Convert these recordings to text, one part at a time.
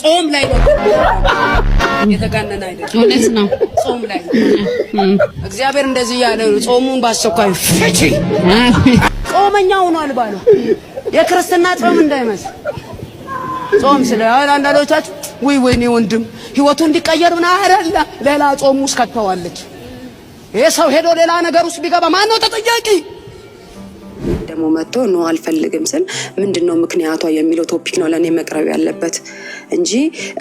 ጾም ላይ ነው የተጋነነ አይደለም። እውነት ነው። ጾም ላይ እግዚአብሔር እንደዚህ ያለ ጾሙን ባስቸኳይ ፍቺ ጾመኛ ሆኗል ባለው የክርስትና ጾም እንዳይመስል ጾም ስለ አንዳንዶቻችሁ ወይኔ ወንድም ህይወቱ እንዲቀየር ምን አረላ ሌላ ጾም ውስጥ ከተዋለች። ይሄ ሰው ሄዶ ሌላ ነገር ውስጥ ቢገባ ማን ነው ተጠያቂ? ደሞ መጥቶ ነው አልፈልግም ስል ምንድነው ምክንያቷ የሚለው ቶፒክ ነው ለኔ መቅረብ ያለበት እንጂ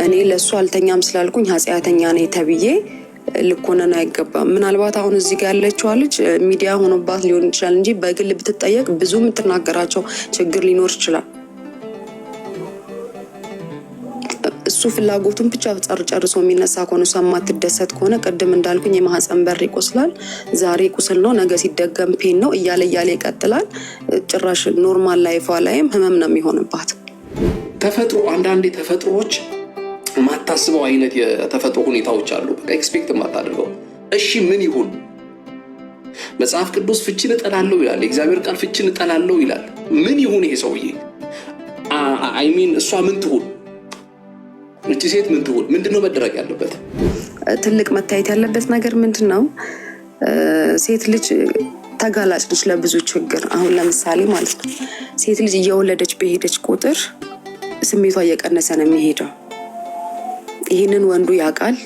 እኔ ለሱ አልተኛም ስላልኩኝ ኃጢአተኛ ነኝ ተብዬ ልኮነን አይገባም። ምናልባት አሁን እዚህ ጋር ያለችው ልጅ ሚዲያ ሆኖባት ሊሆን ይችላል እንጂ በግል ብትጠየቅ ብዙ የምትናገራቸው ችግር ሊኖር ይችላል። እሱ ፍላጎቱን ብቻ ጨርሶ የሚነሳ ከሆነ እሷ የማትደሰት ከሆነ ቅድም እንዳልኩኝ የማህፀን በር ይቆስላል። ዛሬ ቁስል ነው፣ ነገ ሲደገም ፔን ነው እያለ ይቀጥላል። ጭራሽ ኖርማል ላይፏ ላይም ህመም ነው የሚሆንባት። ተፈጥሮ አንዳንዴ ተፈጥሮዎች ማታስበው አይነት የተፈጥሮ ሁኔታዎች አሉ። በቃ ኤክስፔክት ማታደርገው። እሺ ምን ይሁን? መጽሐፍ ቅዱስ ፍቺን እጠላለሁ ይላል። የእግዚአብሔር ቃል ፍቺን እጠላለሁ ይላል። ምን ይሁን ይሄ ሰውዬ? እሷ ምን ትሁን? እቺ ሴት ምን ትሁን? ምንድነው መደረግ ያለበት? ትልቅ መታየት ያለበት ነገር ምንድነው? ሴት ልጅ ተጋላጭ ነች ለብዙ ችግር። አሁን ለምሳሌ ማለት ነው ሴት ልጅ እየወለደች በሄደች ቁጥር ስሜቷ እየቀነሰ ነው የሚሄደው። ይህንን ወንዱ ያውቃል።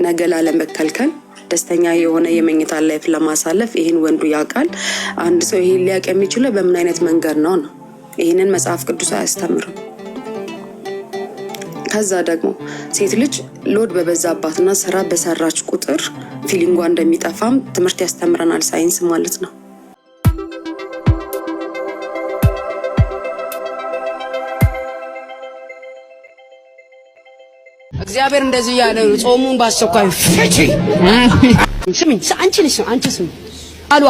ነገ ላለመከልከል ደስተኛ የሆነ የመኝታ ላይፍ ለማሳለፍ ይህን ወንዱ ያውቃል። አንድ ሰው ይሄን ሊያውቅ የሚችለው በምን አይነት መንገድ ነው? ይህንን መጽሐፍ ቅዱስ አያስተምርም። ከዛ ደግሞ ሴት ልጅ ሎድ በበዛባትና ስራ በሰራች ቁጥር ፊሊንጓ እንደሚጠፋም ትምህርት ያስተምረናል ሳይንስ ማለት ነው። እግዚአብሔር እንደዚህ ያለ ጾሙን ባስቸኳይ ፍቺ ስሚኝ። አንቺ ስሚ አሏ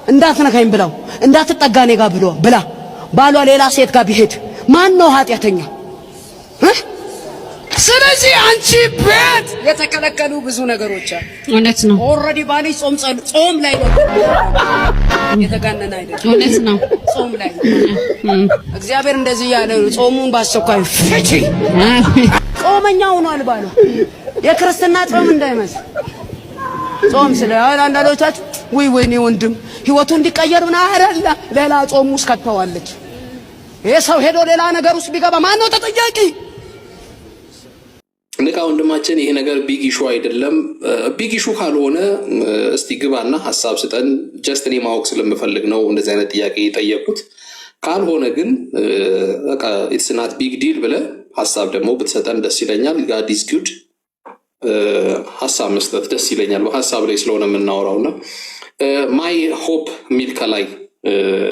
እንዳትነካኝ ብላው እንዳትጠጋኔ ጋር ብላ ባሏ ሌላ ሴት ጋር ቢሄድ ማን ነው ኃጢአተኛ? ስለዚህ አንቺ ቤት የተከለከሉ ብዙ ነገሮች አሉ። እውነት ነው። ኦልሬዲ ባሊ ጾም ላይ ነው የተጋነነ አይደለም። እውነት ነው። ጾም ላይ እግዚአብሔር እንደዚህ ያለ ጾሙን ባስቸኳይ ፍቺ ጾመኛ ሆኗል ባለው የክርስትና ጾም እንዳይመስል ጾም ስለ አንዳንዶቻችሁ ወይኔ ወንድም ህይወቱ እንዲቀየር ምን አረላ ሌላ ጾም ውስጥ ከተዋለች። ይሄ ሰው ሄዶ ሌላ ነገር ውስጥ ቢገባ ማን ነው ተጠያቂ? ንቃ ወንድማችን፣ ይሄ ነገር ቢግ ኢሹ አይደለም። ቢግ ኢሹ ካልሆነ እስቲ ግባና ሀሳብ ስጠን። ጀስት እኔ ማወቅ ስለምፈልግ ነው እንደዚህ አይነት ጥያቄ የጠየቁት። ካልሆነ ግን በቃ ኢትስ ናት ቢግ ዲል ብለህ ሀሳብ ደግሞ ብትሰጠን ደስ ይለኛል። ጋድ ኢዝ ጉድ። ሀሳብ መስጠት ደስ ይለኛል። በሀሳብ ላይ ስለሆነ የምናወራውና ማይ ሆፕ የሚል ከላይ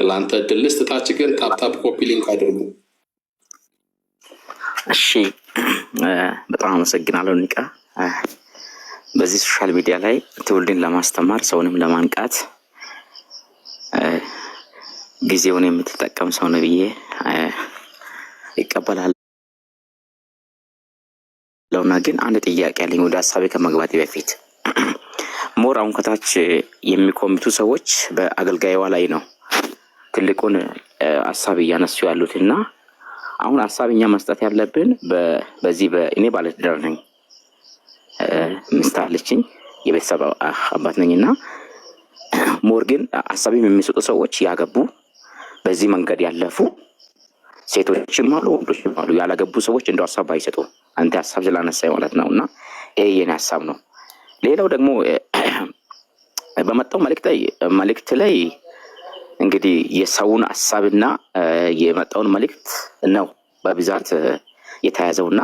ለአንተ እድል ልስጥ። ታች ግን ታፕታፕ ኮፒ ሊንክ አድርጉ። እሺ በጣም አመሰግናለሁ ኒቃ። በዚህ ሶሻል ሚዲያ ላይ ትውልድን ለማስተማር ሰውንም ለማንቃት ጊዜውን የምትጠቀም ሰው ነው ብዬ ይቀበላል። ለውና ግን አንድ ጥያቄ አለኝ ወደ ሀሳቤ ከመግባቴ በፊት። ሞር አሁን ከታች የሚኮሚቱ ሰዎች በአገልጋይዋ ላይ ነው ትልቁን ሀሳብ እያነሱ ያሉትና አሁን ሀሳብኛ መስጠት ያለብን በዚህ እኔ ባለትዳር ነኝ፣ ሚስት አለችኝ፣ የቤተሰብ አባት ነኝና ሞር ግን ሀሳብም የሚሰጡ ሰዎች ያገቡ በዚህ መንገድ ያለፉ ሴቶችም አሉ ወንዶችም አሉ። ያላገቡ ሰዎች እንደው ሀሳብ አይሰጡ አንተ ሀሳብ ስላነሳኝ ማለት ነውና ይሄ የኔ ሀሳብ ነው። ሌላው ደግሞ በመጣው መልእክት ላይ እንግዲህ የሰውን ሀሳብና የመጣውን መልእክት ነው በብዛት የተያዘውና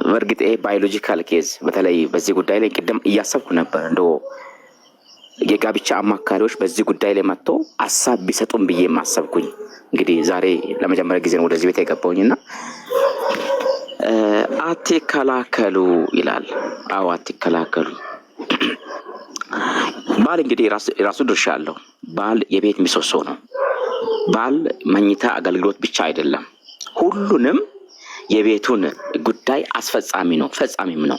በእርግጥ ይሄ ባዮሎጂካል ኬዝ በተለይ በዚህ ጉዳይ ላይ ቅድም እያሰብኩ ነበር እንደው የጋብቻ አማካሪዎች በዚህ ጉዳይ ላይ መጥቶ ሀሳብ ቢሰጡም ብዬ ማሰብኩኝ። እንግዲህ ዛሬ ለመጀመሪያ ጊዜ ነው ወደዚህ ቤት የገባሁኝና አትከላከሉ ይላል። አዎ አትከላከሉ። ባል እንግዲህ ራሱ ድርሻ አለው። ባል የቤት ምሰሶ ነው። ባል መኝታ አገልግሎት ብቻ አይደለም፣ ሁሉንም የቤቱን ጉዳይ አስፈጻሚ ነው፣ ፈጻሚም ነው።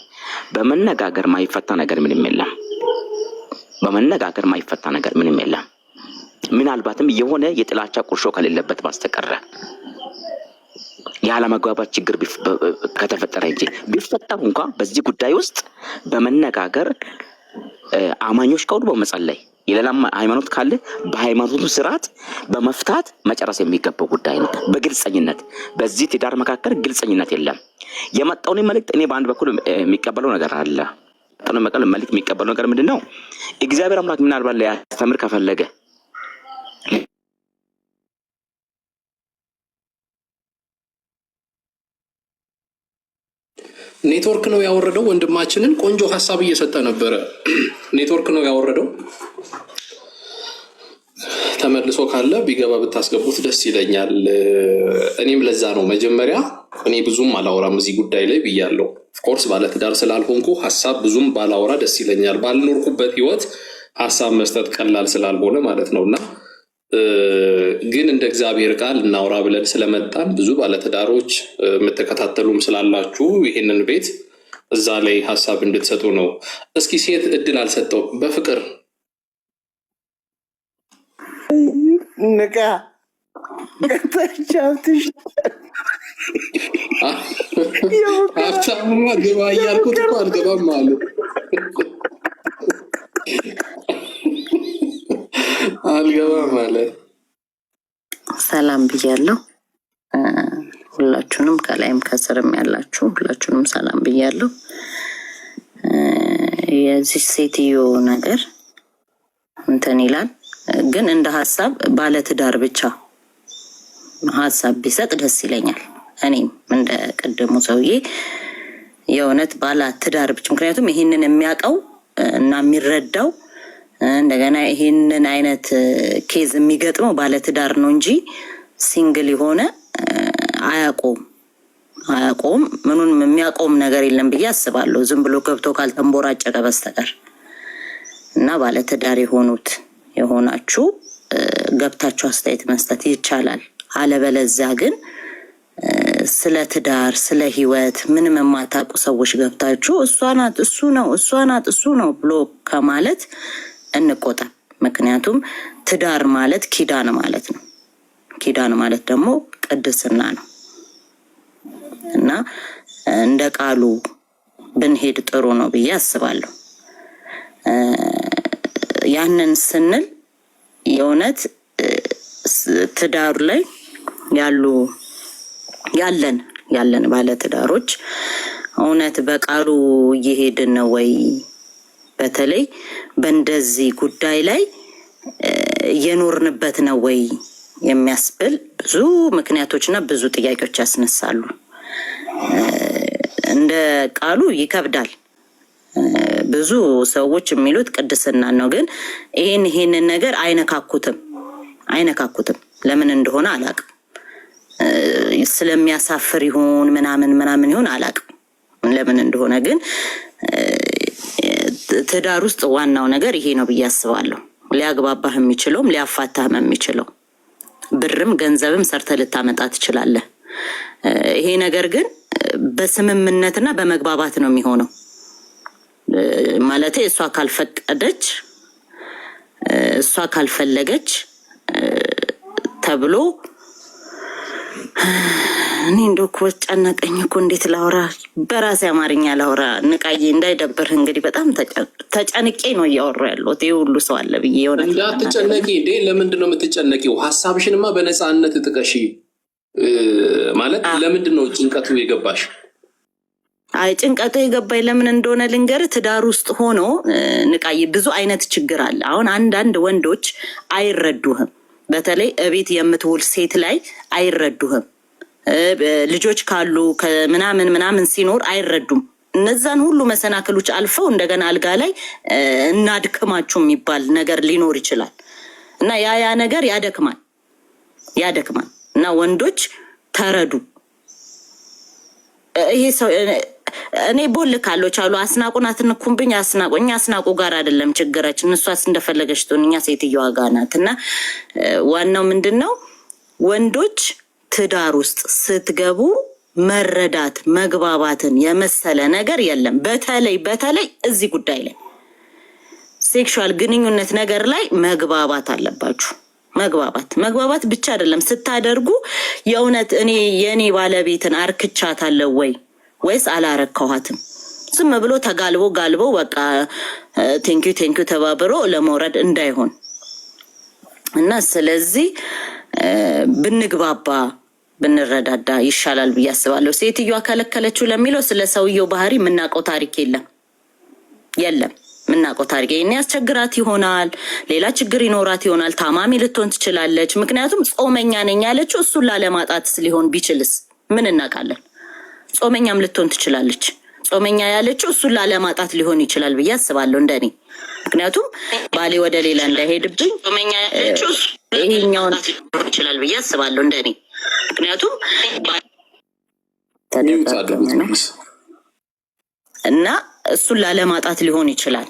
በመነጋገር ማይፈታ ነገር ምንም የለም። በመነጋገር ማይፈታ ነገር ምንም የለም። ምናልባትም የሆነ የጥላቻ ቁርሾ ከሌለበት በስተቀር ያለመግባባት ችግር ከተፈጠረ እንጂ ቢፈጠር እንኳን በዚህ ጉዳይ ውስጥ በመነጋገር አማኞች ከሆኑ በመጸለይ የሌላም ሃይማኖት ካለ በሃይማኖቱ ስርዓት በመፍታት መጨረስ የሚገባው ጉዳይ ነው። በግልጽኝነት በዚህ ትዳር መካከል ግልጽኝነት የለም። የመጣውን መልእክት እኔ በአንድ በኩል የሚቀበለው ነገር አለ። ተነመቀል መልእክት የሚቀበለው ነገር ምንድነው? እግዚአብሔር አምላክ ምናልባት ሊያስተምር ከፈለገ ኔትወርክ ነው ያወረደው። ወንድማችንን ቆንጆ ሐሳብ እየሰጠ ነበረ። ኔትወርክ ነው ያወረደው። ተመልሶ ካለ ቢገባ ብታስገቡት ደስ ይለኛል። እኔም ለዛ ነው መጀመሪያ እኔ ብዙም አላወራም እዚህ ጉዳይ ላይ ብያለሁ። ኦፍኮርስ ባለትዳር ስላልሆንኩ ሐሳብ ብዙም ባላወራ ደስ ይለኛል። ባልኖርኩበት ህይወት ሐሳብ መስጠት ቀላል ስላልሆነ ማለት ነውና ግን እንደ እግዚአብሔር ቃል እናውራ ብለን ስለመጣን ብዙ ባለትዳሮች የምትከታተሉም ስላላችሁ ይሄንን ቤት እዛ ላይ ሐሳብ እንድትሰጡ ነው። እስኪ ሴት እድል አልሰጠው በፍቅር ንቃ ከተቻውትሽ ሀብታሙማ ግባ እያልኩት እኮ አልገባም አሉ። አልገባም ማለት ሰላም ብያለሁ። ሁላችሁንም ከላይም ከስርም ያላችሁ ሁላችሁንም ሰላም ብያለሁ። የዚህ ሴትዮ ነገር እንትን ይላል፣ ግን እንደ ሀሳብ ባለትዳር ብቻ ሀሳብ ቢሰጥ ደስ ይለኛል። እኔም እንደ ቀደሙ ሰውዬ የእውነት ባለትዳር ብቻ፣ ምክንያቱም ይሄንን የሚያውቀው እና የሚረዳው እንደገና ይሄንን አይነት ኬዝ የሚገጥመው ባለትዳር ነው እንጂ ሲንግል የሆነ አያውቀውም። ምኑንም የሚያውቀውም ነገር የለም ብዬ አስባለሁ፣ ዝም ብሎ ገብቶ ካልተንቦራጨቀ በስተቀር። እና ባለትዳር የሆናችሁ ገብታችሁ አስተያየት መስጠት ይቻላል። አለበለዚያ ግን ስለ ትዳር ስለ ህይወት ምንም የማታውቁ ሰዎች ገብታችሁ እሷ ናት እሱ ነው እሷ ናት እሱ ነው ብሎ ከማለት እንቆጠብ። ምክንያቱም ትዳር ማለት ኪዳን ማለት ነው። ኪዳን ማለት ደግሞ ቅድስና ነው እና እንደ ቃሉ ብንሄድ ጥሩ ነው ብዬ አስባለሁ። ያንን ስንል የእውነት ትዳሩ ላይ ያለን ባለትዳሮች እውነት በቃሉ እየሄድን ነው ወይ? በተለይ በእንደዚህ ጉዳይ ላይ እየኖርንበት ነው ወይ የሚያስብል ብዙ ምክንያቶችና ብዙ ጥያቄዎች ያስነሳሉ። እንደ ቃሉ ይከብዳል። ብዙ ሰዎች የሚሉት ቅድስና ነው፣ ግን ይሄንን ነገር አይነካኩትም። ለምን እንደሆነ አላቅም። ስለሚያሳፍር ይሁን ምናምን ይሁን አላቅም ለምን እንደሆነ። ግን ትዳር ውስጥ ዋናው ነገር ይሄ ነው ብዬ አስባለሁ። ሊያግባባህ የሚችለውም ሊያፋታህም የሚችለው ብርም ገንዘብም ሰርተህ ልታመጣ ትችላለህ። ይሄ ነገር ግን በስምምነትና በመግባባት ነው የሚሆነው። ማለት እሷ ካልፈቀደች እሷ ካልፈለገች ተብሎ እኔ እንደው እኮ ጨነቀኝ እኮ እንዴት ላውራ፣ በራሴ አማርኛ ላውራ። ንቃዬ እንዳይደብርህ እንግዲህ በጣም ተጨንቄ ነው እያወራሁ ያለሁት። ይሄ ሁሉ ሰው አለ ብዬ የሆነ እንዳትጨነቂ እንዴ። ለምንድን ነው የምትጨነቂው? ሀሳብሽንማ በነፃነት ጥቀሺ። ማለት ለምንድን ነው ጭንቀቱ የገባሽ? አይ ጭንቀቱ የገባኝ ለምን እንደሆነ ልንገርህ። ትዳር ውስጥ ሆኖ ንቃዬ ብዙ አይነት ችግር አለ። አሁን አንዳንድ ወንዶች አይረዱህም። በተለይ እቤት የምትውል ሴት ላይ አይረዱህም። ልጆች ካሉ ምናምን ሲኖር አይረዱም። እነዛን ሁሉ መሰናክሎች አልፈው እንደገና አልጋ ላይ እናድክማችሁ የሚባል ነገር ሊኖር ይችላል እና ያ ነገር ያደክማል እና ወንዶች ተረዱ። ይሄ ሰው እኔ ቦልካለሁ ቻሉ አስናቁን አትንኩምብኝ። አስናቁኝ አስናቁ ጋር አይደለም ችግራችን። እሷስ እንደፈለገች ትሁን፣ እኛ ሴትዮዋ ጋር ናት። እና ዋናው ምንድነው ወንዶች ትዳር ውስጥ ስትገቡ መረዳት መግባባትን የመሰለ ነገር የለም። በተለይ እዚህ ጉዳይ ላይ ሴክሹዋል ግንኙነት ነገር ላይ መግባባት አለባችሁ። መግባባት ብቻ አይደለም ስታደርጉ የእውነት እኔ የኔ ባለቤትን አርክቻታለሁ ወይስ አላረከዋትም? ዝም ብሎ ተጋልቦ በቃ ቴንኪው ተባብሮ ለመውረድ እንዳይሆን እና ስለዚህ ብንግባባ ብንረዳዳ ይሻላል ብዬ አስባለሁ። ሴትዮዋ ከለከለችው ለሚለው ስለ ሰውየው ባህሪ ምናቀው ታሪክ የለም ምናቀው ታሪክ እኔ ያስቸግራት ይሆናል፣ ሌላ ችግር ይኖራት ይሆናል፣ ታማሚ ልትሆን ትችላለች። ምክንያቱም ጾመኛ ነኝ ያለችው እሱን ላለማጣት ሊሆን ቢችልስ ምን እናውቃለን? ጾመኛም ልትሆን ትችላለች። ጾመኛ ያለችው እሱን ላለማጣት ሊሆን ይችላል ብዬ አስባለሁ እንደኔ። ምክንያቱም ባሌ ወደ ሌላ እንዳይሄድብኝ ጾመኛ ያለችው ይሄኛውን ይችላል ብዬ አስባለሁ እንደኔ። ምክንያቱም እና እሱን ላለማጣት ሊሆን ይችላል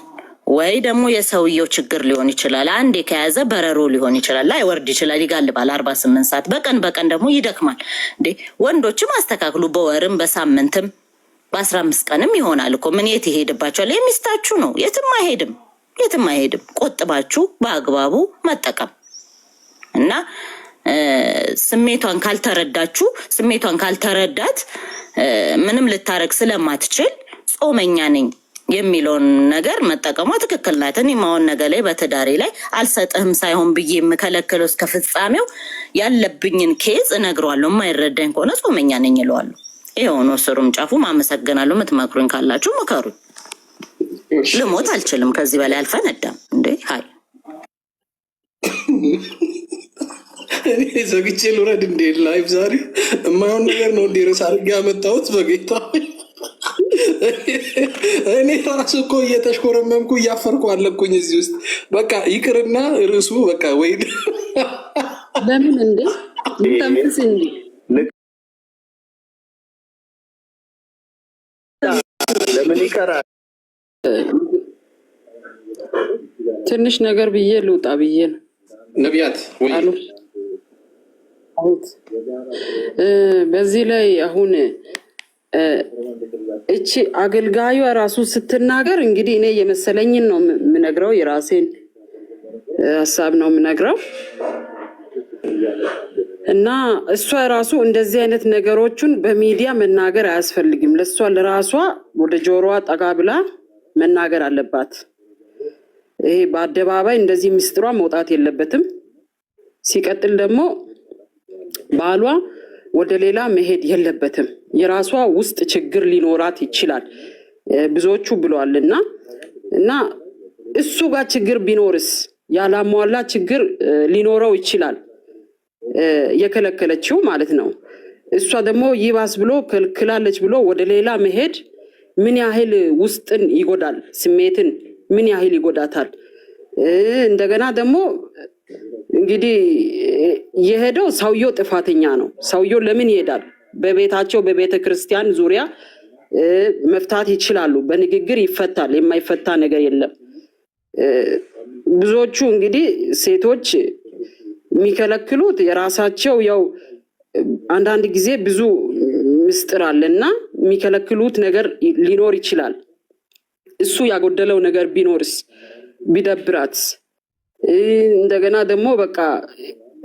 ወይ ደግሞ የሰውየው ችግር ሊሆን ይችላል። አንዴ ከያዘ በረሮ ሊሆን ይችላል፣ ላይወርድ ይችላል፣ ይጋልባል 48 ሰዓት በቀን ደግሞ ይደክማል እንዴ። ወንዶችም አስተካክሉ፣ በወርም በሳምንትም በ15 ቀንም ይሆናል እኮ ምን የት ይሄድባቸዋል? የሚስታችሁ ነው፣ የትም አይሄድም። ቆጥባችሁ በአግባቡ መጠቀም እና ስሜቷን ካልተረዳት ምንም ልታረግ ስለማትችል ጾመኛ ነኝ የሚለውን ነገር መጠቀሟ ትክክል ናት። እኔ ማውን ነገር ላይ በትዳሬ ላይ አልሰጥህም ሳይሆን ብዬ የምከለክለው እስከ ፍጻሜው ያለብኝን ኬዝ እነግረዋለሁ። የማይረዳኝ ከሆነ ጾመኛ ነኝ እለዋለሁ። ይሄው ነው ስሩም ጫፉም። አመሰግናለሁ። የምትመክሩኝ ካላችሁ ምከሩኝ። ልሞት አልችልም፣ ከዚህ በላይ አልፈነዳም እንዴ። ሃይ እኔ ዘግቼ ልውረድ እንዴ? ላይቭ ዛሬ የማይሆን ነገር ነው እንዴ ርዕስ አድርጌ ያመጣሁት? በጌታ እኔ ራሱ እኮ እየተሽኮረመምኩ እያፈርኩ አለኩኝ እዚህ ውስጥ። በቃ ይቅርና ርዕሱ በቃ ወይ ለምን እንዴ ተምስ እንዴ ለምን ይቀራል? ትንሽ ነገር ብዬ ልውጣ ብዬ ነው። ነቢያት ወይ በዚህ ላይ አሁን እቺ አገልጋዩ ራሱ ስትናገር እንግዲህ እኔ የመሰለኝን ነው የምነግረው፣ የራሴን ሐሳብ ነው የምነግረው እና እሷ ራሱ እንደዚህ አይነት ነገሮችን በሚዲያ መናገር አያስፈልግም። ለሷ ለራሷ ወደ ጆሮዋ ጠጋ ብላ መናገር አለባት። ይሄ በአደባባይ እንደዚህ ምስጥሯ መውጣት የለበትም። ሲቀጥል ደግሞ ባሏ ወደ ሌላ መሄድ የለበትም። የራሷ ውስጥ ችግር ሊኖራት ይችላል ብዙዎቹ ብለዋልና እና እሱ ጋር ችግር ቢኖርስ ያላሟላ ችግር ሊኖረው ይችላል የከለከለችው ማለት ነው። እሷ ደግሞ ይባስ ብሎ ከልክላለች ብሎ ወደ ሌላ መሄድ ምን ያህል ውስጥን ይጎዳል፣ ስሜትን ምን ያህል ይጎዳታል። እንደገና ደግሞ እንግዲህ የሄደው ሰውየው ጥፋተኛ ነው። ሰውየው ለምን ይሄዳል? በቤታቸው በቤተ ክርስቲያን ዙሪያ መፍታት ይችላሉ። በንግግር ይፈታል። የማይፈታ ነገር የለም። ብዙዎቹ እንግዲህ ሴቶች የሚከለክሉት የራሳቸው ያው አንዳንድ ጊዜ ብዙ ምስጥር አለና የሚከለክሉት ነገር ሊኖር ይችላል። እሱ ያጎደለው ነገር ቢኖርስ ቢደብራትስ? እንደገና ደግሞ በቃ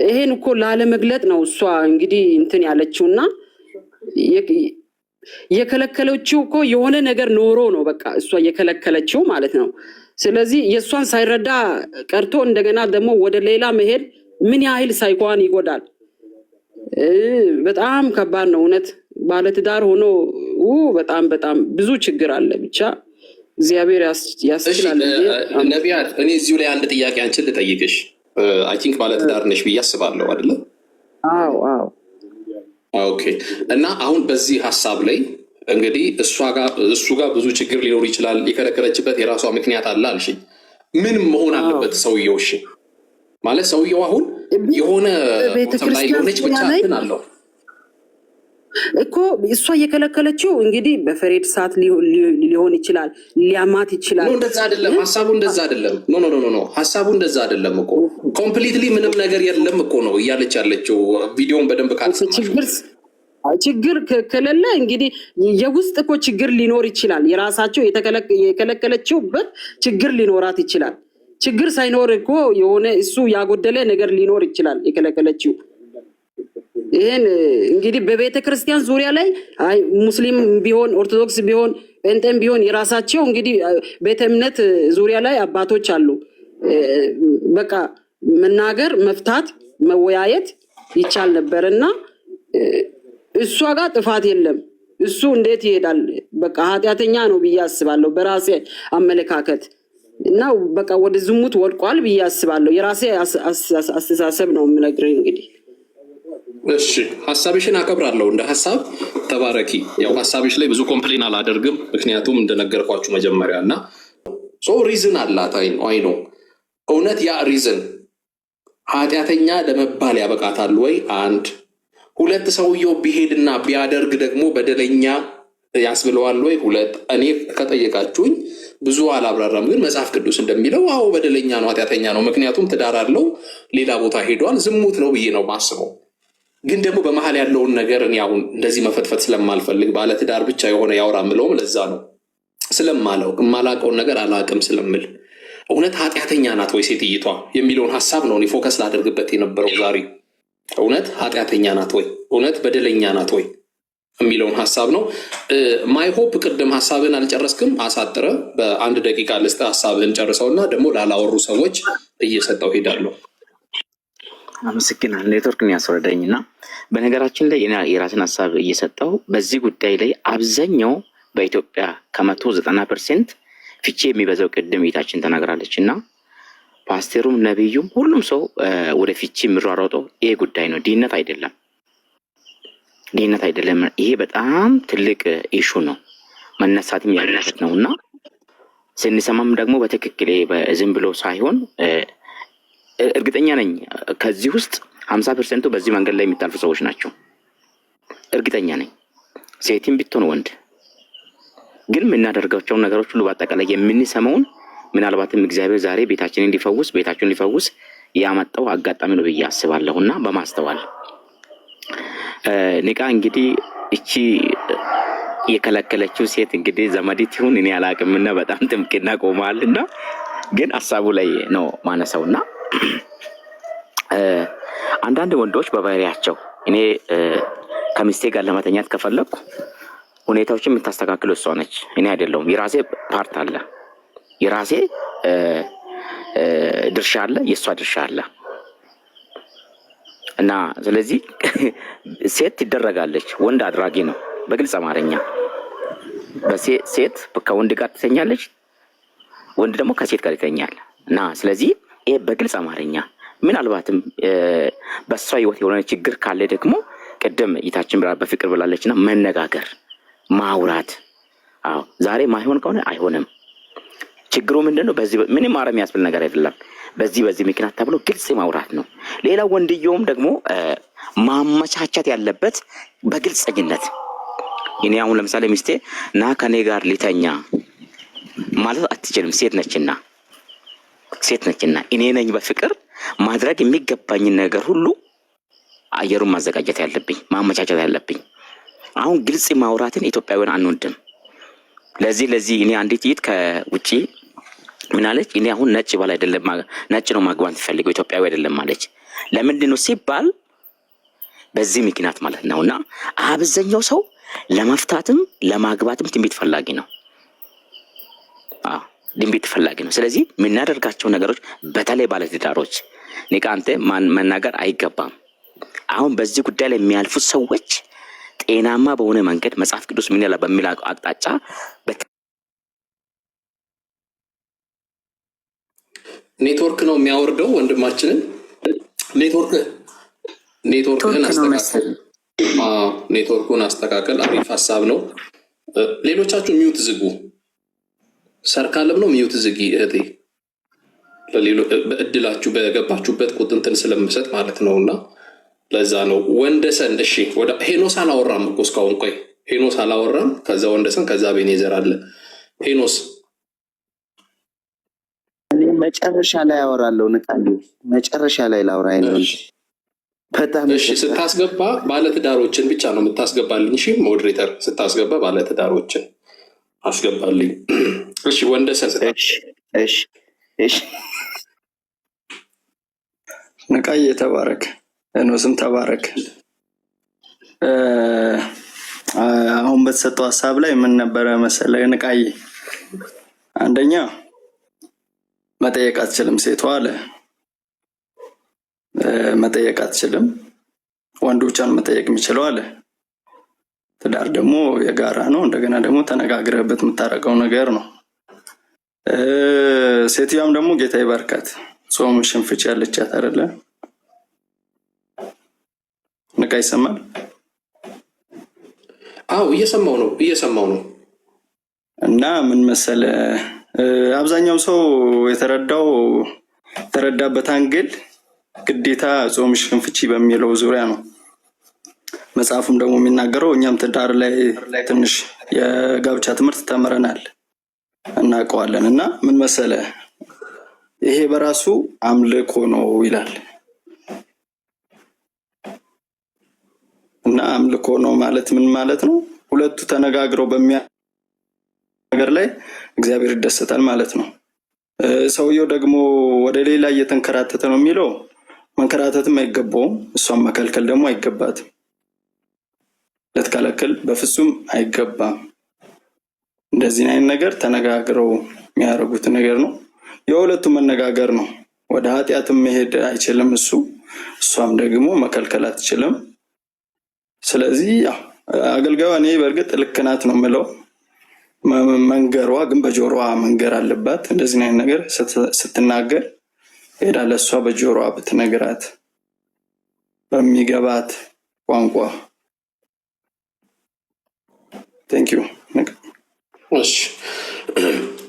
ይሄን እኮ ላለመግለጥ ነው እሷ እንግዲህ እንትን ያለችውና የከለከለችው እኮ የሆነ ነገር ኖሮ ነው በቃ እሷ የከለከለችው ማለት ነው። ስለዚህ የእሷን ሳይረዳ ቀርቶ እንደገና ደግሞ ወደ ሌላ መሄድ ምን ያህል ሳይኳን ይጎዳል። በጣም ከባድ ነው እውነት። ባለትዳር ሆኖ በጣም ብዙ ችግር አለ። ብቻ እግዚአብሔር ያስችላል። ነቢያት እኔ እዚሁ ላይ አንድ ጥያቄ አንቺን ልጠይቅሽ። አይ ቲንክ ባለትዳር ነሽ ብዬ አስባለሁ አይደለ? አዎ ኦኬ። እና አሁን በዚህ ሀሳብ ላይ እንግዲህ እሱ ጋር ብዙ ችግር ሊኖር ይችላል። የከለከለችበት የራሷ ምክንያት አለ አልሽኝ። ምን መሆን አለበት ሰውየው? እሺ ማለት ሰውየው አሁን የሆነ ላይ ሆነች ብቻ እንትን አለው እኮ እሷ የከለከለችው እንግዲህ በፈሬድ ሰዓት ሊሆን ይችላል፣ ሊያማት ይችላል። እንደዛ አይደለም ሀሳቡ፣ እንደዛ አይደለም። ኖ ሀሳቡ እንደዛ አይደለም እኮ ኮምፕሊትሊ ምንም ነገር የለም እኮ ነው እያለች ያለችው። ቪዲዮን በደንብ ካልሰማሽ ችግር ከሌለ እንግዲህ የውስጥ እኮ ችግር ሊኖር ይችላል። የራሳቸው የከለከለችውበት ችግር ሊኖራት ይችላል። ችግር ሳይኖር እኮ የሆነ እሱ ያጎደለ ነገር ሊኖር ይችላል የከለከለችው። ይሄን እንግዲህ በቤተ ክርስቲያን ዙሪያ ላይ ሙስሊም ቢሆን ኦርቶዶክስ ቢሆን ጴንጤም ቢሆን የራሳቸው እንግዲህ ቤተ እምነት ዙሪያ ላይ አባቶች አሉ። በቃ መናገር፣ መፍታት፣ መወያየት ይቻል ነበርና እሷ ጋር ጥፋት የለም። እሱ እንዴት ይሄዳል? በቃ ኃጢአተኛ ነው ብዬ አስባለሁ በራሴ አመለካከት እና በቃ ወደ ዝሙት ወድቋል ብዬ አስባለሁ። የራሴ አስተሳሰብ ነው የምነግርህ እንግዲህ። እሺ ሐሳብሽን አከብራለሁ። እንደ ሐሳብ ተባረኪ። ያው ሐሳብሽ ላይ ብዙ ኮምፕሌን አላደርግም፣ ምክንያቱም እንደነገርኳችሁ መጀመሪያ እና ሪዝን አላት። አይ ነው እውነት ያ ሪዝን ኃጢአተኛ ለመባል ያበቃታል ወይ? አንድ ሁለት ሰውየው ቢሄድና ቢያደርግ ደግሞ በደለኛ ያስብለዋል ወይ? ሁለት እኔ ከጠየቃችሁኝ ብዙ አላብራራም፣ ግን መጽሐፍ ቅዱስ እንደሚለው አዎ በደለኛ ነው፣ ኃጢአተኛ ነው። ምክንያቱም ትዳር አለው፣ ሌላ ቦታ ሄዷል፣ ዝሙት ነው ብዬ ነው ማስበው። ግን ደግሞ በመሀል ያለውን ነገር እኔ አሁን እንደዚህ መፈትፈት ስለማልፈልግ ባለ ትዳር ብቻ የሆነ ያውራ ምለውም ለዛ ነው። ስለማለው የማላውቀውን ነገር አላውቅም ስለምል እውነት ኃጢአተኛ ናት ወይ ሴትይቷ የሚለውን ሀሳብ ነው እኔ ፎከስ ላደርግበት የነበረው ዛሬ። እውነት ኃጢአተኛ ናት ወይ? እውነት በደለኛ ናት ወይ የሚለውን ሀሳብ ነው። ማይሆፕ ቅድም ሀሳብን አልጨረስክም፣ አሳጥረ በአንድ ደቂቃ ልስጥ ሀሳብህን ጨርሰውና ደግሞ ላላወሩ ሰዎች እየሰጠው ሄዳለሁ። አመሰግናለሁ። ኔትወርክን ያስወረደኝ እና በነገራችን ላይ የራስን ሀሳብ እየሰጠው በዚህ ጉዳይ ላይ አብዛኛው በኢትዮጵያ ከ190% ፍቺ የሚበዛው ቅድም ቤታችን ተናግራለች እና ፓስተሩም ነቢዩም ሁሉም ሰው ወደ ፍቺ የሚሯሯጠው ይሄ ጉዳይ ነው። ድህነት አይደለም። ይሄ በጣም ትልቅ ኢሹ ነው፣ መነሳትም ያለበት ነው እና ስንሰማም ደግሞ በትክክል ዝም ብሎ ሳይሆን እርግጠኛ ነኝ ከዚህ ውስጥ 50% በዚህ መንገድ ላይ የሚታልፉ ሰዎች ናቸው። እርግጠኛ ነኝ ሴትም ቢትሆን ወንድ። ግን የምናደርጋቸውን ነገሮች ሁሉ በአጠቃላይ የምንሰማውን ምናልባትም እግዚአብሔር ዛሬ ቤታችንን ሊፈውስ ያመጣው አጋጣሚ ነው ብዬ አስባለሁ እና በማስተዋል ንቃ እንግዲህ እቺ የከለከለችው ሴት እንግዲህ ዘመዲት ይሁን እኔ አላቅምና በጣም ጥምቅና ቆማልና ግን ሐሳቡ ላይ ነው ማነሳውና አንዳንድ ወንዶች በባህሪያቸው እኔ ከሚስቴ ጋር ለመተኛት ከፈለኩ ሁኔታዎችን የምታስተካክለው እሷ ነች፣ እኔ አይደለሁም። የራሴ ፓርት አለ፣ የራሴ ድርሻ አለ፣ የእሷ ድርሻ አለ እና ስለዚህ ሴት ትደረጋለች፣ ወንድ አድራጊ ነው። በግልጽ አማርኛ ሴት ከወንድ ጋር ትተኛለች፣ ወንድ ደግሞ ከሴት ጋር ይተኛል እና ስለዚህ ይሄ በግልጽ አማርኛ ምናልባትም በሷ ህይወት የሆነ ችግር ካለ ደግሞ ቅድም ይታችን በፍቅር ብላለችና መነጋገር፣ ማውራት። አዎ ዛሬ ማይሆን ከሆነ አይሆንም። ችግሩ ምንድነው? በዚህ ምንም ማረም ያስብል ነገር አይደለም። በዚህ ምክንያት ተብሎ ግልጽ ማውራት ነው። ሌላ ወንድየውም ደግሞ ማመቻቸት ያለበት በግልጽኝነት። እኔ አሁን ለምሳሌ ሚስቴ ና ከኔ ጋር ሊተኛ ማለት አትችልም። ሴት ነችና እኔ ነኝ በፍቅር ማድረግ የሚገባኝን ነገር ሁሉ አየሩን ማዘጋጀት ያለብኝ፣ ማመቻቸት ያለብኝ። አሁን ግልጽ ማውራትን ኢትዮጵያውያን አንወድም። ለዚህ እኔ አንዲት ይት ከውጪ ምን አለች? እኔ አሁን ነጭ ባል አይደለም ነጭ ነው ማግባት ፈልገው ኢትዮጵያዊ አይደለም ማለች። ለምንድን ነው ሲባል በዚህ ምክንያት ማለት ነውና አብዛኛው ሰው ለመፍታትም ለማግባትም ትንቢት ፈላጊ ነው። ድንቢት ፈላጊ ነው። ስለዚህ የምናደርጋቸው ነገሮች በተለይ ባለትዳሮች ንቃንተ መናገር አይገባም። አሁን በዚህ ጉዳይ ላይ የሚያልፉት ሰዎች ጤናማ በሆነ መንገድ መጽሐፍ ቅዱስ ምን ያለ በሚል አቅጣጫ ኔትወርክ ነው የሚያወርደው ወንድማችንን። ኔትወርክህን አስተካክል። ኔትወርኩን አስተካከል። አሪፍ ሀሳብ ነው። ሌሎቻችሁ ሚውት ዝጉ። ሰርካለም ነው ሚውት ዝጊ እህቴ። በእድላችሁ በገባችሁበት ቁጥንትን ስለምሰጥ ማለት ነውና ለዛ ነው። ወንደሰን እሺ፣ ወደ ሄኖስ አላወራም እኮ እስካሁን። ቆይ ሄኖስ አላወራም። ከዛ ወንደሰን፣ ከዛ ቤኔዘር አለ። ሄኖስ እኔ መጨረሻ ላይ አወራለሁ። ንቃል መጨረሻ ላይ ላውራ ነው። በጣም እሺ። ስታስገባ ባለትዳሮችን ብቻ ነው የምታስገባልኝ። እሺ ሞዴሬተር፣ ስታስገባ ባለትዳሮችን አስገባልኝ። እሺ ወንደሰን። እሺ ንቃዬ ተባረክ፣ ኖስም ተባረክ። አሁን በተሰጠው ሀሳብ ላይ ምን ነበረ መሰለ ንቃዬ? አንደኛ መጠየቅ አትችልም ሴቷ አለ። መጠየቅ አትችልም፣ ወንዱ ብቻ ነው መጠየቅ የሚችለው አለ። ትዳር ደግሞ የጋራ ነው። እንደገና ደግሞ ተነጋግረህበት የምታረቀው ነገር ነው። ሴትዮዋም ደግሞ ጌታ ይባርካት ጾም ሽንፍጭ ያለቻት አይደለ? ንቃ ይሰማል? አዎ እየሰማው ነው። እና ምን መሰለ አብዛኛው ሰው የተረዳበት አንግል ግዴታ ጾም ሽንፍቺ በሚለው ዙሪያ ነው። መጽሐፉም ደግሞ የሚናገረው እኛም ትዳር ላይ ትንሽ የጋብቻ ትምህርት ተምረናል እናውቀዋለን። እና ምን መሰለ ይሄ በራሱ አምልኮ ነው ይላል። እና አምልኮ ነው ማለት ምን ማለት ነው? ሁለቱ ተነጋግረው ነገር ላይ እግዚአብሔር ይደሰታል ማለት ነው። ሰውየው ደግሞ ወደ ሌላ እየተንከራተተ ነው የሚለው መንከራተትም አይገባውም፣ እሷም መከልከል ደግሞ አይገባትም። ልትከለክል በፍጹም አይገባም። እንደዚህ አይነት ነገር ተነጋግረው የሚያደርጉት ነገር ነው። የሁለቱም መነጋገር ነው። ወደ ኃጢአትም መሄድ አይችልም እሷም ደግሞ መከልከል አትችልም። ስለዚህ አገልጋዩ እኔ በእርግጥ ልክ ናት ነው የምለው። መንገሯ ግን በጆሮዋ መንገር አለባት። እንደዚህ አይነት ነገር ስትናገር ሄዳ ለእሷ በጆሮዋ ብትነግራት በሚገባት ቋንቋ። ቴንኪዩ። እሺ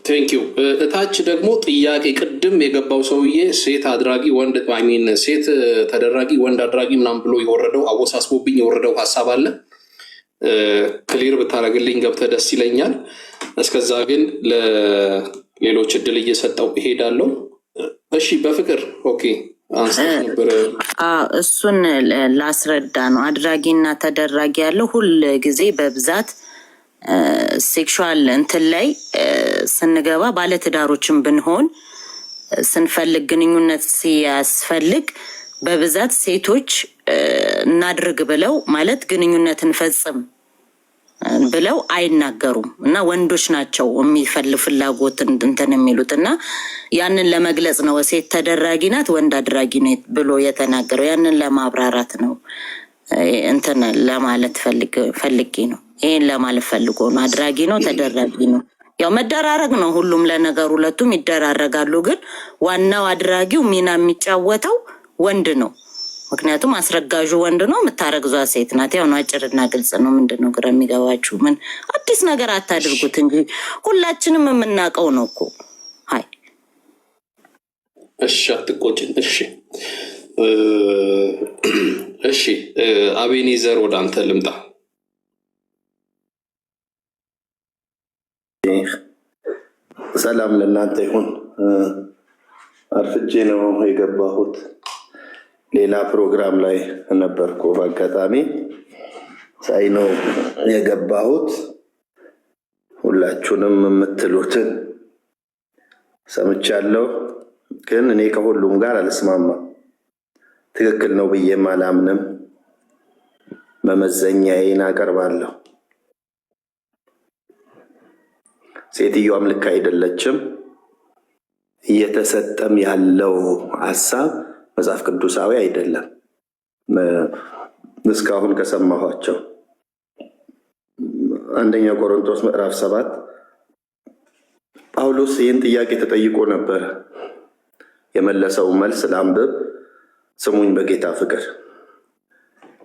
ቴንኪዩ። እታች ደግሞ ጥያቄ ቅድም የገባው ሰውዬ ሴት አድራጊ ወንድ ሴት ተደራጊ ወንድ አድራጊ ምናምን ብሎ የወረደው አወሳስቦብኝ የወረደው ሀሳብ አለ። ክሊር ብታደርግልኝ ገብተህ ደስ ይለኛል። እስከዛ ግን ለሌሎች እድል እየሰጠው እሄዳለሁ። እሺ በፍቅር ኦኬ። አንስተሽ ነበር። እሱን ላስረዳ ነው። አድራጊና ተደራጊ ያለው ሁል ጊዜ በብዛት ሴክሹዋል እንትን ላይ ስንገባ ባለትዳሮችን ብንሆን ስንፈልግ ግንኙነት ሲያስፈልግ በብዛት ሴቶች እናድርግ ብለው ማለት ግንኙነት እንፈጽም ብለው አይናገሩም እና ወንዶች ናቸው ፍላጎት እንትን የሚሉት እና ያንን ለመግለጽ ነው ሴት ተደራጊ ናት ወንድ አድራጊ ነው ብሎ የተናገረው። ያንን ለማብራራት ነው እንትን ለማለት ፈልጌ ነው። ይሄን ለማለት ፈልጎ ነው። አድራጊ ነው ተደራጊ ነው ያው መደራረግ ነው። ሁሉም ለነገሩ ሁለቱም ይደራረጋሉ። ግን ዋናው አድራጊው ሚና የሚጫወተው ወንድ ነው። ምክንያቱም አስረጋዡ ወንድ ነው፣ የምታረግዟ ሴት ናት። ያው ነው፣ አጭርና ግልጽ ነው። ምንድነው ግራ የሚገባችሁ? ምን አዲስ ነገር አታድርጉት እንጂ ሁላችንም የምናውቀው ነው እኮ። ሃይ እሺ፣ አትቆጭን። እሺ አቤኔዘር ወደ አንተ ልምጣ። ሰላም ለእናንተ ይሁን። አርፍጄ ነው የገባሁት። ሌላ ፕሮግራም ላይ ነበርኩ። በአጋጣሚ ሳይ ነው የገባሁት። ሁላችሁንም የምትሉትን ሰምቻለሁ፣ ግን እኔ ከሁሉም ጋር አልስማማም። ትክክል ነው ብዬም አላምንም። መመዘኛዬን አቀርባለሁ። ሴትዮዋም ልክ አይደለችም። እየተሰጠም ያለው ሀሳብ መጽሐፍ ቅዱሳዊ አይደለም። እስካሁን ከሰማኋቸው አንደኛ ቆሮንቶስ ምዕራፍ 7 ጳውሎስ ይህን ጥያቄ ተጠይቆ ነበረ። የመለሰው መልስ ለአንብብ፣ ስሙኝ በጌታ ፍቅር።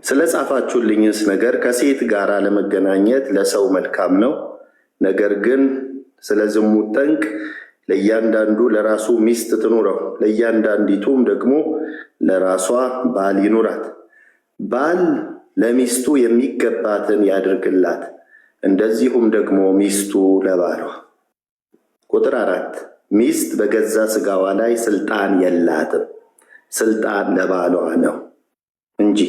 ስለ ጻፋችሁልኝስ ነገር ከሴት ጋር ለመገናኘት ለሰው መልካም ነው። ነገር ግን ስለ ዝሙት ጠንቅ ለእያንዳንዱ ለራሱ ሚስት ትኑረው፣ ለእያንዳንዲቱም ደግሞ ለራሷ ባል ይኑራት። ባል ለሚስቱ የሚገባትን ያድርግላት፣ እንደዚሁም ደግሞ ሚስቱ ለባሏ። ቁጥር 4 ሚስት በገዛ ስጋዋ ላይ ስልጣን የላትም፣ ስልጣን ለባሏ ነው እንጂ።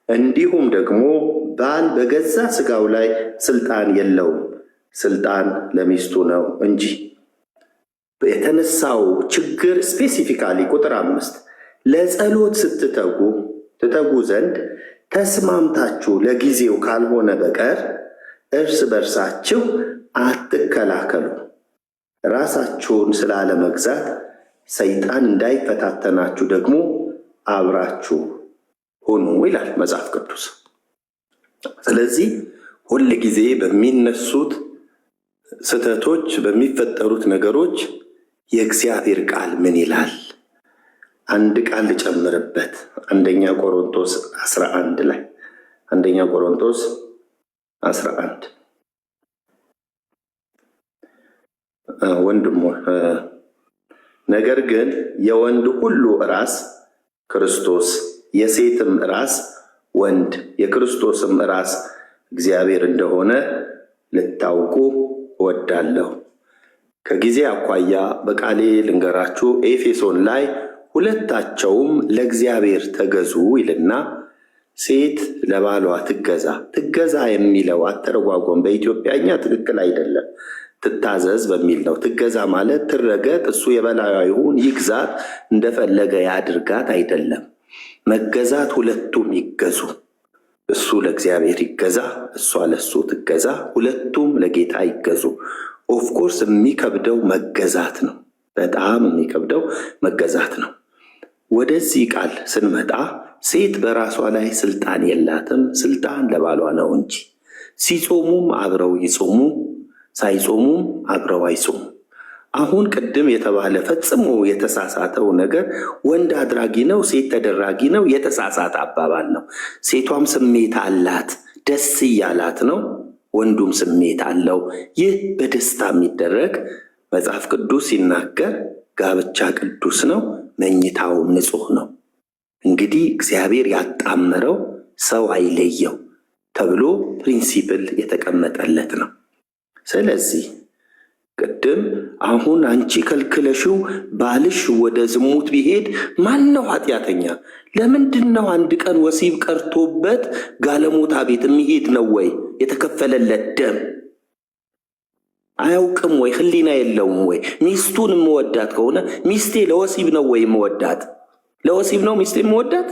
እንዲሁም ደግሞ ባል በገዛ ስጋው ላይ ስልጣን የለውም፣ ስልጣን ለሚስቱ ነው እንጂ። የተነሳው ችግር ስፔሲፊካሊ ቁጥር 5 ለጸሎት ትተጉ ዘንድ ተስማምታችሁ ለጊዜው ካልሆነ በቀር እርስ በርሳችሁ አትከላከሉ። ራሳችሁን ስላለመግዛት ሰይጣን እንዳይፈታተናችሁ ደግሞ አብራችሁ ሁኑ ይላል መጽሐፍ ቅዱስ። ስለዚህ ሁል ጊዜ በሚነሱት ስህተቶች፣ በሚፈጠሩት ነገሮች የእግዚአብሔር ቃል ምን ይላል? አንድ ቃል ልጨምርበት። አንደኛ ቆሮንቶስ 11 ላይ አንደኛ ቆሮንቶስ 11 ወንድሞ ነገር ግን የወንድ ሁሉ ራስ ክርስቶስ፣ የሴትም ራስ ወንድ፣ የክርስቶስም ራስ እግዚአብሔር እንደሆነ ልታውቁ እወዳለሁ። ከጊዜ አኳያ በቃሌ ልንገራችሁ። ኤፌሶን ላይ ሁለታቸውም ለእግዚአብሔር ተገዙ ይልና ሴት ለባሏ ትገዛ የሚለው አተረጓጎም በኢትዮጵያኛ ትክክል አይደለም። ትታዘዝ በሚል ነው። ትገዛ ማለት ትረገጥ፣ እሱ የበላዩ ይሁን፣ ይግዛት፣ እንደፈለገ ያድርጋት አይደለም። መገዛት ሁለቱም ይገዙ። እሱ ለእግዚአብሔር ይገዛ፣ እሷ ለሱ ትገዛ። ሁለቱም ለጌታ ይገዙ። ኦፍኮርስ የሚከብደው መገዛት ነው። በጣም የሚከብደው መገዛት ነው። ወደዚህ ቃል ስንመጣ ሴት በራሷ ላይ ስልጣን የላትም፣ ስልጣን ለባሏ ነው እንጂ። ሲጾሙም አብረው ይጾሙ፣ ሳይጾሙም አብረው አይጾሙ። አሁን ቅድም የተባለ ፈጽሞ የተሳሳተው ነገር ወንድ አድራጊ ነው፣ ሴት ተደራጊ ነው፣ የተሳሳተ አባባል ነው። ሴቷም ስሜት አላት፣ ደስ እያላት ነው፣ ወንዱም ስሜት አለው። ይህ በደስታ የሚደረግ መጽሐፍ ቅዱስ ሲናገር ጋብቻ ቅዱስ ነው፣ መኝታውም ንጹሕ ነው። እንግዲህ እግዚአብሔር ያጣመረው ሰው አይለየው ተብሎ ፕሪንሲፕል የተቀመጠለት ነው። ስለዚህ ቅድም አሁን አንቺ ከልክለሽው ባልሽ ወደ ዝሙት ቢሄድ ማን ነው ኃጢአተኛ? ለምንድን ነው አንድ ቀን ወሲብ ቀርቶበት ጋለሞታ ቤት የሚሄድ ነው ወይ? የተከፈለለት ደም አያውቅም ወይ? ህሊና የለውም ወይ? ሚስቱን የምወዳት ከሆነ ሚስቴ ለወሲብ ነው ወይ የምወዳት? ለወሲብ ነው ሚስቴ የምወዳት?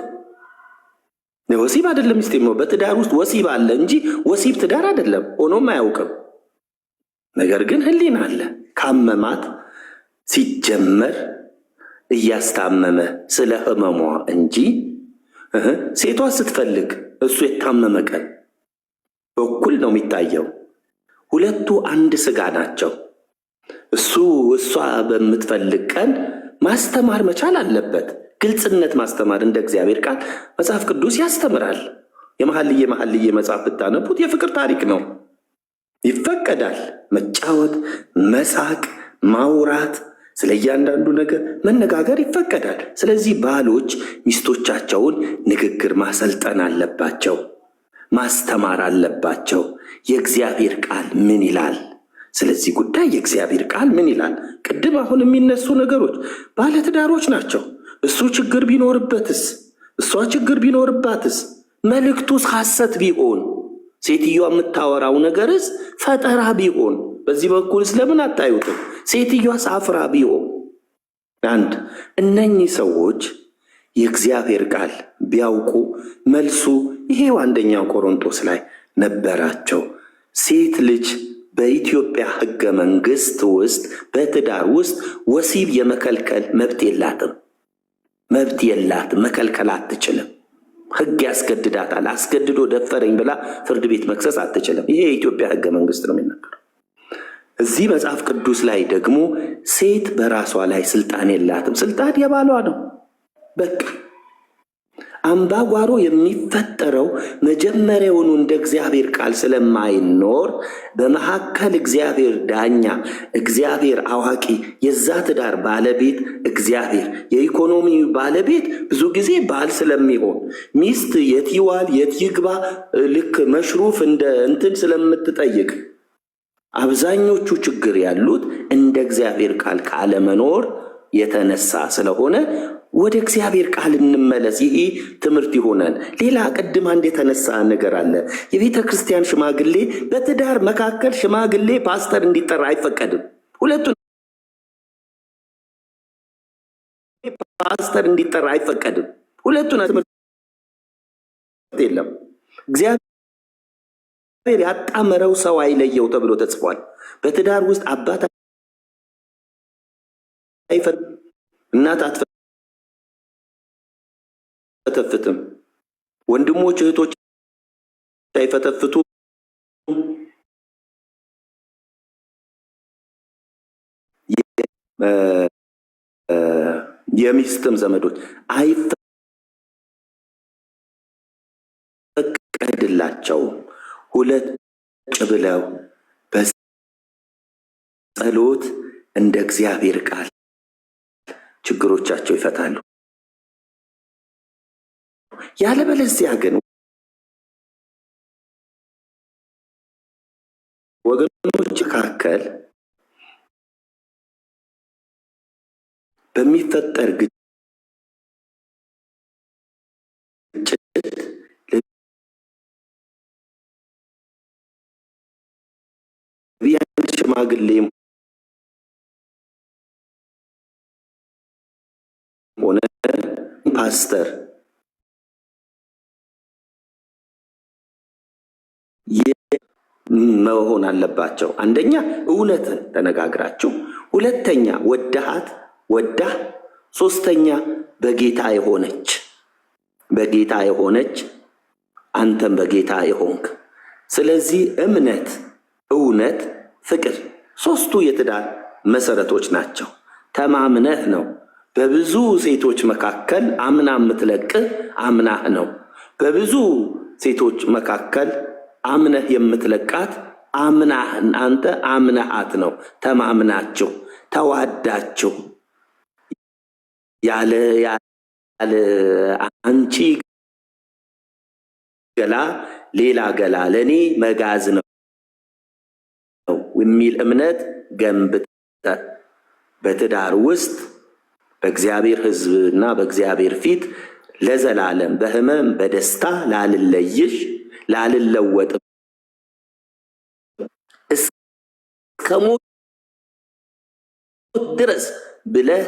ለወሲብ አይደለም ሚስቴ። በትዳር ውስጥ ወሲብ አለ እንጂ ወሲብ ትዳር አይደለም። ሆኖም አያውቅም። ነገር ግን ህሊና አለ። ካመማት ሲጀመር እያስታመመ ስለ ህመሟ እንጂ ሴቷ ስትፈልግ እሱ የታመመ ቀን በኩል ነው የሚታየው። ሁለቱ አንድ ስጋ ናቸው። እሷ በምትፈልግ ቀን ማስተማር መቻል አለበት። ግልጽነት ማስተማር እንደ እግዚአብሔር ቃል መጽሐፍ ቅዱስ ያስተምራል። የመኃልየ መጽሐፍ ብታነቡት የፍቅር ታሪክ ነው። ይፈቀዳል መጫወት፣ መሳቅ፣ ማውራት፣ ስለ እያንዳንዱ ነገር መነጋገር ይፈቀዳል። ስለዚህ ባሎች ሚስቶቻቸውን ንግግር ማሰልጠን አለባቸው፣ ማስተማር አለባቸው። የእግዚአብሔር ቃል ምን ይላል? ስለዚህ ጉዳይ የእግዚአብሔር ቃል ምን ይላል? ቅድም አሁን የሚነሱ ነገሮች ባለትዳሮች ናቸው። እሱ ችግር ቢኖርበትስ? እሷ ችግር ቢኖርባትስ? መልእክቱስ ሐሰት ቢሆን? ሴትዮዋ የምታወራው ነገርስ ፈጠራ ቢሆን? በዚህ በኩል ስለምን አታዩትም? ሴትዮዋ ሳፍራ ቢሆን? አንድ እነኚህ ሰዎች የእግዚአብሔር ቃል ቢያውቁ መልሱ ይሄው አንደኛው ቆሮንቶስ ላይ ነበራቸው። ሴት ልጅ በኢትዮጵያ ሕገ መንግስት ውስጥ በትዳር ውስጥ ወሲብ የመከልከል መብት የላትም። መከልከል አትችልም። ሕግ ያስገድዳታል። አስገድዶ ደፈረኝ ብላ ፍርድ ቤት መክሰስ አትችልም። ይሄ የኢትዮጵያ ሕገ መንግስት ነው የሚናገረው። እዚህ መጽሐፍ ቅዱስ ላይ ደግሞ ሴት በራሷ ላይ ስልጣን የላትም። ስልጣን የባሏ ነው። በቃ አምባጓሮ የሚፈጠረው መጀመሪያውኑ እንደ እግዚአብሔር ቃል ስለማይኖር በመካከል እግዚአብሔር ዳኛ፣ እግዚአብሔር አዋቂ፣ የዛ ትዳር ባለቤት እግዚአብሔር፣ የኢኮኖሚ ባለቤት ብዙ ጊዜ ባል ስለሚሆን ሚስት የት ይዋል የት ይግባ ልክ መሽሩፍ እንደ እንትን ስለምትጠይቅ አብዛኞቹ ችግር ያሉት እንደ እግዚአብሔር ቃል ካለመኖር የተነሳ ስለሆነ ወደ እግዚአብሔር ቃል እንመለስ። ይሄ ትምህርት ይሆናል። ሌላ ቅድም አንድ የተነሳ ነገር አለ። የቤተ ክርስቲያን ሽማግሌ በትዳር መካከል ሽማግሌ ፓስተር እንዲጠራ አይፈቀድም። ሁለቱ ፓስተር እንዲጠራ አይፈቀድም። ሁለቱን ትምህርት የለም። እግዚአብሔር ያጣመረው ሰው አይለየው ተብሎ ተጽፏል። በትዳር ውስጥ አባት እናት አትፈተፍትም፣ ወንድሞች እህቶች አይፈተፍቱ፣ የሚስትም ዘመዶች አይፈቀድላቸውም። ሁለት ብለው በጸሎት እንደ እግዚአብሔር ቃል ችግሮቻቸው ይፈታሉ። ያለበለዚያ ግን ወገኖች መካከል በሚፈጠር ግጭት ቢያንስ ሽማግሌም ሆነ ፓስተር መሆን አለባቸው። አንደኛ እውነትን ተነጋግራችሁ፣ ሁለተኛ ወዳህ፣ ሶስተኛ በጌታ የሆነች አንተም በጌታ የሆንክ። ስለዚህ እምነት፣ እውነት፣ ፍቅር ሶስቱ የትዳር መሰረቶች ናቸው። ተማምነህ ነው። በብዙ ሴቶች መካከል አምና የምትለቅህ አምናህ ነው። በብዙ ሴቶች መካከል አምነህ የምትለቃት አንተ አምነሃት ነው። ተማምናችሁ ተዋዳችሁ ያለ አንቺ ገላ ሌላ ገላ ለኔ መጋዝ ነው የሚል እምነት ገንብተህ በትዳር ውስጥ በእግዚአብሔር ሕዝብና በእግዚአብሔር ፊት ለዘላለም በህመም በደስታ ላልለይሽ ላልለወጥ እስከ ሞት ድረስ ብለህ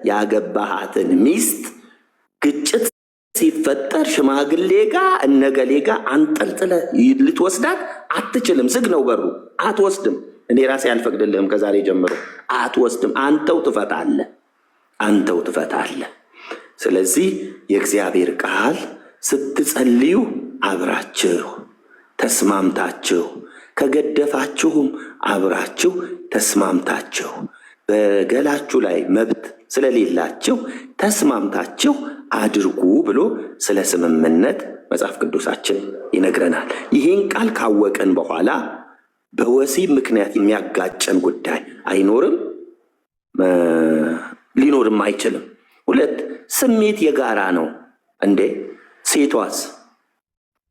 ያገባሃትን ሚስት ግጭት ሲፈጠር ሽማግሌ ጋር እነገሌ ጋር አንጠልጥለህ ልትወስዳት አትችልም። ዝግ ነው በሩ። አትወስድም። እኔ ራሴ አልፈቅድልህም። ከዛሬ ጀምሮ አትወስድም። አንተው ትፈታለህ። ስለዚህ የእግዚአብሔር ቃል ስትጸልዩ አብራችሁ ተስማምታችሁ፣ ከገደፋችሁም አብራችሁ ተስማምታችሁ፣ በገላችሁ ላይ መብት ስለሌላችሁ ተስማምታችሁ አድርጉ ብሎ ስለ ስምምነት መጽሐፍ ቅዱሳችን ይነግረናል። ይህን ቃል ካወቅን በኋላ በወሲብ ምክንያት የሚያጋጨን ጉዳይ አይኖርም፣ ሊኖርም አይችልም። ሁለት ስሜት የጋራ ነው እንዴ? ሴቷስ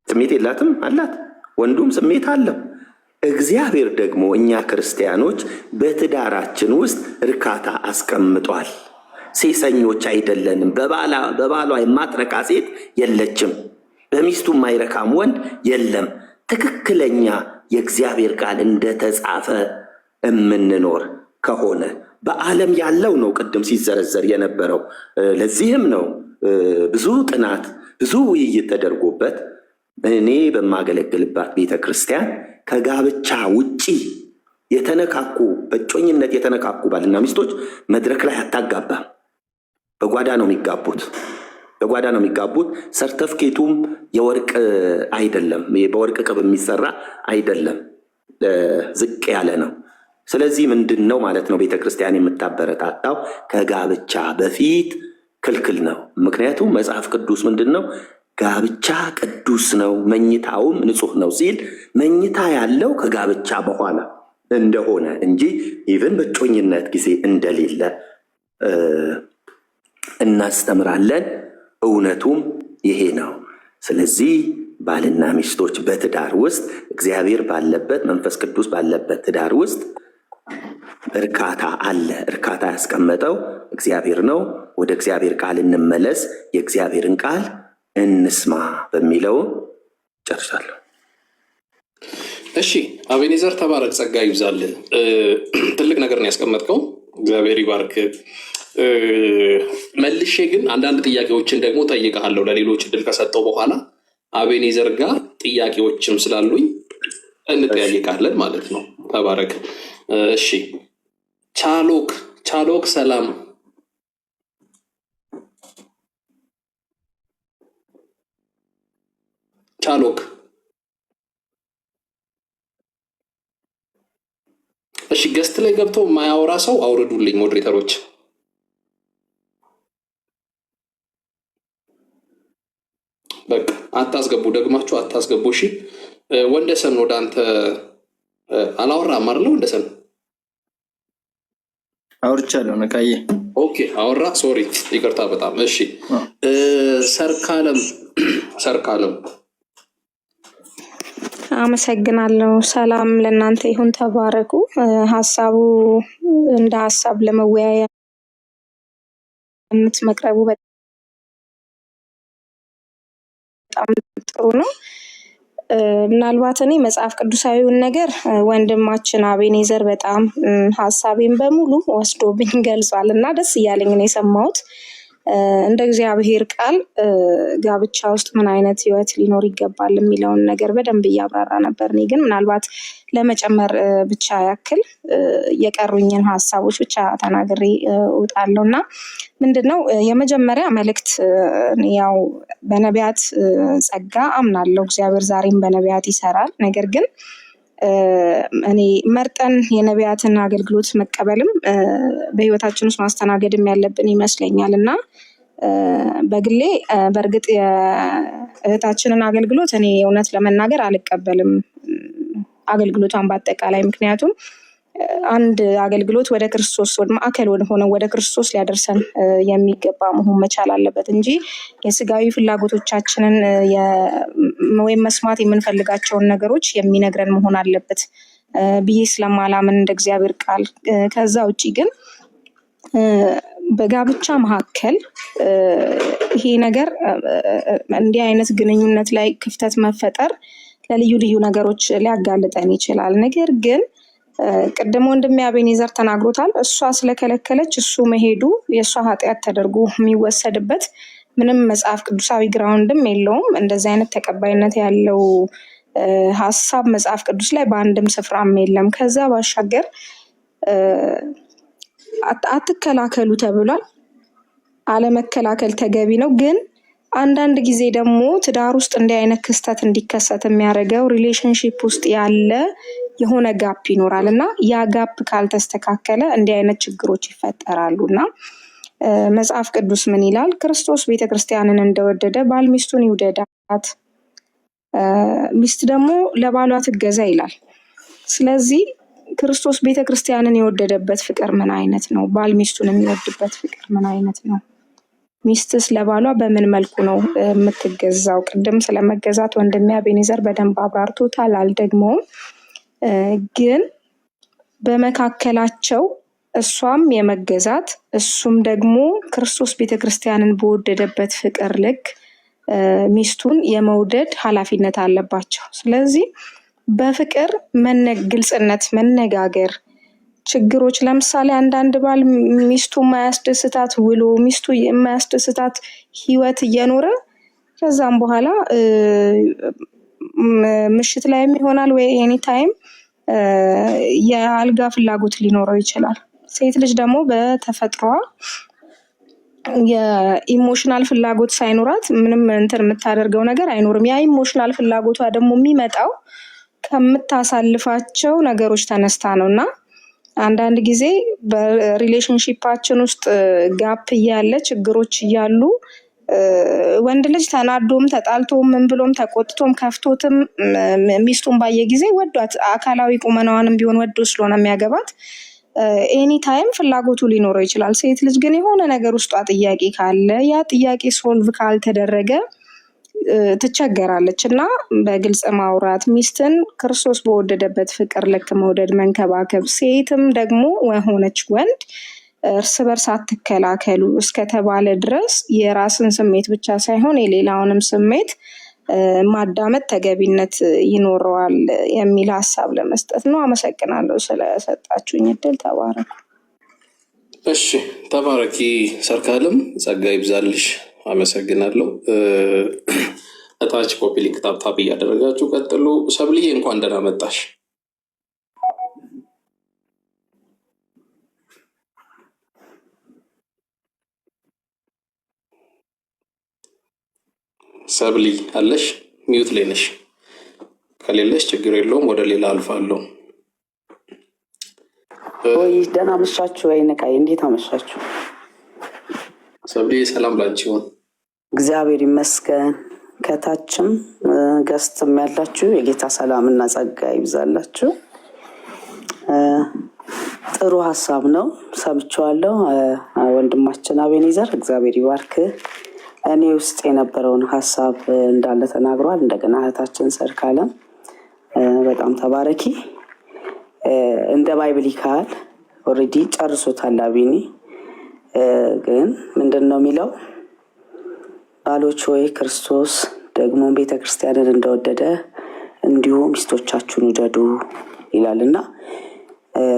ስሜት የላትም? አላት። ወንዱም ስሜት አለው። እግዚአብሔር ደግሞ እኛ ክርስቲያኖች በትዳራችን ውስጥ እርካታ አስቀምጧል። ሴሰኞች አይደለንም። በባሏ የማትረካ ሴት የለችም። በሚስቱ የማይረካም ወንድ የለም። ትክክለኛ የእግዚአብሔር ቃል እንደተጻፈ የምንኖር ከሆነ በዓለም ያለው ነው ቅድም ሲዘረዘር የነበረው። ለዚህም ነው ብዙ ጥናት ብዙ ውይይት ተደርጎበት እኔ በማገለግልባት ቤተ ክርስቲያን ከጋብቻ ውጪ የተነካኩ በጮኝነት የተነካኩ ባልና ሚስቶች መድረክ ላይ አታጋባም። በጓዳ ነው የሚጋቡት። ሰርተፍኬቱም የወርቅ አይደለም፣ በወርቅ ቅብ የሚሰራ አይደለም፣ ዝቅ ያለ ነው። ስለዚህ ምንድን ነው ማለት ነው ቤተ ክርስቲያን የምታበረታታው? ከጋብቻ በፊት ክልክል ነው። ምክንያቱም መጽሐፍ ቅዱስ ምንድን ነው? ጋብቻ ቅዱስ ነው መኝታውም ንጹሕ ነው ሲል መኝታ ያለው ከጋብቻ በኋላ እንደሆነ እንጂ ኢቭን በጮኝነት ጊዜ እንደሌለ እናስተምራለን። እውነቱም ይሄ ነው። ስለዚህ ባልና ሚስቶች በትዳር ውስጥ እግዚአብሔር ባለበት መንፈስ ቅዱስ ባለበት ትዳር ውስጥ እርካታ አለ። እርካታ ያስቀመጠው እግዚአብሔር ነው። ወደ እግዚአብሔር ቃል እንመለስ፣ የእግዚአብሔርን ቃል እንስማ በሚለው ጨርሳለሁ። እሺ አቤኔዘር ተባረክ፣ ጸጋ ይብዛልህ። ትልቅ ነገር ነው ያስቀመጥከው። እግዚአብሔር ይባርክ። መልሼ ግን አንዳንድ ጥያቄዎችን ደግሞ ጠይቀሃለሁ ለሌሎች እድል ከሰጠው በኋላ አቤኔዘር ጋር ጥያቄዎችም ስላሉኝ እንጠያየቃለን ማለት ነው። ተባረክ። እሺ ቻሎክ ሰላም ቻሎክ። እሺ ገስት ላይ ገብቶ የማያወራ ሰው አውርዱልኝ ሞዴሬተሮች። በቃ አታስገቡ፣ ደግማችሁ አታስገቡ። እሺ ወንደሰን ወደ አንተ አላወራም አይደል? ወንደሰን አውርቻለሁ ነቃዬ። ኦኬ አወራ። ሶሪ ይቅርታ በጣም እሺ። ሰርካለም አመሰግናለሁ። ሰላም ለእናንተ ይሁን፣ ተባረኩ። ሀሳቡ እንደ ሀሳብ ለመወያያነት መቅረቡ በጣም ጥሩ ነው። ምናልባት እኔ መጽሐፍ ቅዱሳዊውን ነገር ወንድማችን አቤኔዘር በጣም ሀሳቤን በሙሉ ወስዶብኝ ገልጿል እና ደስ እያለኝ ነው የሰማሁት። እንደ እግዚአብሔር ቃል ጋብቻ ውስጥ ምን አይነት ህይወት ሊኖር ይገባል የሚለውን ነገር በደንብ እያብራራ ነበር። እኔ ግን ምናልባት ለመጨመር ብቻ ያክል የቀሩኝን ሀሳቦች ብቻ ተናግሬ እወጣለሁ እና ምንድነው የመጀመሪያ መልእክት፣ ያው በነቢያት ጸጋ አምናለሁ። እግዚአብሔር ዛሬም በነቢያት ይሰራል። ነገር ግን እኔ መርጠን የነቢያትን አገልግሎት መቀበልም በህይወታችን ውስጥ ማስተናገድም ያለብን ይመስለኛል እና በግሌ በእርግጥ የእህታችንን አገልግሎት እኔ እውነት ለመናገር አልቀበልም፣ አገልግሎቷን በአጠቃላይ። ምክንያቱም አንድ አገልግሎት ወደ ክርስቶስ ማዕከል ሆነ ወደ ክርስቶስ ሊያደርሰን የሚገባ መሆን መቻል አለበት እንጂ የስጋዊ ፍላጎቶቻችንን ወይም መስማት የምንፈልጋቸውን ነገሮች የሚነግረን መሆን አለበት ብዬ ስለማላምን እንደ እግዚአብሔር ቃል። ከዛ ውጪ ግን በጋብቻ መካከል ይሄ ነገር እንዲህ አይነት ግንኙነት ላይ ክፍተት መፈጠር ለልዩ ልዩ ነገሮች ሊያጋልጠን ይችላል። ነገር ግን ቅድም ወንድሜ አቤኔዘር ተናግሮታል። እሷ ስለከለከለች እሱ መሄዱ የእሷ ኃጢአት ተደርጎ የሚወሰድበት ምንም መጽሐፍ ቅዱሳዊ ግራውንድም የለውም። እንደዚህ አይነት ተቀባይነት ያለው ሀሳብ መጽሐፍ ቅዱስ ላይ በአንድም ስፍራም የለም። ከዛ ባሻገር አትከላከሉ ተብሏል። አለመከላከል ተገቢ ነው። ግን አንዳንድ ጊዜ ደግሞ ትዳር ውስጥ እንዲህ አይነት ክስተት እንዲከሰት የሚያደርገው ሪሌሽንሺፕ ውስጥ ያለ የሆነ ጋፕ ይኖራል እና ያ ጋፕ ካልተስተካከለ እንዲህ አይነት ችግሮች ይፈጠራሉ እና መጽሐፍ ቅዱስ ምን ይላል? ክርስቶስ ቤተክርስቲያንን እንደወደደ ባል ሚስቱን ይውደዳት፣ ሚስት ደግሞ ለባሏ ትገዛ ይላል። ስለዚህ ክርስቶስ ቤተክርስቲያንን የወደደበት ፍቅር ምን አይነት ነው? ባል ሚስቱን የሚወድበት ፍቅር ምን አይነት ነው? ሚስትስ ለባሏ በምን መልኩ ነው የምትገዛው? ቅድም ስለመገዛት ወንድሜ አቤኔዘር በደንብ አብራርቶታል፣ አልደግመውም። ግን በመካከላቸው እሷም የመገዛት እሱም ደግሞ ክርስቶስ ቤተክርስቲያንን በወደደበት ፍቅር ልክ ሚስቱን የመውደድ ኃላፊነት አለባቸው። ስለዚህ በፍቅር ግልጽነት መነጋገር፣ ችግሮች ለምሳሌ አንዳንድ ባል ሚስቱ የማያስደስታት ውሎ፣ ሚስቱ የማያስደስታት ህይወት እየኖረ ከዛም በኋላ ምሽት ላይም ይሆናል ወይ ኤኒ ታይም የአልጋ ፍላጎት ሊኖረው ይችላል። ሴት ልጅ ደግሞ በተፈጥሯ የኢሞሽናል ፍላጎት ሳይኖራት ምንም የምታደርገው ነገር አይኖርም። ያ ኢሞሽናል ፍላጎቷ ደግሞ የሚመጣው ከምታሳልፋቸው ነገሮች ተነስታ ነው እና አንዳንድ ጊዜ በሪሌሽንሺፓችን ውስጥ ጋፕ እያለ ችግሮች እያሉ ወንድ ልጅ ተናዶም ተጣልቶም ምን ብሎም ተቆጥቶም ከፍቶትም ሚስቱን ባየ ጊዜ ወዷት አካላዊ ቁመናዋንም ቢሆን ወዶ ስለሆነ የሚያገባት ኤኒ ታይም ፍላጎቱ ሊኖረው ይችላል። ሴት ልጅ ግን የሆነ ነገር ውስጧ ጥያቄ ካለ ያ ጥያቄ ሶልቭ ካልተደረገ ትቸገራለች እና በግልጽ ማውራት፣ ሚስትን ክርስቶስ በወደደበት ፍቅር ልክ መውደድ፣ መንከባከብ፣ ሴትም ደግሞ ሆነች ወንድ እርስ በርስ አትከላከሉ እስከተባለ ድረስ የራስን ስሜት ብቻ ሳይሆን የሌላውንም ስሜት ማዳመጥ ተገቢነት ይኖረዋል የሚል ሀሳብ ለመስጠት ነው። አመሰግናለሁ ስለሰጣችሁኝ እድል። ተባረኩ። እሺ ተባረኪ ሰርካለም፣ ጸጋ ይብዛልሽ። አመሰግናለሁ። እታች ኮፒ ሊንክ ታፕ እያደረጋችሁ ቀጥሉ። ሰብልዬ እንኳን ደህና መጣሽ። ሰብሊ አለሽ? ሚዩት ላይ ነሽ። ከሌለሽ ችግር የለውም፣ ወደ ሌላ አልፋለሁ። ወይ ደህና አመሻችሁ። ወይ ነቃይ፣ እንዴት አመሻችሁ? ሰብሊ ሰላም ላንቺ ይሁን። እግዚአብሔር ይመስገን። ከታችም ገስትም ያላችሁ የጌታ ሰላም እና ጸጋ ይብዛላችሁ። ጥሩ ሀሳብ ነው፣ ሰምቼዋለሁ። ወንድማችን አቤኔዘር እግዚአብሔር ይባርክ። እኔ ውስጥ የነበረውን ሀሳብ እንዳለ ተናግሯል። እንደገና እህታችን ሰርካለም በጣም ተባረኪ። እንደ ባይብሊካል ኦልሬዲ ጨርሶታል አቤኔ። ግን ምንድን ነው የሚለው? ባሎች ሆይ ክርስቶስ ደግሞ ቤተክርስቲያንን እንደወደደ እንዲሁ ሚስቶቻችሁን ውደዱ ይላልና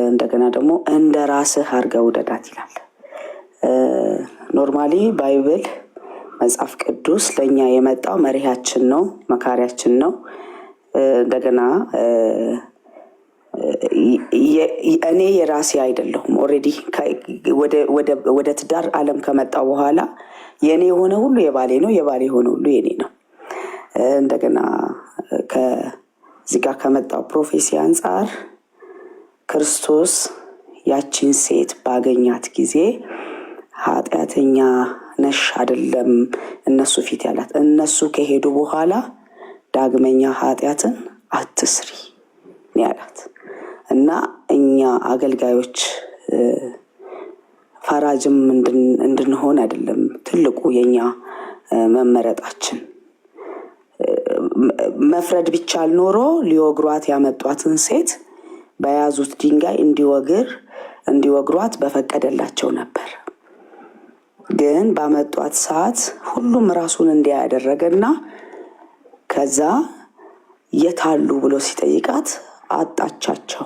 እንደገና ደግሞ እንደ ራስህ አድርገህ ውደዳት ይላል። ኖርማሊ ባይብል መጽሐፍ ቅዱስ ለእኛ የመጣው መሪያችን ነው፣ መካሪያችን ነው። እንደገና እኔ የራሴ አይደለሁም። ኦልሬዲ ወደ ትዳር ዓለም ከመጣው በኋላ የኔ የሆነ ሁሉ የባሌ ነው፣ የባሌ የሆነ ሁሉ የኔ ነው። እንደገና ከዚህ ጋር ከመጣው ፕሮፌሲ አንጻር ክርስቶስ ያቺን ሴት ባገኛት ጊዜ ኃጢአተኛ ነሽ አይደለም እነሱ ፊት ያላት፣ እነሱ ከሄዱ በኋላ ዳግመኛ ኃጢአትን አትስሪ ያላት እና እኛ አገልጋዮች ፈራጅም እንድንሆን አይደለም ትልቁ የኛ መመረጣችን። መፍረድ ቢቻል ኖሮ ሊወግሯት ያመጧትን ሴት በያዙት ድንጋይ እንዲወግሯት በፈቀደላቸው ነበር። ግን ባመጧት ሰዓት ሁሉም ራሱን እንዲያደረገና ከዛ የታሉ ብሎ ሲጠይቃት አጣቻቸው።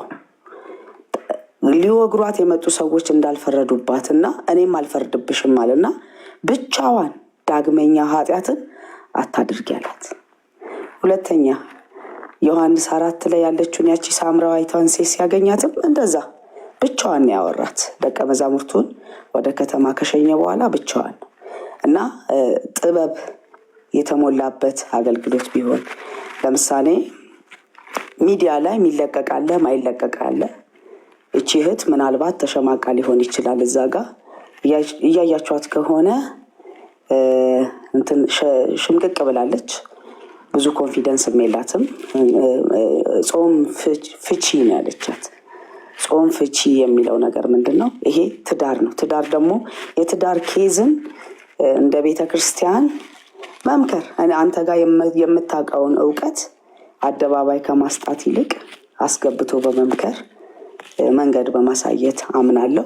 ሊወግሯት የመጡ ሰዎች እንዳልፈረዱባትና እኔም አልፈርድብሽም አለና ብቻዋን ዳግመኛ ኃጢአትን አታድርጊ አላት። ሁለተኛ ዮሐንስ 4 ላይ ያለችውን ያቺ ሳምራዊቷን ሴት ሲያገኛትም እንደዛ ብቻዋን ያወራት። ደቀ መዛሙርቱን ወደ ከተማ ከሸኘ በኋላ ብቻዋን እና ጥበብ የተሞላበት አገልግሎት ቢሆን ለምሳሌ ሚዲያ ላይ የሚለቀቃለ ማይለቀቃለ። እቺ እህት ምናልባት ተሸማቃ ሊሆን ይችላል። እዛ ጋር እያያችኋት ከሆነ እንትን ሽምቅቅ ብላለች። ብዙ ኮንፊደንስ የላትም። ጾም ፍቺ ነው ያለቻት። ጾም ፍቺ የሚለው ነገር ምንድን ነው? ይሄ ትዳር ነው። ትዳር ደግሞ የትዳር ኬዝን እንደ ቤተ ክርስቲያን መምከር፣ አንተ ጋር የምታውቀውን እውቀት አደባባይ ከማስጣት ይልቅ አስገብቶ በመምከር መንገድ በማሳየት አምናለሁ።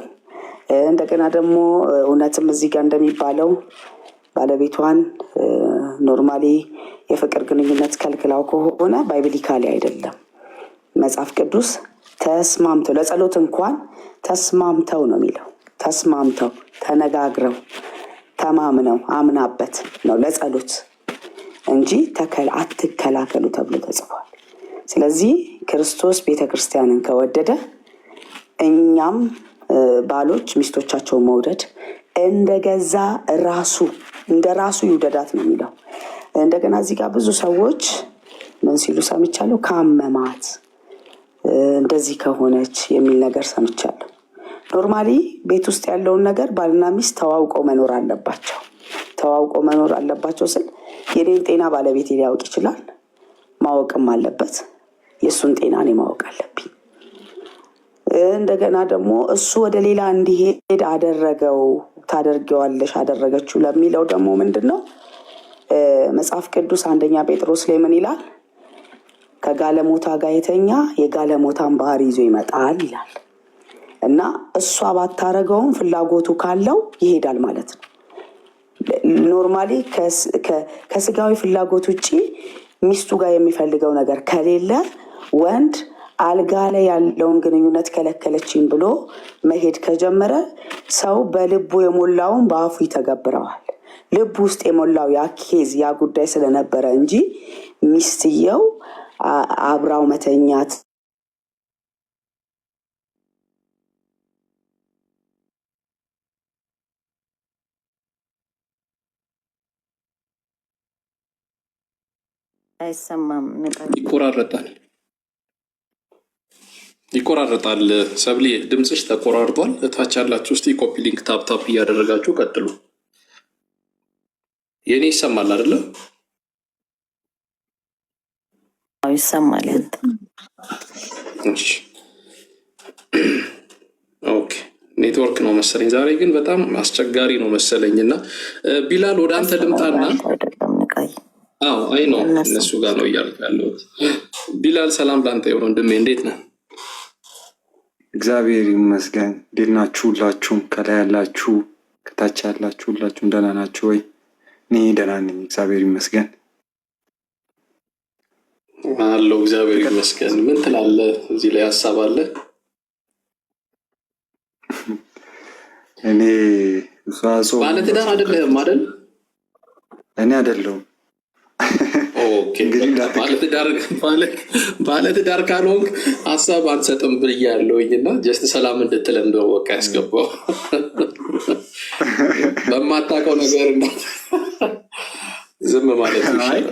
እንደገና ደግሞ እውነትም እዚህ ጋር እንደሚባለው ባለቤቷን ኖርማሊ የፍቅር ግንኙነት ከልክላው ከሆነ ባይብሊካሊ አይደለም። መጽሐፍ ቅዱስ ተስማምተው ለጸሎት እንኳን ተስማምተው ነው የሚለው። ተስማምተው ተነጋግረው ተማምነው አምናበት ነው ለጸሎት እንጂ አትከላከሉ ተብሎ ተጽፏል። ስለዚህ ክርስቶስ ቤተክርስቲያንን ከወደደ እኛም ባሎች ሚስቶቻቸውን መውደድ እንደገዛ እንደ ራሱ ይውደዳት ነው የሚለው። እንደገና እዚህ ጋር ብዙ ሰዎች ምን ሲሉ ሰምቻለሁ? ካመማት እንደዚህ ከሆነች የሚል ነገር ሰምቻለሁ። ኖርማሊ ቤት ውስጥ ያለውን ነገር ባልና ሚስት ተዋውቀው መኖር አለባቸው። ተዋውቀው መኖር አለባቸው ስል የኔን ጤና ባለቤቴ ሊያውቅ ይችላል፣ ማወቅም አለበት። የእሱን ጤና እኔ ማወቅ አለብኝ። እንደገና ደግሞ እሱ ወደ ሌላ እንዲሄድ አደረገው፣ ታደርገዋለሽ፣ አደረገችው ለሚለው ደግሞ ምንድን ነው መጽሐፍ ቅዱስ አንደኛ ጴጥሮስ ላይ ምን ይላል? ከጋለሞታ ጋር የተኛ የጋለሞታን ባህሪ ይዞ ይመጣል ይላል። እና እሷ ባታረገውም ፍላጎቱ ካለው ይሄዳል ማለት ነው። ኖርማሊ ከስጋዊ ፍላጎት ውጪ ሚስቱ ጋር የሚፈልገው ነገር ከሌለ ወንድ አልጋ ላይ ያለውን ግንኙነት ከለከለችኝ ብሎ መሄድ ከጀመረ ሰው በልቡ የሞላውን በአፉ ይተገብረዋል። ልቡ ውስጥ የሞላው ያ ኬዝ ያ ጉዳይ ስለነበረ እንጂ ሚስትየው አብራው መተኛት አይሰማም። ይቆራረጣል። ሰብሊ ድምፅሽ ተቆራርጧል። እታች ያላችሁ ውስጥ ኮፒ ሊንክ ታፕ እያደረጋችሁ ቀጥሉ። የኔ ይሰማል አይደለ? ይሰማል። ኦኬ ኔትወርክ ነው መሰለኝ ዛሬ ግን በጣም አስቸጋሪ ነው መሰለኝ። እና ቢላል ወደ አንተ ልምጣና አይ ነው እነሱ ጋር ነው እያልኩ ያለሁት። ቢላል ሰላም ላንተ ይሁን ወንድሜ፣ እንዴት ነህ? እግዚአብሔር ይመስገን። እንዴት ናችሁ? ሁላችሁም ከላይ ያላችሁ ከታች ያላችሁ ሁላችሁም ደህና ናችሁ ወይ? እኔ ደህና ነኝ፣ እግዚአብሔር ይመስገን አለው። እግዚአብሔር ይመስገን። ምን ትላለህ? እዚህ ላይ ሀሳብ አለ? እኔ ባለትዳር አይደለህም አይደል? እኔ አይደለሁም። ባለትዳር ካልሆንክ ሀሳብ አንሰጥም ብያለሁኝ እና ጀስት ሰላም እንድትለን በወቃ ያስገባው በማታውቀው ነገር እና ዝም ማለት ይሻላል።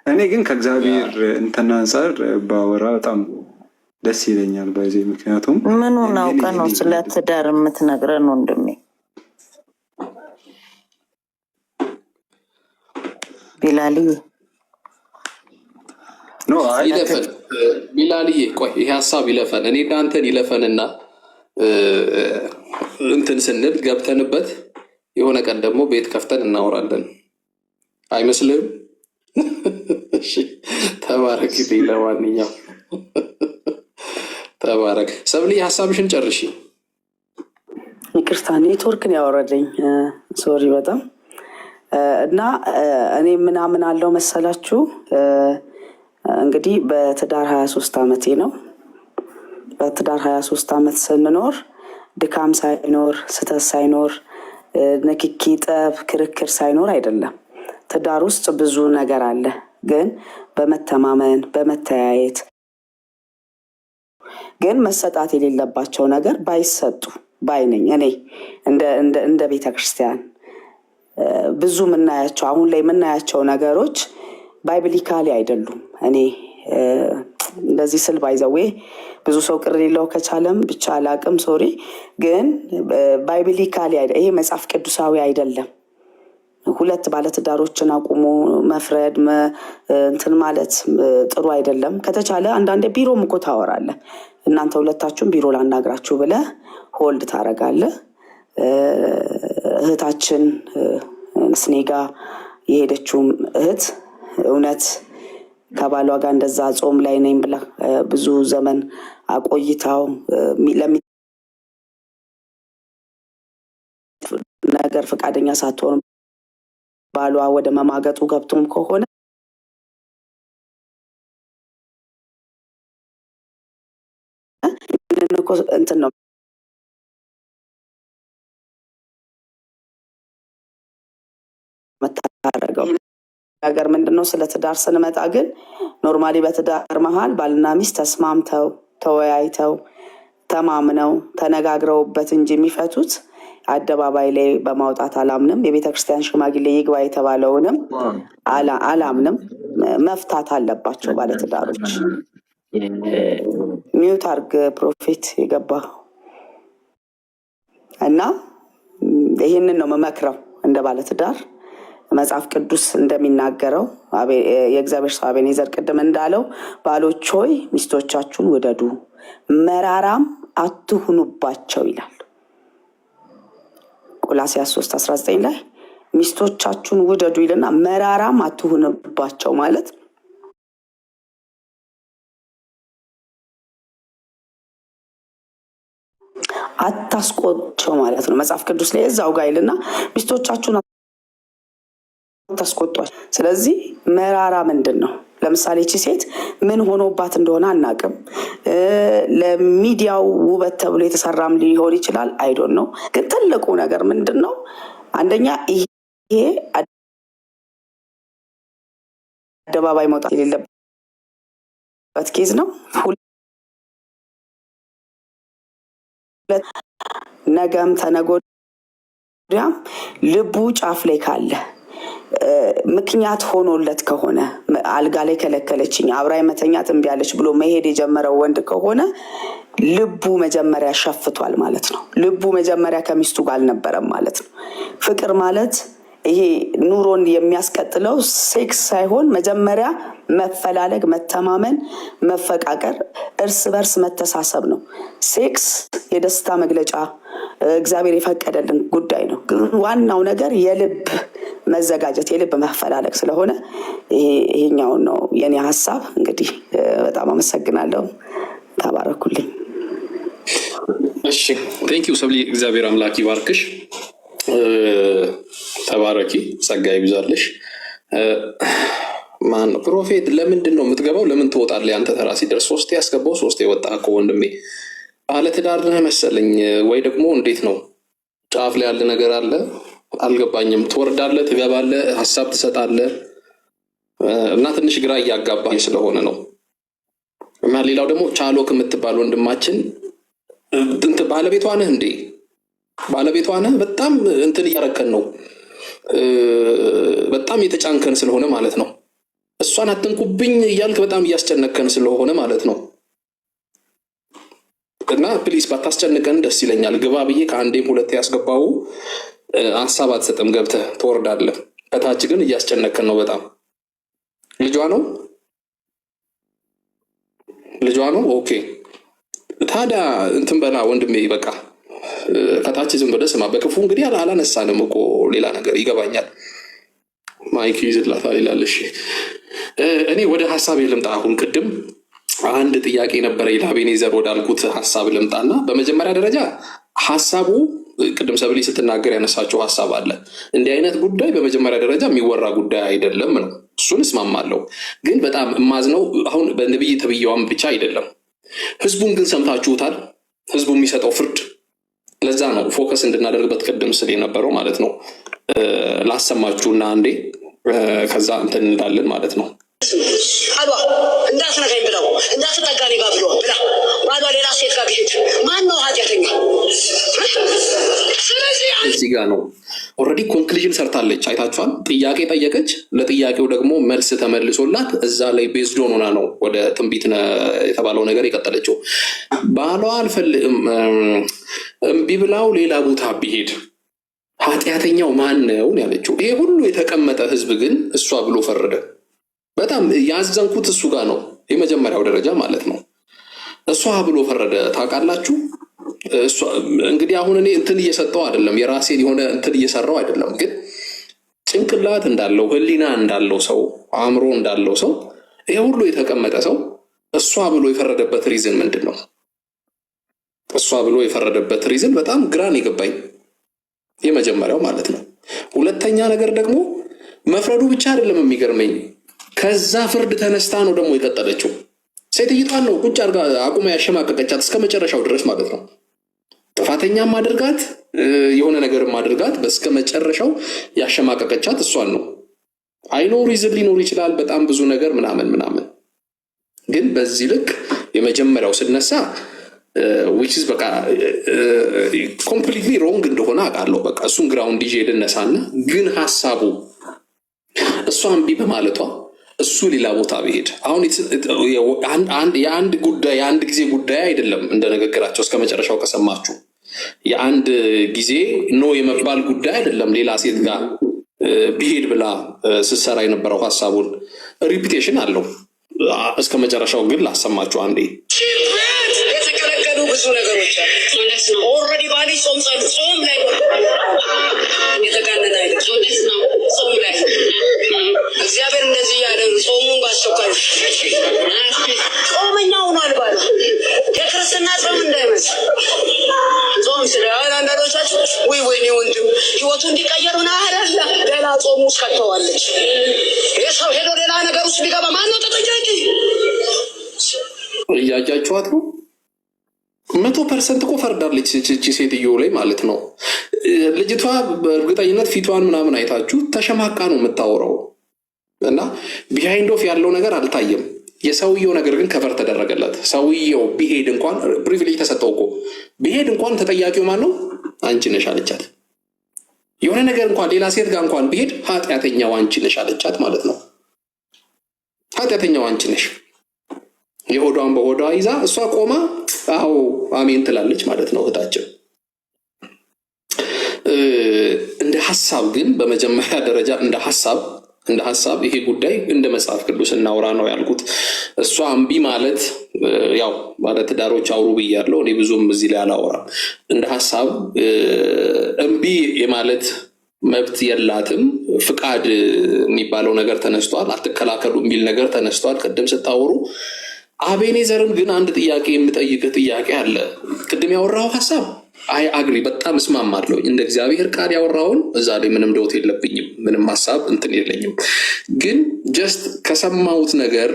እኔ ግን ከእግዚአብሔር እንትን አንጻር ባወራ በጣም ደስ ይለኛል። በዚህ ምክንያቱም ምኑን አውቀህ ነው ስለ ትዳር የምትነግረን ወንድሜ? ቢላልዬ ይለፈን። ቢላልዬ ቆይ ይሄ ሀሳብ ይለፈን፣ እኔ እናንተን ይለፈንና እንትን ስንል ገብተንበት የሆነ ቀን ደግሞ ቤት ከፍተን እናወራለን። አይመስልም? ተባረክ። ለማንኛውም ተባረክ። ሰብሊ ሀሳብሽን ጨርሺ። ይቅርታ ኔትወርክን ያወረደኝ ሶሪ በጣም እና እኔ ምናምን አለው መሰላችሁ። እንግዲህ በትዳር 23 ዓመቴ ነው። በትዳር 23 ዓመት ስንኖር ድካም ሳይኖር ስተት ሳይኖር ንክኪ፣ ጠብ፣ ክርክር ሳይኖር አይደለም። ትዳር ውስጥ ብዙ ነገር አለ፣ ግን በመተማመን በመተያየት ግን መሰጣት የሌለባቸው ነገር ባይሰጡ ባይነኝ እኔ እንደ ቤተክርስቲያን ብዙ ምናያቸው አሁን ላይ ምናያቸው ነገሮች ባይብሊካሊ አይደሉም። እኔ እንደዚህ ስል ባይዘዌ ብዙ ሰው ቅር ሌለው ከቻለም ብቻ አላቅም ሶሪ፣ ግን ባይብሊካሊ ይሄ መጽሐፍ ቅዱሳዊ አይደለም። ሁለት ባለትዳሮችን አቁሞ መፍረድ እንትን ማለት ጥሩ አይደለም። ከተቻለ አንዳንዴ ቢሮም እኮ ታወራለህ። እናንተ ሁለታችሁም ቢሮ ላናግራችሁ ብለህ ሆልድ ታረጋለህ። እህታችን ስኔጋ የሄደችውም እህት እውነት ከባሏ ጋር እንደዛ ጾም ላይ ነኝ ብላ ብዙ ዘመን አቆይታው ነገር ፈቃደኛ ሳትሆን ባሏ ወደ መማገጡ ገብቶም ከሆነ እንትን ነው መታረገው ነገር ምንድነው? ስለ ትዳር ስንመጣ ግን ኖርማሊ በትዳር መሃል ባልና ሚስት ተስማምተው ተወያይተው ተማምነው ተነጋግረውበት እንጂ የሚፈቱት አደባባይ ላይ በማውጣት አላምንም። የቤተክርስቲያን ሽማግሌ ይግባ የተባለውንም አላምንም። መፍታት አለባቸው ባለትዳሮች። ሚዩት አርግ ፕሮፌት የገባ እና ይህንን ነው መመክረው እንደ ባለትዳር መጽሐፍ ቅዱስ እንደሚናገረው የእግዚአብሔር ሰው አቤኔዘር ቅድም እንዳለው ባሎች ሆይ ሚስቶቻችሁን ውደዱ መራራም አትሁኑባቸው ይላል። ቆላስይስ 3:19 ላይ ሚስቶቻችሁን ውደዱ ይልና መራራም አትሁኑባቸው ማለት አታስቆጣቸው ማለት ነው። መጽሐፍ ቅዱስ ላይ እዛው ጋር ይልና ሚስቶቻችሁን አታስቆጧቸው። ስለዚህ መራራ ምንድን ነው? ለምሳሌ እቺ ሴት ምን ሆኖባት እንደሆነ አናቅም። ለሚዲያው ውበት ተብሎ የተሰራም ሊሆን ይችላል። አይዶን ነው። ግን ትልቁ ነገር ምንድን ነው? አንደኛ ይሄ አደባባይ መውጣት የሌለበት ኬዝ ነው። ነገም ተነገ ወዲያም ልቡ ጫፍ ላይ ካለ ምክንያት ሆኖለት ከሆነ አልጋ ላይ ከለከለችኝ አብራይ መተኛት እምቢ አለች ብሎ መሄድ የጀመረው ወንድ ከሆነ ልቡ መጀመሪያ ሸፍቷል ማለት ነው። ልቡ መጀመሪያ ከሚስቱ ጋር አልነበረም ማለት ነው። ፍቅር ማለት ይሄ ኑሮን የሚያስቀጥለው ሴክስ ሳይሆን መጀመሪያ መፈላለግ፣ መተማመን፣ መፈቃቀር፣ እርስ በርስ መተሳሰብ ነው። ሴክስ የደስታ መግለጫ እግዚአብሔር የፈቀደልን ጉዳይ ነው። ግን ዋናው ነገር የልብ መዘጋጀት፣ የልብ መፈላለግ ስለሆነ ይሄኛውን ነው የኔ ሀሳብ። እንግዲህ በጣም አመሰግናለሁ። ተባረኩልኝ። እሺ ቴንክ ዩ ሰብሊ፣ እግዚአብሔር አምላክ ይባርክሽ። ተባረኪ፣ ጸጋ ይብዛልሽ። ማን ፕሮፌት ለምንድን ነው የምትገባው? ለምን ትወጣለህ? አንተ ተራ ሲደርስ ሶስቴ ያስገባው ሶስቴ ወጣ እኮ ወንድሜ። ባለትዳር ነህ መሰለኝ ወይ ደግሞ እንዴት ነው? ጫፍ ላይ ያለ ነገር አለ አልገባኝም። ትወርዳለህ፣ ትገባለህ፣ ሀሳብ ትሰጣለህ እና ትንሽ ግራ እያጋባኝ ስለሆነ ነው። እና ሌላው ደግሞ ቻሎክ የምትባል ወንድማችን ባለቤቷ ነህ እንዴ? ባለቤቷ ነህ? በጣም እንትን እያረከን ነው፣ በጣም የተጫንከን ስለሆነ ማለት ነው። እሷን አትንኩብኝ እያልክ በጣም እያስጨነከን ስለሆነ ማለት ነው። እና ፕሊስ ባታስጨንቀን ደስ ይለኛል። ግባ ብዬ ከአንዴም ሁለቴ ያስገባው ሀሳብ አትሰጥም፣ ገብተህ ትወርዳለህ። ከታች ግን እያስጨነከን ነው በጣም። ልጇ ነው ልጇ ነው። ኦኬ ታዲያ እንትን በላ ወንድሜ፣ በቃ ከታች ዝም ብለህ ስማ። በክፉ እንግዲህ አላነሳንም እኮ ሌላ ነገር ይገባኛል። ማይክ ይዝላታል ይላል። እሺ እኔ ወደ ሀሳብ ልምጣ። አሁን ቅድም አንድ ጥያቄ ነበረ ለአቤኔዘር ወዳልኩት ሀሳብ ልምጣና በመጀመሪያ ደረጃ ሀሳቡ ቅድም ሰብሊ ስትናገር ያነሳቸው ሀሳብ አለ። እንዲህ አይነት ጉዳይ በመጀመሪያ ደረጃ የሚወራ ጉዳይ አይደለም ነው። እሱን እስማማለሁ። ግን በጣም እማዝነው አሁን በነብይ ተብዬዋም ብቻ አይደለም፣ ህዝቡን ግን ሰምታችሁታል። ህዝቡ የሚሰጠው ፍርድ ለዛ ነው ፎከስ እንድናደርግበት ቅድም ስል የነበረው ማለት ነው። ላሰማችሁና አንዴ ከዛ እንትን እንዳለን ማለት ነው። አሏ እንዳትነካኝ ብለው እንዳትጠጋኔ ጋር ብሎ ብላ ባሏ ሌላ ሴት ጋር ቢሄድ ማን ነው ኃጢአተኛ? ስለዚህ እዚህ ጋር ነው ኦልሬዲ ኮንክሉዥን ሰርታለች። አይታችኋል። ጥያቄ ጠየቀች፣ ለጥያቄው ደግሞ መልስ ተመልሶላት እዛ ላይ ቤዝድ ሆና ነው ወደ ትንቢት የተባለው ነገር የቀጠለችው። ባሏ አልፈልግም እምቢ ብላው ሌላ ቦታ ቢሄድ ኃጢአተኛው ማን ነው ያለችው። ይሄ ሁሉ የተቀመጠ ህዝብ ግን እሷ ብሎ ፈረደ። በጣም ያዘንኩት እሱ ጋር ነው፣ የመጀመሪያው ደረጃ ማለት ነው። እሷ ብሎ ፈረደ። ታውቃላችሁ እንግዲህ አሁን እኔ እንትን እየሰጠው አይደለም፣ የራሴን የሆነ እንትን እየሰራው አይደለም። ግን ጭንቅላት እንዳለው ህሊና እንዳለው ሰው አእምሮ እንዳለው ሰው ይሄ ሁሉ የተቀመጠ ሰው እሷ ብሎ የፈረደበት ሪዝን ምንድን ነው? እሷ ብሎ የፈረደበት ሪዝን በጣም ግራን የገባኝ የመጀመሪያው ማለት ነው። ሁለተኛ ነገር ደግሞ መፍረዱ ብቻ አይደለም የሚገርመኝ፣ ከዛ ፍርድ ተነስታ ነው ደግሞ የቀጠለችው። ሴትዮዋን ነው ቁጭ አርጋ አቁማ ያሸማቀቀቻት እስከ መጨረሻው ድረስ ማለት ነው። ጥፋተኛም አድርጋት የሆነ ነገርም አድርጋት በስከ መጨረሻው ያሸማቀቀቻት እሷን ነው። አይኖ ሪዝን ሊኖር ይችላል በጣም ብዙ ነገር ምናምን፣ ግን በዚህ ልክ የመጀመሪያው ስነሳ which is በቃ completely wrong እንደሆነ አውቃለሁ። በቃ እሱን ግራውንድ ይዤ ልነሳና ግን ሐሳቡ እሷን ቢ በማለቷ እሱ ሌላ ቦታ ቢሄድ አሁን የአንድ ጉዳይ የአንድ ጊዜ ጉዳይ አይደለም። እንደነገራቸው እስከ መጨረሻው ከሰማችሁ የአንድ ጊዜ ኖ የመባል ጉዳይ አይደለም። ሌላ ሴት ጋር ቢሄድ ብላ ስትሰራ የነበረው ሐሳቡን ሪፒቴሽን አለው። እስከ መጨረሻው ግን ላሰማችሁ አንዴ። የተከለከሉ ብዙ ነገሮች አሉ። ኦልሬዲ ባሊ ጾም ላይ የተጋነነ አይደል? ጾም ላይ እግዚአብሔር እንደዚህ ያለ ጾሙን ባስቸኳይ ጾመኛ ሆኗል ባለ የክርስትና ጾም እንዳይመስል ጾም ስለ አንዳንዶቻችሁ ወይኔ ወንድም ህይወቱ እንዲቀየር ሆነ አይደለ? ሌላ ጾም ውስጥ ከተዋለች። ይህ ሰው ሄዶ ሌላ ነገር ውስጥ ሊገባ ማን ነው ተጠያቂ? እያያችኋት ነው። 100% እኮ ፈርዳለች እቺ ሴትዮ ላይ ማለት ነው። ልጅቷ በእርግጠኝነት ፊቷን ምናምን አይታችሁ ተሸማቃ ነው የምታወራው እና ቢሃይንድ ኦፍ ያለው ነገር አልታየም። የሰውየው ነገር ግን ከቨር ተደረገለት። ሰውየው ቢሄድ እንኳን ፕሪቪሌጅ ተሰጠው እኮ ቢሄድ እንኳን ተጠያቂው ማን ነው? አንቺ ነሽ አለቻት። የሆነ ነገር እንኳን ሌላ ሴት ጋር እንኳን ቢሄድ ኃጢአተኛው አንቺ ነሽ አለቻት ማለት ነው። ኃጢአተኛው አንቺ ነሽ። የሆዷን በሆዷ ይዛ እሷ ቆማ አዎ አሜን ትላለች ማለት ነው እህታችን። እንደ ሐሳብ ግን በመጀመሪያ ደረጃ እንደ ሐሳብ ይሄ ጉዳይ እንደ መጽሐፍ ቅዱስ እናውራ ነው ያልኩት። እሷ እምቢ ማለት ያው ባለትዳሮች አውሩ ብያለሁ። እኔ ብዙም እዚህ ላይ አላወራም። እንደ ሐሳብ እምቢ የማለት መብት የላትም። ፍቃድ የሚባለው ነገር ተነስቷል። አትከላከሉ የሚል ነገር ተነስቷል። ቅድም ስታወሩ አቤኔዘርም ግን አንድ ጥያቄ የምጠይቅህ ጥያቄ አለ። ቅድም ያወራው ሐሳብ አይ አግሪ በጣም እስማማለሁ። እንደ እግዚአብሔር ቃል ያወራውን እዛ ላይ ምንም ደውት የለብኝም፣ ምንም ሐሳብ እንትን የለኝም። ግን ጀስት ከሰማሁት ነገር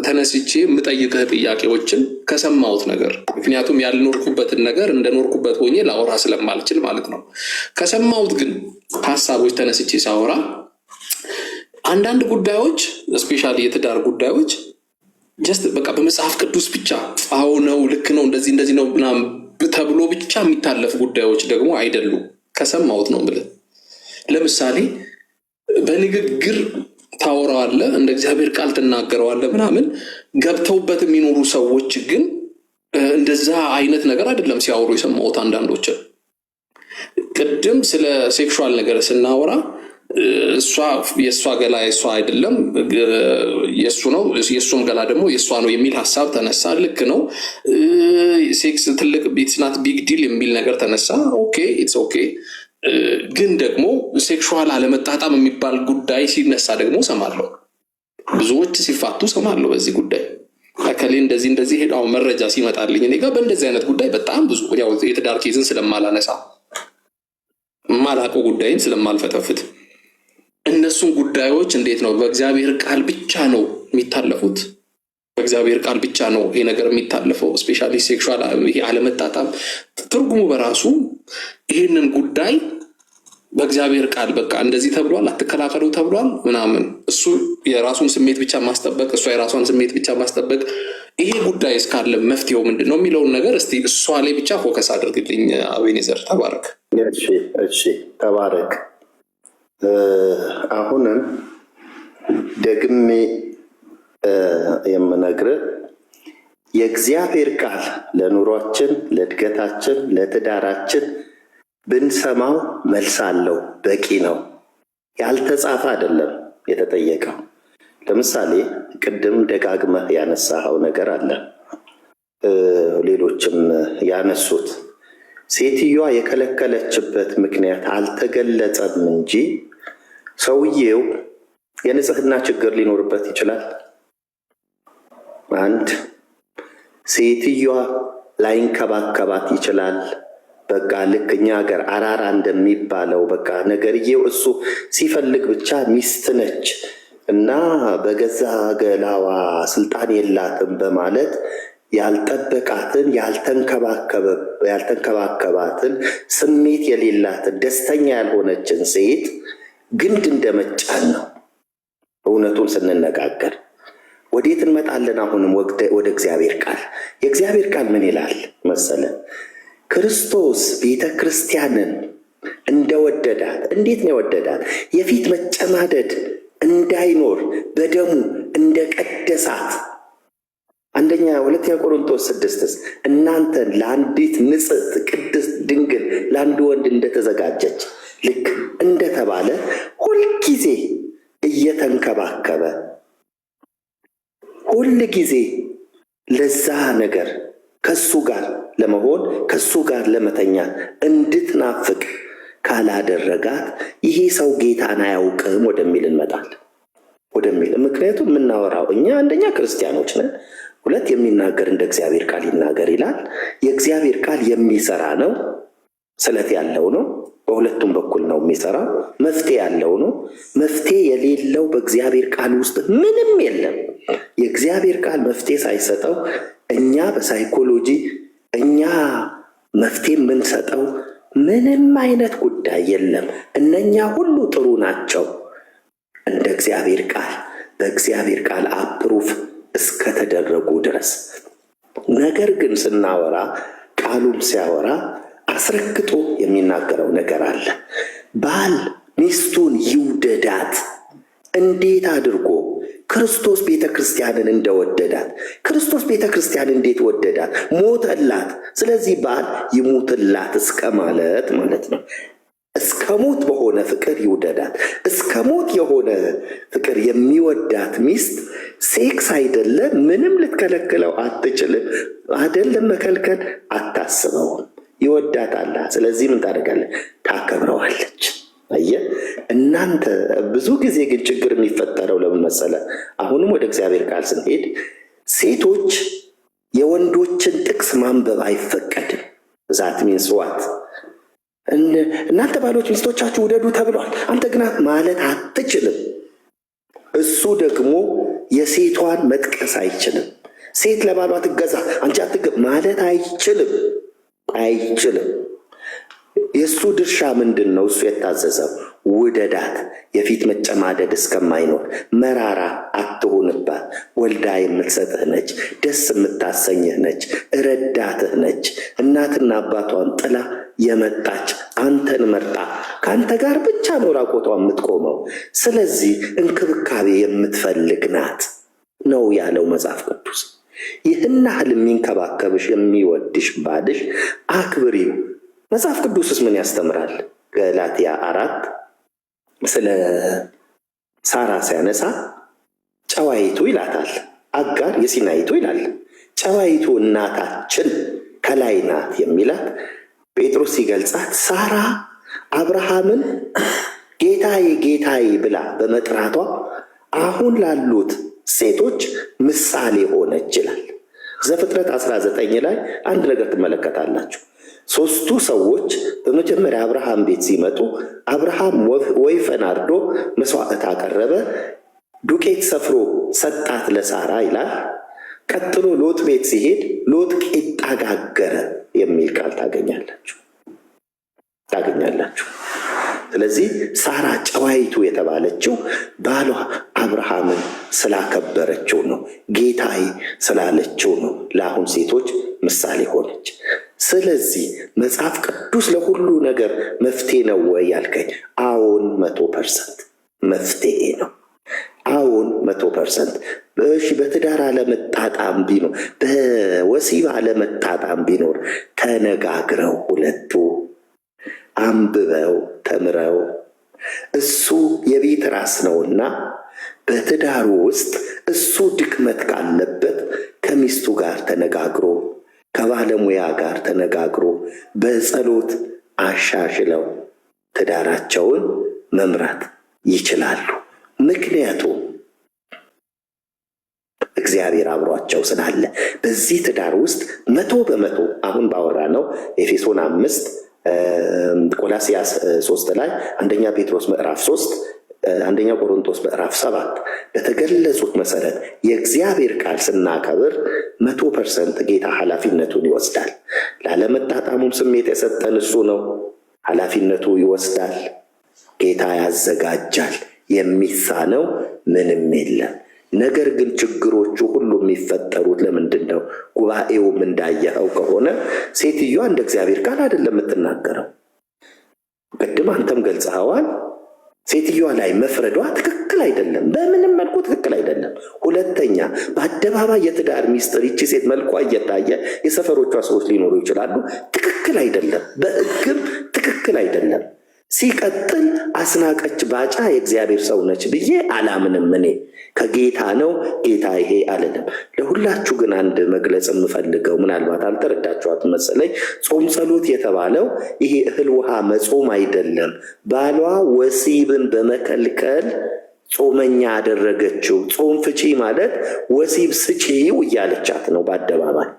ተነስቼ የምጠይቅህ ጥያቄዎችን ከሰማሁት ነገር ምክንያቱም ያልኖርኩበትን ነገር እንደኖርኩበት ሆኜ ላወራ ስለማልችል ማለት ነው። ከሰማሁት ግን ሐሳቦች ተነስቼ ሳወራ አንዳንድ ጉዳዮች ስፔሻሊ የትዳር ጉዳዮች ጀስት በቃ በመጽሐፍ ቅዱስ ብቻ አዎ ነው ልክ ነው እንደዚህ ነው ምናምን ተብሎ ብቻ የሚታለፍ ጉዳዮች ደግሞ አይደሉም። ከሰማሁት ነው ብለህ ለምሳሌ በንግግር ታወራዋለህ፣ እንደ እግዚአብሔር ቃል ትናገረዋለህ ምናምን ገብተውበት የሚኖሩ ሰዎች ግን እንደዛ አይነት ነገር አይደለም ሲያወሩ የሰማሁት። አንዳንዶች ቅድም ስለ ሴክሹዋል ነገር ስናወራ የእሷ ገላ የእሷ አይደለም የእሱ ነው፣ የእሱም ገላ ደግሞ የእሷ ነው የሚል ሀሳብ ተነሳ። ልክ ነው። ሴክስ ትልቅ ኢትስ ቢግ ዲል የሚል ነገር ተነሳ። ኦኬ ኢትስ ኦኬ። ግን ደግሞ ሴክሹዋል አለመጣጣም የሚባል ጉዳይ ሲነሳ ደግሞ ሰማለሁ። ብዙዎች ሲፋቱ ሰማለሁ። በዚህ ጉዳይ አከሌ እንደዚህ ሄዳው መረጃ ሲመጣልኝ እኔ ጋር በእንደዚህ አይነት ጉዳይ በጣም ብዙ ያው የትዳር ኬዝን ስለማላነሳ ማላውቀው ጉዳይን ስለማልፈተፍት እነሱን ጉዳዮች እንዴት ነው በእግዚአብሔር ቃል ብቻ ነው የሚታለፉት? በእግዚአብሔር ቃል ብቻ ነው ይሄ ነገር የሚታለፈው። ስፔሻሊ ሴክሹዋል ይሄ አለመጣጣም ትርጉሙ በራሱ ይሄንን ጉዳይ በእግዚአብሔር ቃል በቃ እንደዚህ ተብሏል፣ አትከላከሉ ተብሏል ምናምን እሱ የራሱን ስሜት ብቻ ማስጠበቅ፣ እሷ የራሷን ስሜት ብቻ ማስጠበቅ፣ ይሄ ጉዳይ እስካለ መፍትሄው ምንድን ነው የሚለውን ነገር እስቲ እሷ ላይ ብቻ ፎከስ አድርግልኝ። አቤኔዘር ተባረክ። እሺ ተባረክ። አሁንም ደግሜ የምነግርህ የእግዚአብሔር ቃል ለኑሯችን፣ ለእድገታችን፣ ለትዳራችን ብንሰማው መልስ አለው፣ በቂ ነው። ያልተጻፈ አይደለም የተጠየቀው። ለምሳሌ ቅድም ደጋግመህ ያነሳኸው ነገር አለ፣ ሌሎችም ያነሱት ሴትዮዋ የከለከለችበት ምክንያት አልተገለጸም እንጂ ሰውየው የንጽህና ችግር ሊኖርበት ይችላል። አንድ ሴትዮዋ ላይንከባከባት ይችላል። በቃ ልክ እኛ ሀገር አራራ እንደሚባለው በቃ ነገርየው እሱ ሲፈልግ ብቻ ሚስት ነች እና በገዛ ገላዋ ስልጣን የላትም በማለት ያልጠበቃትን ያልተንከባከባትን ስሜት የሌላትን ደስተኛ ያልሆነችን ሴት ግንድ እንደመጫን ነው። እውነቱን ስንነጋገር ወዴት እንመጣለን? አሁንም ወደ እግዚአብሔር ቃል። የእግዚአብሔር ቃል ምን ይላል መሰለ? ክርስቶስ ቤተ ክርስቲያንን እንደወደዳት። እንዴት ነው የወደዳት? የፊት መጨማደድ እንዳይኖር በደሙ እንደቀደሳት። ሁለተኛ ቆሮንቶስ 6 እናንተን ለአንዲት ንጽሕት ቅድስት ድንግል ለአንድ ወንድ እንደተዘጋጀች ልክ እንደተባለ ሁልጊዜ እየተንከባከበ ሁል ጊዜ ለዛ ነገር ከሱ ጋር ለመሆን ከሱ ጋር ለመተኛት እንድትናፍቅ ካላደረጋት ይሄ ሰው ጌታን አያውቅም ወደሚል እንመጣለን። ምክንያቱም የምናወራው እኛ አንደኛ ክርስቲያኖች ነን፣ ሁለት የሚናገር እንደ እግዚአብሔር ቃል ይናገር ይላል። የእግዚአብሔር ቃል የሚሰራ ነው፣ ስለት ያለው ነው፣ በሁለቱም በኩል ነው የሚሰራው። መፍትሄ ያለው ነው። መፍትሄ የሌለው በእግዚአብሔር ቃል ውስጥ ምንም የለም። የእግዚአብሔር ቃል መፍትሄ ሳይሰጠው እኛ በሳይኮሎጂ እኛ መፍትሄ የምንሰጠው ምንም አይነት ጉዳይ የለም። እነኛ ሁሉ ጥሩ ናቸው እንደ እግዚአብሔር ቃል በእግዚአብሔር ቃል አፕሩፍ እስከተደረጉ ድረስ። ነገር ግን ስናወራ ቃሉም ሲያወራ አስረግጦ የሚናገረው ነገር አለ። ባል ሚስቱን ይውደዳት። እንዴት አድርጎ? ክርስቶስ ቤተ ክርስቲያንን እንደወደዳት። ክርስቶስ ቤተ ክርስቲያን እንዴት ወደዳት? ሞተላት። ስለዚህ ባል ይሙትላት እስከ ማለት ነው። እስከ ሞት በሆነ ፍቅር ይውደዳት። እስከ ሞት የሆነ ፍቅር የሚወዳት ሚስት ሴክስ አይደለም ምንም ልትከለክለው አትችልም። አይደለም መከልከል አታስበውም። ይወዳታል። ስለዚህ ምን ታደርጋለህ? ታከብረዋለች። አየህ፣ እናንተ ብዙ ጊዜ ግን ችግር የሚፈጠረው ለምን መሰለ? አሁንም ወደ እግዚአብሔር ቃል ስንሄድ ሴቶች የወንዶችን ጥቅስ ማንበብ አይፈቀድም። ዛት ሚንስ ዋት? እናንተ ባሎች ሚስቶቻችሁ ውደዱ ተብሏል፣ አንተ ግን ማለት አትችልም። እሱ ደግሞ የሴቷን መጥቀስ አይችልም። ሴት ለባሏ ትገዛ አንቺ ማለት አይችልም። የእሱ ድርሻ ምንድን ነው? እሱ የታዘዘው ውደዳት፣ የፊት መጨማደድ እስከማይኖር፣ መራራ አትሆንባት፣ ወልዳ የምትሰጥህ ነች፣ ደስ የምታሰኝህ ነች፣ ረዳትህ ነች፣ እናትና አባቷን ጥላ የመጣች አንተን መርጣ ከአንተ ጋር ብቻ ነው ራቆቷ የምትቆመው። ስለዚህ እንክብካቤ የምትፈልግ ናት ነው ያለው መጽሐፍ ቅዱስ። ይህን ያህል የሚንከባከብሽ የሚወድሽ ባልሽ አክብሪው። መጽሐፍ ቅዱስስ ምን ያስተምራል? ገላትያ 4 ስለ ሳራ ሲያነሳ ጨዋይቱ ይላታል። አጋር የሲናይቱ ይላል። ጨዋይቱ እናታችን ከላይ ናት የሚላት ጴጥሮስ ሲገልጻት ሳራ አብርሃምን ጌታዬ ጌታዬ ብላ በመጥራቷ አሁን ላሉት ሴቶች ምሳሌ ሆነች ይላል። ዘፍጥረት 19 ላይ አንድ ነገር ትመለከታላችሁ። ሶስቱ ሰዎች በመጀመሪያ አብርሃም ቤት ሲመጡ አብርሃም ወይፈን አርዶ መስዋዕት አቀረበ፣ ዱቄት ሰፍሮ ሰጣት ለሳራ ይላል። ቀጥሎ ሎጥ ቤት ሲሄድ ሎጥ ቂጣ ጋገረ የሚል ቃል ታገኛላችሁ። ስለዚህ ሳራ ጨዋይቱ የተባለችው ባሏ አብርሃምን ስላከበረችው ነው፣ ጌታዬ ስላለችው ነው። ለአሁን ሴቶች ምሳሌ ሆነች። ስለዚህ መጽሐፍ ቅዱስ ለሁሉ ነገር መፍትሄ ነው ወይ ያልከኝ፣ አዎን 100% መፍትሄ ነው። አዎን 100%። እሺ በትዳር አለመጣጣም ቢኖር፣ በወሲብ አለመጣጣም ቢኖር ተነጋግረው ሁለቱ አንብበው ተምረው እሱ የቤት ራስ ነውና በትዳሩ ውስጥ እሱ ድክመት ካለበት ከሚስቱ ጋር ተነጋግሮ ከባለሙያ ጋር ተነጋግሮ በጸሎት አሻሽለው ትዳራቸውን መምራት ይችላሉ። ምክንያቱም እግዚአብሔር አብሯቸው ስላለ። በዚህ ትዳር ውስጥ 100% አሁን ባወራ ነው ኤፌሶን 5 ቆላስያስ 3 ላይ አንደኛ ጴጥሮስ ምዕራፍ 3 አንደኛ ቆሮንቶስ ምዕራፍ 7 በተገለጹት መሰረት የእግዚአብሔር ቃል ስናከብር 100% ጌታ ኃላፊነቱን ይወስዳል። ላለመጣጣሙም ስሜት የሰጠን እሱ ነው። ኃላፊነቱ ይወስዳል። ጌታ ያዘጋጃል። የሚሳነው ምንም የለም። ነገር ግን ችግሮቹ ሁሉ የሚፈጠሩት ለምንድን ነው? ጉባኤውም እንዳየኸው ከሆነ ሴትዮዋ እንደ እግዚአብሔር ቃል አይደለም የምትናገረው። ቅድም አንተም ገልጸኸዋል። ሴትዮዋ ላይ መፍረዷ ትክክል አይደለም፣ በምንም መልኩ ትክክል አይደለም። ሁለተኛ በአደባባይ የትዳር ሚስጥር ይቺ ሴት መልኳ እየታየ የሰፈሮቿ ሰዎች ሊኖሩ ይችላሉ። ትክክል አይደለም፣ በሕግም ትክክል አይደለም። ሲቀጥል አስናቀች ባጫ የእግዚአብሔር ሰው ነች ብዬ አላምንም። እኔ ከጌታ ነው ጌታ ይሄ አልልም። ለሁላችሁ ግን አንድ መግለጽ የምፈልገው ምናልባት አልተረዳችኋት መሰለኝ። ጾም ጸሎት የተባለው ይሄ እህል ውሃ መጾም አይደለም። ባሏ ወሲብን በመከልከል ጾመኛ ያደረገችው። ጾም ፍቺ ማለት ወሲብ ስጪው እያለቻት ነው በአደባባይ።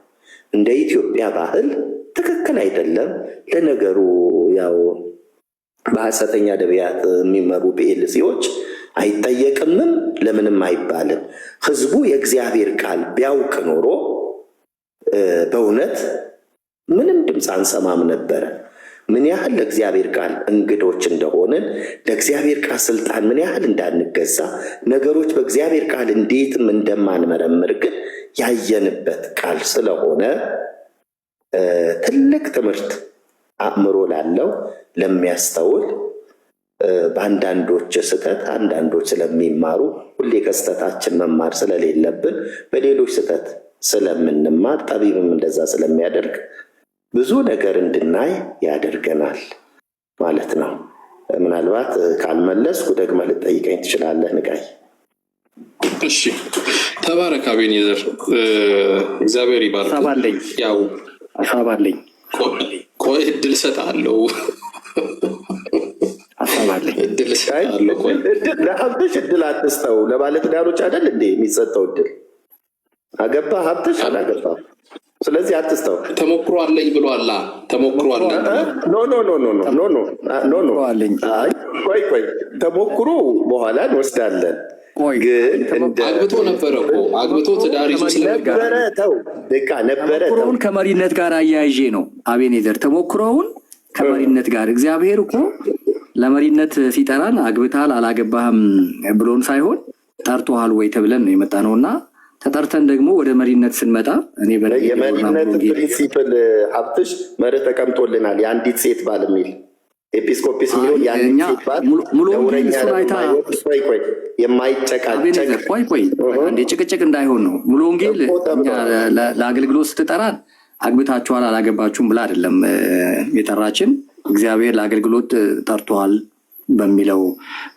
እንደ ኢትዮጵያ ባህል ትክክል አይደለም። ለነገሩ ያው በሐሰተኛ ነቢያት የሚመሩ ፒኤልሲዎች አይጠየቅምም፣ ለምንም አይባልም። ህዝቡ የእግዚአብሔር ቃል ቢያውቅ ኖሮ በእውነት ምንም ድምፅ አንሰማም ነበረ። ምን ያህል ለእግዚአብሔር ቃል እንግዶች እንደሆንን፣ ለእግዚአብሔር ቃል ስልጣን ምን ያህል እንዳንገዛ፣ ነገሮች በእግዚአብሔር ቃል እንዴትም እንደማንመረምር ግን ያየንበት ቃል ስለሆነ ትልቅ ትምህርት አእምሮ ላለው ለሚያስተውል፣ በአንዳንዶች ስህተት አንዳንዶች ስለሚማሩ ሁሌ ከስህተታችን መማር ስለሌለብን በሌሎች ስህተት ስለምንማር ጠቢብም እንደዛ ስለሚያደርግ ብዙ ነገር እንድናይ ያደርገናል ማለት ነው። ምናልባት ካልመለስኩ ደግመህ ልጠይቀኝ ትችላለህ። ንቃይ። እሺ፣ ተባረክ አቤኔዘር፣ እግዚአብሔር ይባርክ። ያው ሀሳብ አለኝ። ቆይ እድል እሰጥሃለሁ። ለሀብትሽ እድል አትስጠው። ለባለትዳሮች አይደል እንዴ የሚሰጠው እድል? አገባ ሀብትሽ አላገባ፣ ስለዚህ አትስጠው። ተሞክሮ አለኝ ብሏላ። ተሞክሮ አለኝ። ቆይ ተሞክሮ በኋላ እንወስዳለን። ግን አግብቶ ነበረ እኮ አግብቶ ትዳር ይዞ ስለነበረ ተው በቃ ነበረ። ተሞክሮውን ከመሪነት ጋር አያይዤ ነው አቤኔዘር። ተሞክሮውን ከመሪነት ጋር እግዚአብሔር እኮ ለመሪነት ሲጠራን አግብታል አላገባህም ብሎን ሳይሆን ጠርቶሃል ወይ ተብለን ነው የመጣ ነውና ተጠርተን ደግሞ ወደ መሪነት ስንመጣ እኔ የመሪነት ፕሪንሲፕል ሀብትሽ መርህ ተቀምጦልናል። የአንዲት ሴት ባል የሚል ኤጲስቆጶስ የሚሆን የአንዲት ሴት ባል የማይጨቃጨቅ ቆይ አንዴ ጭቅጭቅ እንዳይሆን ነው። ሙሉ ወንጌል ለአገልግሎት ስትጠራን አግብታችኋል አላገባችሁም ብላ አይደለም የጠራችን። እግዚአብሔር ለአገልግሎት ጠርቷል በሚለው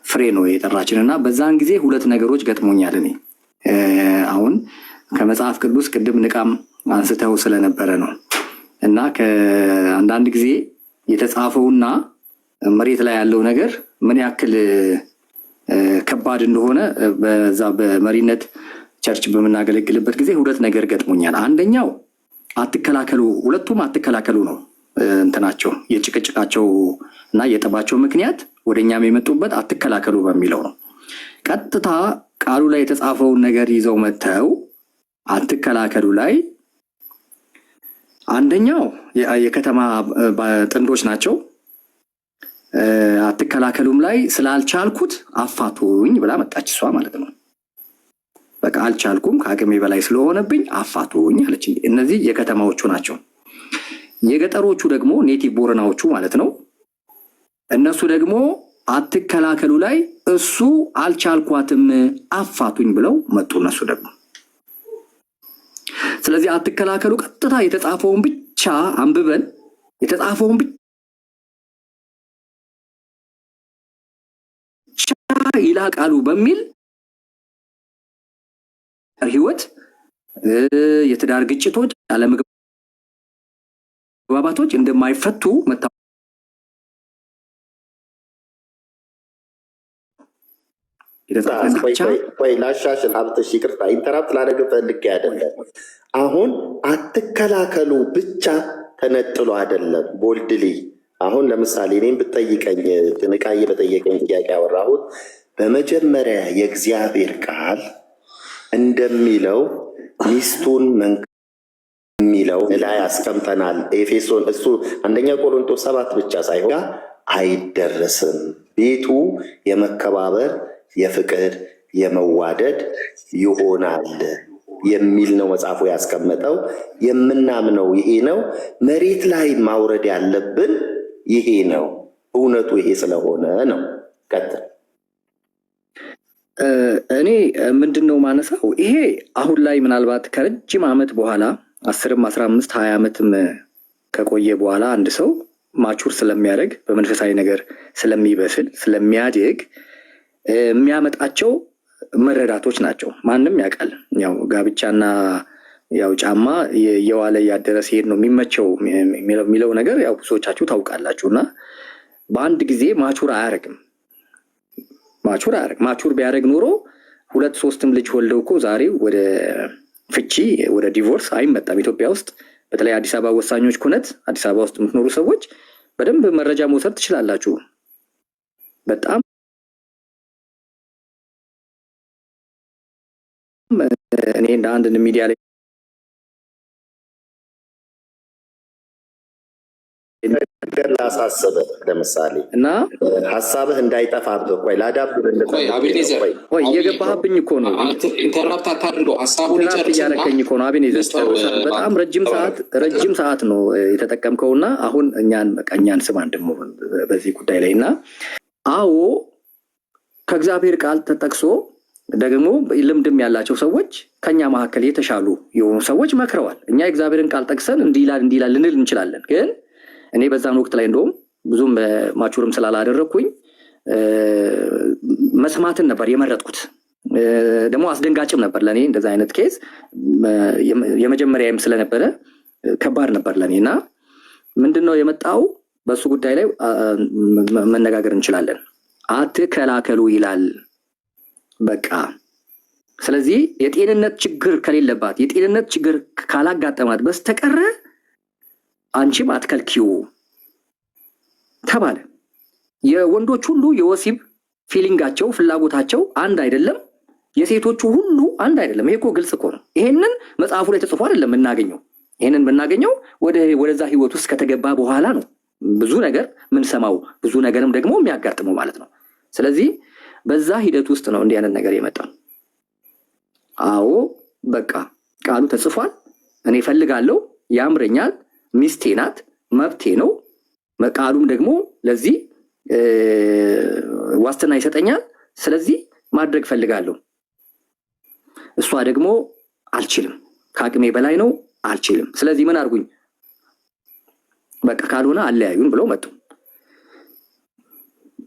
ፍሬ ነው የጠራችን እና በዛን ጊዜ ሁለት ነገሮች ገጥሞኛል እኔ አሁን ከመጽሐፍ ቅዱስ ቅድም ንቃም አንስተው ስለነበረ ነው እና ከአንዳንድ ጊዜ የተጻፈውና መሬት ላይ ያለው ነገር ምን ያክል ከባድ እንደሆነ በዛ በመሪነት ቸርች በምናገለግልበት ጊዜ ሁለት ነገር ገጥሞኛል። አንደኛው አትከላከሉ፣ ሁለቱም አትከላከሉ ነው እንትናቸው የጭቅጭቃቸው እና የጠባቸው ምክንያት ወደኛም የመጡበት አትከላከሉ በሚለው ነው። ቀጥታ ቃሉ ላይ የተጻፈውን ነገር ይዘው መተው አትከላከሉ ላይ አንደኛው የከተማ ጥንዶች ናቸው። አትከላከሉም ላይ ስላልቻልኩት አፋቱኝ ብላ መጣች እሷ ማለት ነው። በቃ አልቻልኩም ከአቅሜ በላይ ስለሆነብኝ አፋቱኝ አለች። እነዚህ የከተማዎቹ ናቸው። የገጠሮቹ ደግሞ ኔቲቭ ቦረናዎቹ ማለት ነው። እነሱ ደግሞ አትከላከሉ ላይ እሱ አልቻልኳትም አፋቱኝ ብለው መጡ እነሱ ደግሞ። ስለዚህ አትከላከሉ ቀጥታ የተጻፈውን ብቻ አንብበን የተጻፈውን ብቻ ይላቃሉ በሚል ህይወት የትዳር ግጭቶች አለመግባባቶች እንደማይፈቱ መጣ። ቆይ ላሻሽል ሀብትሽ፣ ይቅርታ ኢንተራፕት ላደርግ ፈልጌ አይደለም። አሁን አትከላከሉ ብቻ ተነጥሎ አይደለም ቦልድሊ። አሁን ለምሳሌ እኔም ብጠይቀኝ ጥንቃዬ በጠየቀኝ ጥያቄ ያወራሁት በመጀመሪያ የእግዚአብሔር ቃል እንደሚለው ሚስቱን የሚለው ላይ አስቀምጠናል። ኤፌሶን እሱ አንደኛ ቆሮንቶስ 7 ብቻ ሳይሆን አይደረስም። ቤቱ የመከባበር የፍቅር የመዋደድ ይሆናል የሚል ነው መጽሐፉ ያስቀመጠው። የምናምነው ይሄ ነው። መሬት ላይ ማውረድ ያለብን ይሄ ነው። እውነቱ ይሄ ስለሆነ ነው። ቀጥል። እኔ ምንድነው ማነሳው ይሄ አሁን ላይ ምናልባት ከረጅም ዓመት በኋላ 10 15 20 ዓመትም ከቆየ በኋላ አንድ ሰው ማቹር ስለሚያደርግ በመንፈሳዊ ነገር ስለሚበስል ስለሚያድግ የሚያመጣቸው መረዳቶች ናቸው። ማንም ያውቃል። ያው ጋብቻና ያው ጫማ የዋለ ያደረ ሲሄድ ነው የሚመቸው የሚለው ነገር ያው ብዙዎቻችሁ ታውቃላችሁና በአንድ ጊዜ ማቹር አያረግም። ማቹር ቢያደርግ ኖሮ 2-3 ልጅ ወልደው እኮ ዛሬ ወደ ፍቺ ወደ ዲቮርስ አይመጣም። ኢትዮጵያ ውስጥ በተለይ አዲስ አበባ ወሳኞች ኩነት አዲስ አበባ ውስጥ የምትኖሩ ሰዎች በደንብ መረጃ መውሰድ ትችላላችሁ። በጣም እኔ እንደ አንድ ሚዲያ ላይ ነገር ላሳስብህ ለምሳሌ እና ሀሳብህ እንዳይጠፋብህ ቆይ ላዳብር ቆይ እየገባህብኝ እኮ ነው። ኢንተራፕት አታድርገው፣ ሀሳቡን እያረከኝ እኮ ነው። አቤኔዘር በጣም ረጅም ሰዓት ነው የተጠቀምከውና አሁን እኛን ስማን ደግሞ በዚህ ጉዳይ ላይ እና አዎ ከእግዚአብሔር ቃል ተጠቅሶ ደግሞ ልምድም ያላቸው ሰዎች ከኛ መካከል የተሻሉ የሆኑ ሰዎች መክረዋል። እኛ የእግዚአብሔርን ቃል ጠቅሰን እንዲላል ልንል እንችላለን። ግን እኔ በዛን ወቅት ላይ እንደውም ብዙም ማቹርም ስላላደረግኩኝ መስማትን ነበር የመረጥኩት። ደግሞ አስደንጋጭም ነበር ለእኔ እንደዛ አይነት ኬዝ የመጀመሪያም ስለነበረ ከባድ ነበር ለእኔ እና ምንድነው የመጣው በሱ ጉዳይ ላይ መነጋገር እንችላለን። አትከላከሉ ይላል በቃ። ስለዚህ የጤንነት ችግር ከሌለባት የጤንነት ችግር ካላጋጠማት በስተቀረ አንቺም አትከልኪው ተባለ። የወንዶች ሁሉ የወሲብ ፊሊንጋቸው ፍላጎታቸው አንድ አይደለም፣ የሴቶቹ ሁሉ አንድ አይደለም። ይሄ እኮ ግልጽ እኮ ነው። ይሄንን መጽሐፉ ላይ ተጽፎ አይደለም የምናገኘው። ይሄንን የምናገኘው ወደዛ ህይወት ውስጥ ከተገባ በኋላ ነው ብዙ ነገር ምንሰማው፣ ብዙ ነገርም ደግሞ የሚያጋጥመው ማለት ነው። ስለዚህ በዛ ሂደት ውስጥ ነው እንዲህ አይነት ነገር የመጣው። አዎ በቃ ቃሉ ተጽፏል። እኔ ፈልጋለሁ፣ ያምረኛል፣ ሚስቴ ናት፣ መብቴ ነው። ቃሉም ደግሞ ለዚህ ዋስትና ይሰጠኛል። ስለዚህ ማድረግ ፈልጋለሁ። እሷ ደግሞ አልችልም፣ ከአቅሜ በላይ ነው፣ አልችልም። ስለዚህ ምን አድርጉኝ፣ በቃ ካልሆነ አለያዩን ብለው መጡ።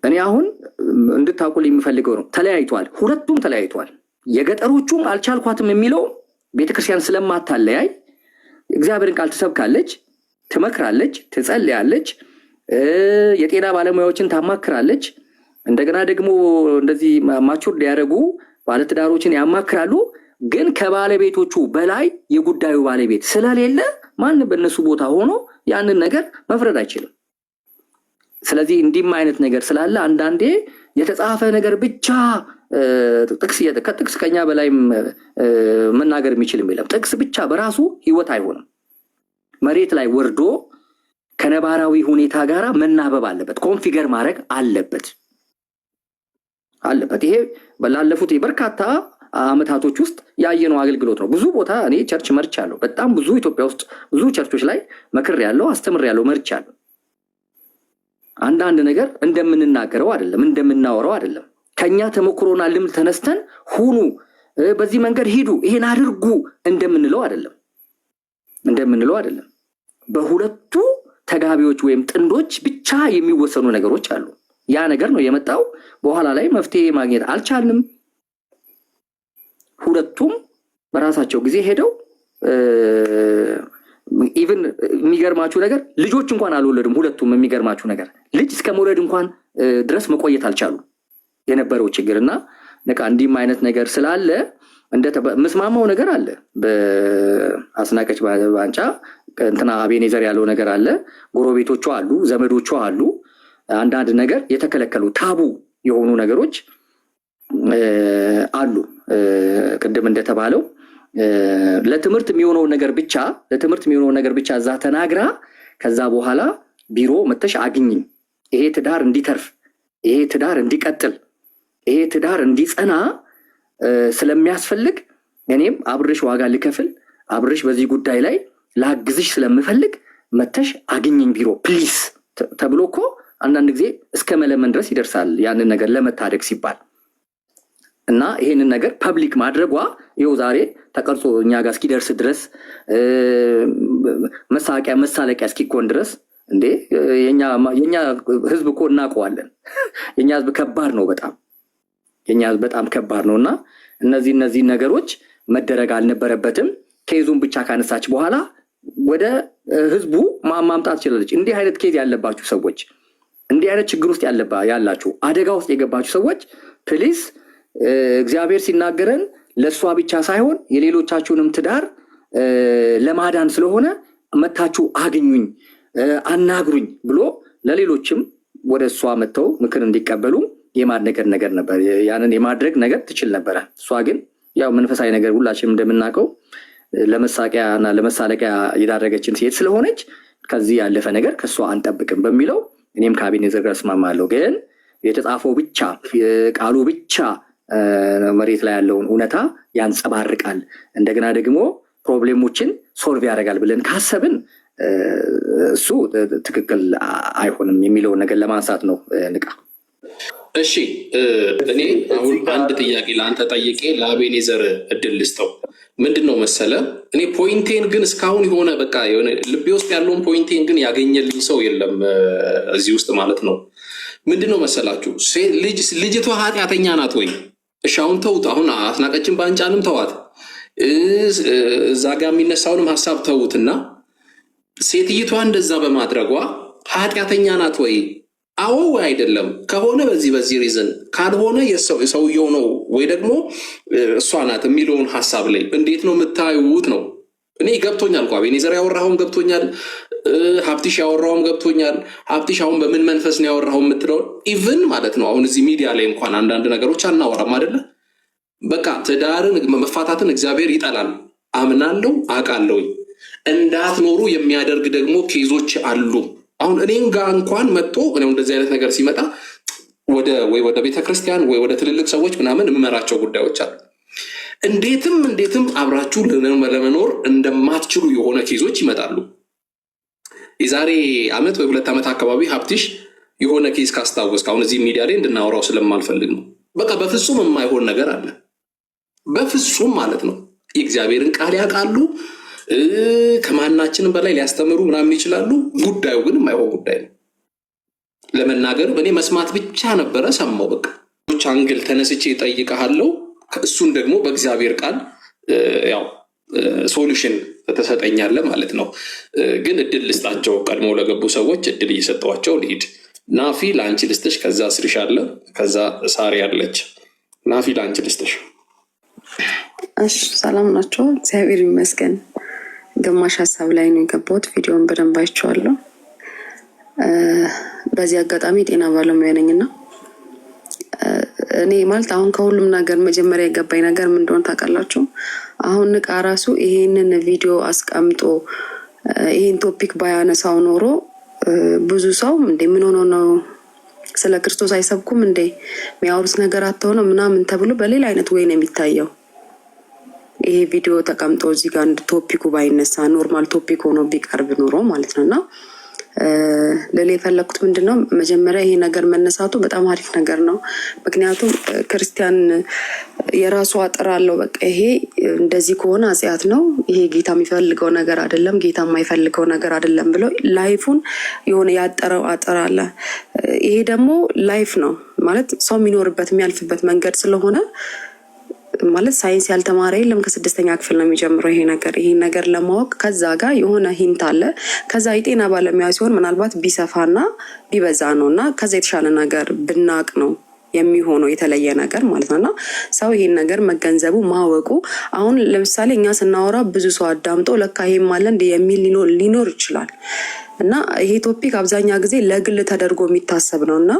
እኔ አሁን እንድታውቁልኝ የሚፈልገው ነው ተለያይቷል፣ ሁለቱም ተለያይቷል። የገጠሮቹም አልቻልኳትም የሚለው ቤተክርስቲያን ስለማታለያይ እግዚአብሔርን ቃል ትሰብካለች፣ ትመክራለች፣ ትጸልያለች፣ የጤና ባለሙያዎችን ታማክራለች። እንደገና ደግሞ እንደዚህ ማቹር ያደረጉ ባለትዳሮችን ያማክራሉ። ግን ከባለቤቶቹ በላይ የጉዳዩ ባለቤት ስለሌለ ማን በእነሱ ቦታ ሆኖ ያንን ነገር መፍረድ አይችልም። ስለዚህ እንዲህም አይነት ነገር ስላለ አንዳንዴ የተጻፈ ነገር ብቻ ከጥቅስ ከኛ በላይ መናገር የሚችልም የለም። ጥቅስ ብቻ በራሱ ህይወት አይሆንም። መሬት ላይ ወርዶ ከነባራዊ ሁኔታ ጋር መናበብ አለበት፣ ኮንፊገር ማድረግ አለበት። ይሄ ላለፉት በርካታ አመታቶች ውስጥ ያየነው አገልግሎት ነው። ብዙ ቦታ እኔ ቸርች መርቻለሁ። በጣም ብዙ ኢትዮጵያ ውስጥ ብዙ ቸርቾች ላይ መክሬያለሁ፣ አስተምሬያለሁ፣ መርቻለሁ። አንዳንድ ነገር እንደምንናገረው አይደለም፣ እንደምናወራው አይደለም። ከኛ ተሞክሮና ልምድ ተነስተን ሁኑ፣ በዚህ መንገድ ሂዱ፣ ይሄን አድርጉ እንደምንለው አይደለም። በሁለቱ ተጋቢዎች ወይም ጥንዶች ብቻ የሚወሰኑ ነገሮች አሉ። ያ ነገር ነው የመጣው። በኋላ ላይ መፍትሄ ማግኘት አልቻልንም። ሁለቱም በራሳቸው ጊዜ ሄደው ኢቭን የሚገርማችሁ ነገር ልጆች እንኳን አልወለዱም። ሁለቱም የሚገርማችሁ ነገር ልጅ እስከ መውለድ እንኳን ድረስ መቆየት አልቻሉም። የነበረው ችግርና ነቃ እንዲህም አይነት ነገር ስላለ ምስማማው ነገር አለ። በአስናቀች ባንጫ እንትና አቤኔዘር ያለው ነገር አለ። ጎረቤቶቿ አሉ፣ ዘመዶቿ አሉ። አንዳንድ ነገር የተከለከሉ ታቡ የሆኑ ነገሮች አሉ። ቅድም እንደተባለው ለትምህርት የሚሆነውን ነገር ብቻ እዛ ተናግራ ከዛ በኋላ ቢሮ መተሽ አግኝኝ፣ ይሄ ትዳር እንዲተርፍ፣ ይሄ ትዳር እንዲቀጥል፣ ይሄ ትዳር እንዲጸና ስለሚያስፈልግ እኔም አብርሽ ዋጋ ልከፍል፣ አብርሽ በዚህ ጉዳይ ላይ ላግዝሽ ስለምፈልግ መተሽ አግኝኝ ቢሮ ፕሊስ ተብሎ እኮ አንዳንድ ጊዜ እስከ መለመን ድረስ ይደርሳል። ያንን ነገር ለመታደግ ሲባል እና ይሄንን ነገር ፐብሊክ ማድረጓ ይኸው ዛሬ ተቀርጾ እኛ ጋር እስኪደርስ ድረስ መሳለቂያ እስኪኮን ድረስ እንዴ የኛ ህዝብ እኮ እናውቀዋለን። የኛ ህዝብ ከባድ ነው፣ በጣም ከባድ ነው። እና እነዚህ ነገሮች መደረግ አልነበረበትም። ኬዙን ብቻ ካነሳች በኋላ ወደ ህዝቡ ማምጣት ችላለች። እንዲህ አይነት ኬዝ ያለባችሁ ሰዎች፣ እንዲህ አይነት ችግር ውስጥ ያላችሁ፣ አደጋ ውስጥ የገባችሁ ሰዎች ፕሊስ እግዚአብሔር ሲናገረን ለእሷ ብቻ ሳይሆን የሌሎቻችሁንም ትዳር ለማዳን ስለሆነ መታችሁ አግኙኝ፣ አናግሩኝ ብሎ ለሌሎችም ወደ እሷ መጥተው ምክር እንዲቀበሉ የማድረግ ነገር ነበር። ያንን የማድረግ ነገር ትችል ነበረ። እሷ ግን ያው መንፈሳዊ ነገር ሁላችንም እንደምናውቀው ለመሳቂያ እና ለመሳለቂያ የዳረገችን ሴት ስለሆነች ከዚህ ያለፈ ነገር ከሷ አንጠብቅም በሚለው እኔም ከአቤኔዘር ጋር እስማማለሁ። ግን የተጻፈው ብቻ ቃሉ ብቻ መሬት ላይ ያለውን እውነታ ያንጸባርቃል፣ እንደገና ደግሞ ፕሮብሌሞችን ሶልቭ ያደርጋል ብለን ካሰብን እሱ ትክክል አይሆንም የሚለውን ነገር ለማንሳት ነው። ንቃ እሺ፣ እኔ አሁን አንድ ጥያቄ ለአንተ ጠይቄ ለአቤኔዘር እድል ልስጠው። ምንድን ነው መሰለ፣ እኔ ፖይንቴን ግን እስካሁን የሆነ በቃ የሆነ ልቤ ውስጥ ያለውን ፖይንቴን ግን ያገኘልኝ ሰው የለም እዚህ ውስጥ ማለት ነው። ምንድን ነው መሰላችሁ፣ ልጅቷ ኃጢአተኛ ናት ወይ? እሺ አሁን ተውት። አሁን አስናቀችን በአንጫንም ተዋት፣ እዛ ጋ የሚነሳውንም ሀሳብ ተዉትና ሴትይቷ እንደዛ በማድረጓ ኃጢአተኛ ናት ወይ? አዎ ወይ አይደለም? ከሆነ በዚህ ሪዝን፣ ካልሆነ የሰውየው ነው ወይ ደግሞ እሷ ናት የሚለውን ሀሳብ ላይ እንዴት ነው የምታዩት ነው። እኔ ገብቶኛል እኮ አቤኔዘር ያወራኸውን ገብቶኛል፣ ሀብትሽ ያወራውም ገብቶኛል። ሀብትሽ አሁን በምን መንፈስ ነው ያወራው የምትለውን ኢቭን ማለት ነው አሁን እዚህ ሚዲያ ላይ እንኳን አንዳንድ ነገሮች አናወራም አይደለ? በቃ ትዳርን መፋታትን እግዚአብሔር ይጠላል አምናለሁ፣ አውቃለሁ። እንዳትኖሩ የሚያደርግ ደግሞ ኬዞች አሉ። አሁን እኔን ጋር እንኳን መጥቶ እንደዚህ አይነት ነገር ሲመጣ ወደ ቤተክርስቲያን ወይ ወደ ትልልቅ ሰዎች ምናምን የምመራቸው ጉዳዮች አሉ። እንዴትም አብራችሁ ለመኖር እንደማትችሉ የሆነ ኬዞች ይመጣሉ። የዛሬ ዓመት ወይ 2 ዓመት አካባቢ ሀብትሽ የሆነ ኬዝ ካስታወስክ፣ አሁን እዚህ ሚዲያ ላይ እንድናወራው ስለማልፈልግ ነው። በቃ በፍጹም የማይሆን ነገር አለ፣ በፍጹም ማለት ነው። የእግዚአብሔርን ቃል ያውቃሉ፣ ከማናችንም በላይ ሊያስተምሩ ምናምን ይችላሉ። ጉዳዩ ግን የማይሆን ጉዳይ ነው። ለመናገር እኔ መስማት ብቻ ነበረ፣ ሰማው። በቃ አንግል ተነስቼ እጠይቅሃለሁ፣ እሱን ደግሞ በእግዚአብሔር ቃል ያው ሶሉሽን ተሰጠኛለ ማለት ነው። ግን እድል ልስጣቸው፣ ቀድሞ ለገቡ ሰዎች እድል እየሰጠዋቸው ልሂድ። ናፊ ለአንቺ ልስጥሽ፣ ከዛ ስሪሽ አለ፣ ከዛ ሳሪ አለች። ናፊ ለአንቺ ልስጥሽ። እሺ፣ ሰላም ናቸው? እግዚአብሔር ይመስገን። ግማሽ ሀሳብ ላይ ነው የገባሁት። ቪዲዮን በደንብ አይቼዋለሁ። በዚህ አጋጣሚ ጤና ባለሙያ ነኝና እኔ ማለት አሁን ከሁሉም ነገር መጀመሪያ የገባኝ ነገር ምን እንደሆነ ታውቃላችሁ? አሁን ንቃ ራሱ ይሄንን ቪዲዮ አስቀምጦ ይሄን ቶፒክ ባያነሳው ኖሮ ብዙ ሰው እንደ ምን ሆኖ ነው ስለ ክርስቶስ አይሰብኩም እንደ የሚያወሩት ነገር አተሆነ ምናምን ተብሎ በሌላ አይነት ወይ ነው የሚታየው። ይሄ ቪዲዮ ተቀምጦ እዚህ ጋር እንደ ቶፒኩ ባይነሳ ኖርማል ቶፒክ ሆኖ ቢቀርብ ኖሮ ማለት ነውና ለሌ የፈለኩት ምንድነው መጀመሪያ ይሄ ነገር መነሳቱ በጣም አሪፍ ነገር ነው። ምክንያቱም ክርስቲያን የራሱ አጥር አለው። በቃ ይሄ እንደዚህ ከሆነ ኃጢአት ነው፣ ይሄ ጌታ የሚፈልገው ነገር አይደለም፣ ጌታ የማይፈልገው ነገር አይደለም ብሎ ላይፉን የሆነ ያጠረው አጥር አለ። ይሄ ደግሞ ላይፍ ነው ማለት ሰው የሚኖርበት የሚያልፍበት መንገድ ስለሆነ ማለት ሳይንስ ያልተማረ የለም። ከ6ኛ ክፍል ነው የሚጀምረው ይሄ ነገር ለማወቅ ከዛ ጋር የሆነ ሂንት አለ። ከዛ የጤና ባለሙያ ሲሆን ምናልባት ቢሰፋና ቢበዛ ነውና ከዛ የተሻለ ነገር ብናቅ ነው የሚሆነው የተለየ ነገር ማለት ነውና ሰው ይሄን ነገር መገንዘቡ ማወቁ አሁን ለምሳሌ እኛ ስናወራ ብዙ ሰው አዳምጦ ለካ ይሄም አለ እንደ የሚል ሊኖር ይችላል። እና ይሄ ቶፒክ አብዛኛ ጊዜ ለግል ተደርጎ የሚታሰብ ነውና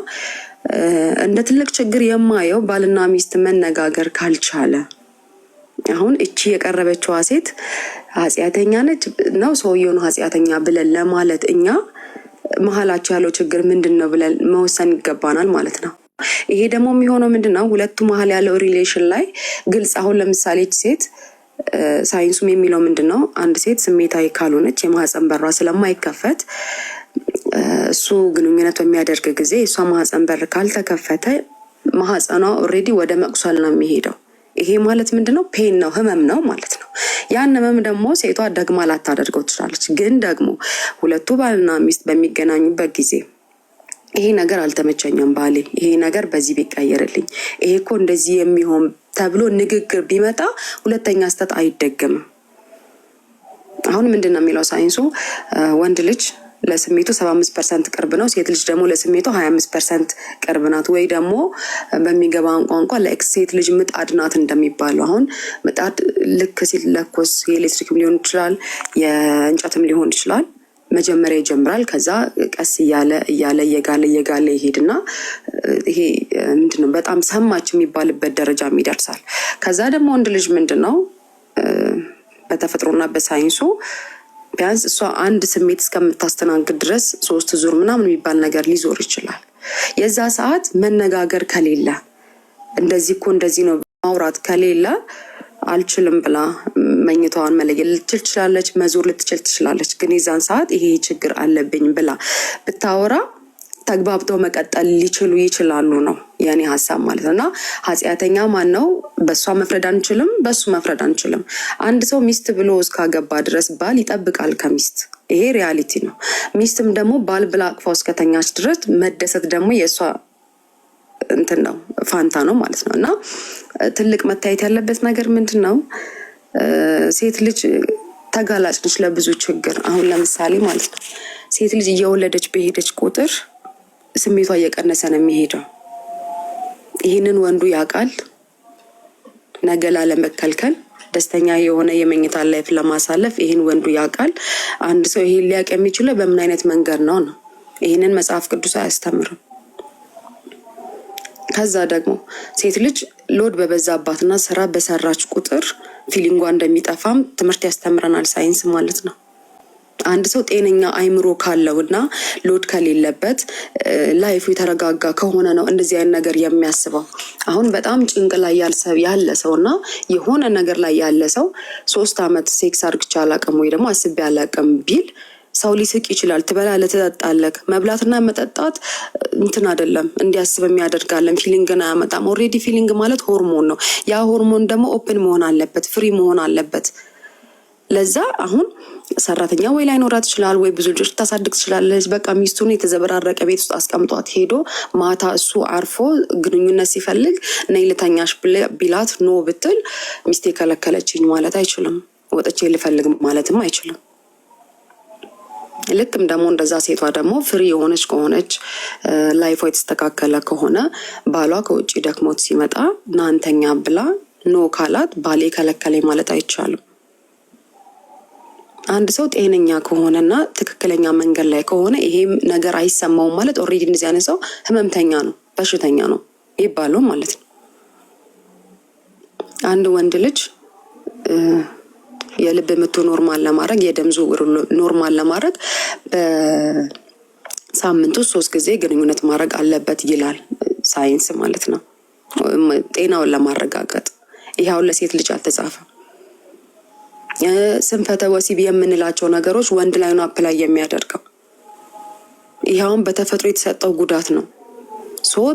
እንደ ትልቅ ችግር የማየው ባልና ሚስት መነጋገር ካልቻለ አሁን እቺ የቀረበችዋ ሴት ኃጢአተኛ ነች ነው ሰውየው ነው ኃጢአተኛ ብለን ለማለት እኛ መሀላቸው ያለው ችግር ምንድነው ብለን መወሰን ይገባናል ማለት ነው። ይሄ ደግሞ የሚሆነው ምንድነው ሁለቱ መሀል ያለው ሪሌሽን ላይ ግልጽ አሁን ለምሳሌ እቺ ሴት ሳይንሱም የሚለው ምንድነው አንድ ሴት ስሜታዊ ካልሆነች የማህፀን በሯ ስለማይከፈት እሱ ግንኙነት በሚያደርግ ጊዜ እሷ ማህፀን በር ካልተከፈተ ማህፀኗ ኦልሬዲ ወደ መቁሰል ነው የሚሄደው። ይሄ ማለት ምንድነው ፔን ነው፣ ህመም ነው ማለት ነው። ያን ህመም ደግሞ ሴቷ ደግማ ላታደርገው ትችላለች። ግን ደግሞ ሁለቱ ባልና ሚስት በሚገናኙበት ጊዜ ይሄ ነገር አልተመቸኝም ባሌ፣ ይሄ ነገር በዚህ ቢቀየርልኝ፣ ይሄ እኮ እንደዚህ የሚሆን ተብሎ ንግግር ቢመጣ ሁለተኛ ስተት አይደገምም። አሁን ምንድነው የሚለው ሳይንሱ ወንድ ልጅ ለስሜቱ 75% ቅርብ ነው፣ ሴት ልጅ ደግሞ ለስሜቱ 25% ቅርብ ናት። ወይ ደግሞ በሚገባን ቋንቋ ሴት ልጅ ምጣድ ናት እንደሚባለው። አሁን ምጣድ ልክ ሲለኮስ የኤሌክትሪክም ሊሆን ይችላል የእንጨትም ሊሆን ይችላል መጀመሪያ ይጀምራል። ከዛ ቀስ እያለ እየጋለ ይሄድና ይሄ ምንድነው በጣም ሰማች የሚባልበት ደረጃም ይደርሳል። ከዛ ደግሞ ወንድ ልጅ ምንድነው በተፈጥሮና በሳይንሱ ቢያንስ እሷ አንድ ስሜት እስከምታስተናግድ ድረስ 3 ዙር ምናምን የሚባል ነገር ሊዞር ይችላል። የዛ ሰዓት መነጋገር ከሌለ እንደዚህ እኮ እንደዚህ ነው ማውራት ከሌለ አልችልም ብላ መኝታዋን መለየት ልትችል ትችላለች፣ መዞር ልትችል ትችላለች። ግን የዛን ሰዓት ይሄ ችግር አለብኝ ብላ ብታወራ ተግባብተው መቀጠል ሊችሉ ይችላሉ ነው የኔ ሀሳብ ማለት ነው። እና ኃጢአተኛ ማን ነው? በእሷ መፍረድ አንችልም፣ በሱ መፍረድ አንችልም። አንድ ሰው ሚስት ብሎ እስካገባ ድረስ ባል ይጠብቃል ከሚስት ይሄ ሪያሊቲ ነው። ሚስትም ደግሞ ባል ብላ አቅፋው እስከተኛች ድረስ መደሰት ደግሞ የእሷ እንትን ነው ፋንታ ነው ማለት ነው። እና ትልቅ መታየት ያለበት ነገር ምንድን ነው? ሴት ልጅ ተጋላጭ ነች ለብዙ ችግር። አሁን ለምሳሌ ማለት ነው ሴት ልጅ እየወለደች በሄደች ቁጥር ስሜቷ እየቀነሰ ነው የሚሄደው። ይህንን ወንዱ ያውቃል። ነገ ላለመከልከል ደስተኛ የሆነ የመኝታ ላይፍ ለማሳለፍ ይህን ወንዱ ያውቃል። አንድ ሰው ይሄን ሊያውቅ የሚችለው በምን አይነት መንገድ ነው? ይህንን መጽሐፍ ቅዱስ አያስተምርም። ከዛ ደግሞ ሴት ልጅ ሎድ በበዛባትና ስራ በሰራች ቁጥር ፊሊንጓ እንደሚጠፋም ትምህርት ያስተምረናል ሳይንስ ማለት ነው። አንድ ሰው ጤነኛ አይምሮ ካለውና ሎድ ከሌለበት ላይፉ የተረጋጋ ከሆነ ነው እንደዚህ አይነት ነገር የሚያስበው። አሁን በጣም ጭንቅ ላይ ያለ ሰውና የሆነ ነገር ላይ ያለ ሰው 3 ዓመት ሴክስ አድርግቼ አላውቅም ወይ ደግሞ አስቤ አላውቅም ቢል ሰው ሊስቅ ይችላል። ትበላለህ፣ ትጠጣለህ። መብላትና መጠጣት እንትን አይደለም እንዲያስብ የሚያደርጋለን። ፊሊንግን አያመጣም። ኦልሬዲ ፊሊንግ ማለት ሆርሞን ነው። ያ ሆርሞን ደግሞ ኦፕን መሆን አለበት፣ ፍሪ መሆን አለበት። ለዛ አሁን ሰራተኛ ወይ ላይኖራት ይችላል፣ ወይ ብዙ ልጆች ታሳድግ ትችላለች። በቃ ሚስቱን የተዘበራረቀ ቤት ውስጥ አስቀምጧት ሄዶ ማታ እሱ አርፎ ግንኙነት ሲፈልግ ነይ ልተኛሽ ቢላት ኖ ብትል ሚስቴ ከለከለችኝ ማለት አይችልም። ወጥቼ ልፈልግ ማለትም አይችልም። ልክም ደግሞ እንደዛ ሴቷ ደግሞ ፍሪ የሆነች ከሆነች ላይፏ የተስተካከለ ከሆነ ባሏ ከውጭ ደክሞት ሲመጣ ናንተኛ ብላ ኖ ካላት ባሌ ከለከለኝ ማለት አይቻልም። አንድ ሰው ጤነኛ ከሆነና ትክክለኛ መንገድ ላይ ከሆነ ይሄ ነገር አይሰማውም ማለት ኦልሬዲ እንደዚህ አይነት ሰው ህመምተኛ ነው፣ በሽተኛ ነው ይባለው ማለት ነው። አንድ ወንድ ልጅ የልብ ምቱ ኖርማል ለማድረግ የደም ዝውውር ኖርማል ለማድረግ በሳምንት ውስጥ 3 ጊዜ ግንኙነት ማድረግ አለበት ይላል ሳይንስ ማለት ነው፣ ጤናውን ለማረጋገጥ። ይሄው ለሴት ልጅ አልተጻፈም። ስንፈተ ወሲብ የምንላቸው ነገሮች ወንድ ላይ ነው አፕላይ የሚያደርገው። ይሄውን በተፈጥሮ የተሰጠው ጉዳት ነው።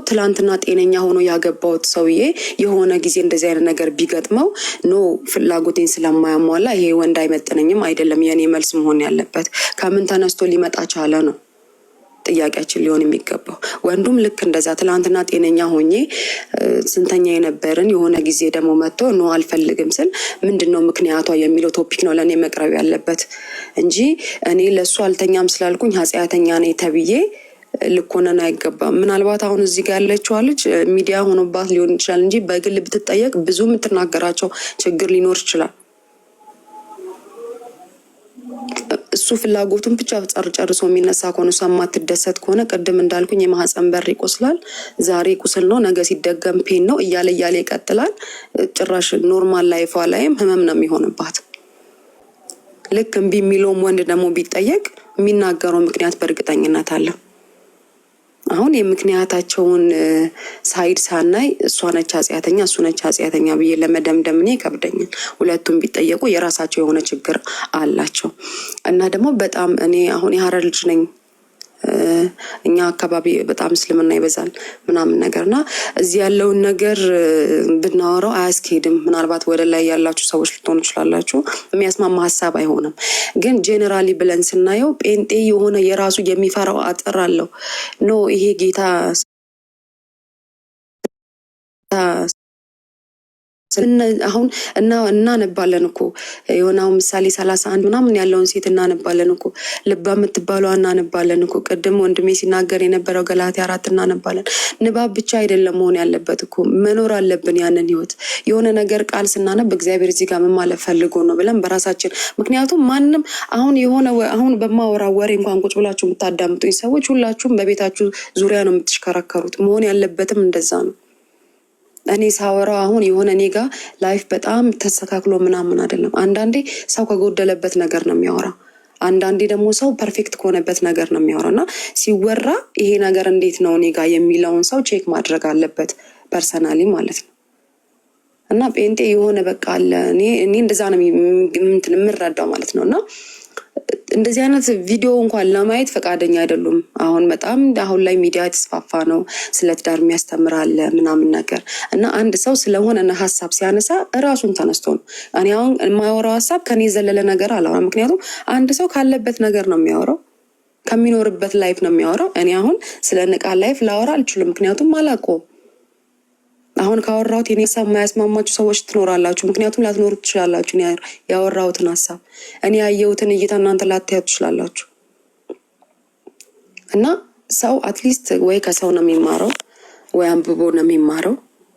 ትላንትና ጤነኛ ሆኖ ያገባውት ሰውዬ የሆነ ጊዜ እንደዚህ አይነት ነገር ቢገጥመው ኖ ፍላጎቴን ስለማያሟላ ይሄ ወንድ አይመጥነኝም አይደለም የኔ መልስ መሆን ያለበት። ከምን ተነስቶ ሊመጣ ቻለ ነው ጥያቄያችን ሊሆን የሚገባው። ወንዱም ልክ እንደዛ ትላንትና ጤነኛ ሆኜ ስንተኛ የነበርን የሆነ ጊዜ ደግሞ መጥቶ ኖ አልፈልግም ስል ምንድነው ምክንያቷ የሚለው ቶፒክ ነው ለእኔ መቅረብ ያለበት እንጂ እኔ ለእሱ አልተኛም ስላልኩኝ ኃጢአተኛ ነኝ ተብዬ ልኮነን አይገባም። ምናልባት አሁን እዚህ ጋር ያለችዋ ልጅ ሚዲያ ሆኖባት ሊሆን ይችላል እንጂ በግል ብትጠየቅ ብዙ የምትናገራቸው ችግር ሊኖር ይችላል። እሱ ፍላጎቱን ብቻ ጨርሶ የሚነሳ ከሆነ እሷ የማትደሰት ከሆነ ቅድም እንዳልኩኝ የማህፀን በር ይቆስላል። ዛሬ ቁስል ነው፣ ነገ ሲደገም ፔን ነው እያለ ይቀጥላል። ጭራሽ ኖርማል ላይፏ ላይም ህመም ነው የሚሆንባት። ልክ እምቢ የሚለውም ወንድ ደግሞ ቢጠየቅ የሚናገረው ምክንያት በእርግጠኝነት አለ። አሁን የምክንያታቸውን ሳይድ ሳናይ እሷ ነች ኃጢአተኛ እሱ ነች ኃጢአተኛ ብዬ ለመደምደም እኔ ይከብደኛል። ሁለቱም ቢጠየቁ የራሳቸው የሆነ ችግር አላቸው። እና ደግሞ በጣም እኔ አሁን የሀረር ልጅ ነኝ። እኛ አካባቢ በጣም እስልምና ይበዛል ምናምን ነገር እና እዚህ ያለውን ነገር ብናወራው አያስኬድም። ምናልባት ወደ ላይ ያላችሁ ሰዎች ልትሆኑ ይችላላችሁ፣ የሚያስማማ ሀሳብ አይሆንም። ግን ጄኔራሊ ብለን ስናየው ጴንጤ የሆነ የራሱ የሚፈራው አጥር አለው። ኖ ይሄ ጌታ አሁን እናነባለን እኮ የሆነው ምሳሌ 31 ምናምን ያለውን ሴት እናነባለን እኮ ልባ የምትባለው እናነባለን እኮ ቅድም ወንድሜ ሲናገር የነበረው ገላትያ 4 እናነባለን። ንባብ ብቻ አይደለም መሆን ያለበት እኮ መኖር አለብን ያንን ህይወት። የሆነ ነገር ቃል ስናነብ እግዚአብሔር እዚህ ጋር ምን ማለት ፈልጎ ነው ብለን በራሳችን ምክንያቱም ማንም አሁን በማወራው ወሬ እንኳን ቁጭ ብላችሁ የምታዳምጡኝ ሰዎች ሁላችሁም በቤታችሁ ዙሪያ ነው የምትሽከረከሩት። መሆን ያለበትም እንደዛ ነው። እኔ ሳወራው አሁን የሆነ እኔ ጋር ላይፍ በጣም ተስተካክሎ ምናምን አይደለም። አንዳንዴ ሰው ከጎደለበት ነገር ነው የሚያወራው፣ አንዳንዴ ደግሞ ሰው ፐርፌክት ከሆነበት ነገር ነው የሚያወራው እና ሲወራ ይሄ ነገር እንዴት ነው እኔ ጋር የሚለውን ሰው ቼክ ማድረግ አለበት ፐርሰናሊ ማለት ነው። እና ጴንጤ የሆነ በቃ አለ እኔ እንደዛ ነው የምረዳው ማለት ነው። እና እንደዚህ አይነት ቪዲዮ እንኳን ለማየት ፈቃደኛ አይደሉም። አሁን ላይ ሚዲያ የተስፋፋ ነው፣ ስለ ትዳር የሚያስተምር አለ ምናምን ነገር እና አንድ ሰው ስለሆነ ሀሳብ ሲያነሳ እራሱን ተነስቶ ነው። እኔ አሁን የማወራው ሀሳብ ከኔ የዘለለ ነገር አላወራም። ምክንያቱም አንድ ሰው ካለበት ነገር ነው የሚያወራው፣ ከሚኖርበት ላይፍ ነው የሚያወራው። እኔ አሁን ስለ ንቃ ላይፍ ላወራ አልችልም፣ ምክንያቱም አላውቀውም። አሁን ካወራሁት የኔ ሀሳብ የማያስማማችሁ ሰዎች ትኖራላችሁ፣ ምክንያቱም ላትኖሩ ትችላላችሁ። ያወራሁትን ሀሳብ እኔ ያየሁትን እይታ እናንተ ላታዩት ትችላላችሁ። እና ሰው አትሊስት ወይ ከሰው ነው የሚማረው ወይ አንብቦ ነው የሚማረው።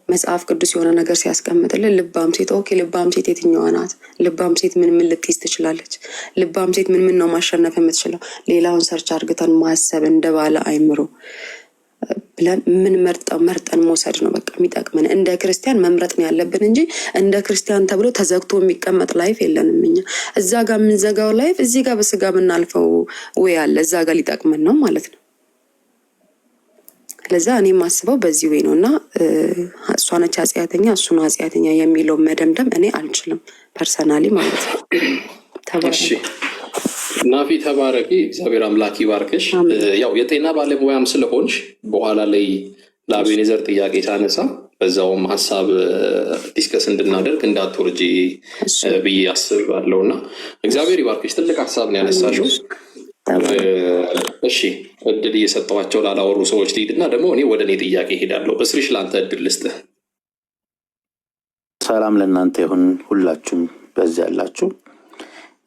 መጽሐፍ ቅዱስ የሆነ ነገር ሲያስቀምጥልን ልባም ሴት ልባም ሴት የትኛዋ ናት? ልባም ሴት ምን ልትይዝ ትችላለች? ልባም ሴት ምን ነው ማሸነፍ የምትችለው? ሌላውን ሰርች አርግተን ማሰብ እንደባለ አይምሮ ብለን ምን መርጠን መውሰድ ነው በቃ የሚጠቅመን። እንደ ክርስቲያን መምረጥ ነው ያለብን እንጂ እንደ ክርስቲያን ተብሎ ተዘግቶ የሚቀመጥ ላይፍ የለንም። እኛ እዛ ጋር የምንዘጋው ላይፍ እዚህ ጋር በስጋ የምናልፈው ወይ አለ እዛ ጋር ሊጠቅመን ነው ማለት ነው። ለዛ እኔ የማስበው በዚህ ወይ ነው እና እሷ ነች ኃጢአተኛ እሱ ነው ኃጢአተኛ የሚለው መደምደም እኔ አልችልም ፐርሰናሊ ማለት ነው። ናፊ ተባረኪ፣ እግዚአብሔር አምላክ ይባርክሽ። ያው የጤና ባለሙያም ስለሆንሽ በኋላ ላይ ለአቤኔዘር ጥያቄ ሳነሳ በዛውም ሀሳብ ዲስከስ እንድናደርግ እንዳትወርጂ ብዬ አስባለሁ እና እግዚአብሔር ይባርክሽ። ትልቅ ሀሳብ ነው ያነሳሽው። እሺ እድል እየሰጠኋቸው ላላወሩ ሰዎች ልሂድና ደግሞ እኔ ወደ እኔ ጥያቄ ሄዳለሁ። በስሪሽ ለአንተ እድል ልስጥህ። ሰላም ለእናንተ ይሁን ሁላችሁም በዚህ ያላችሁ።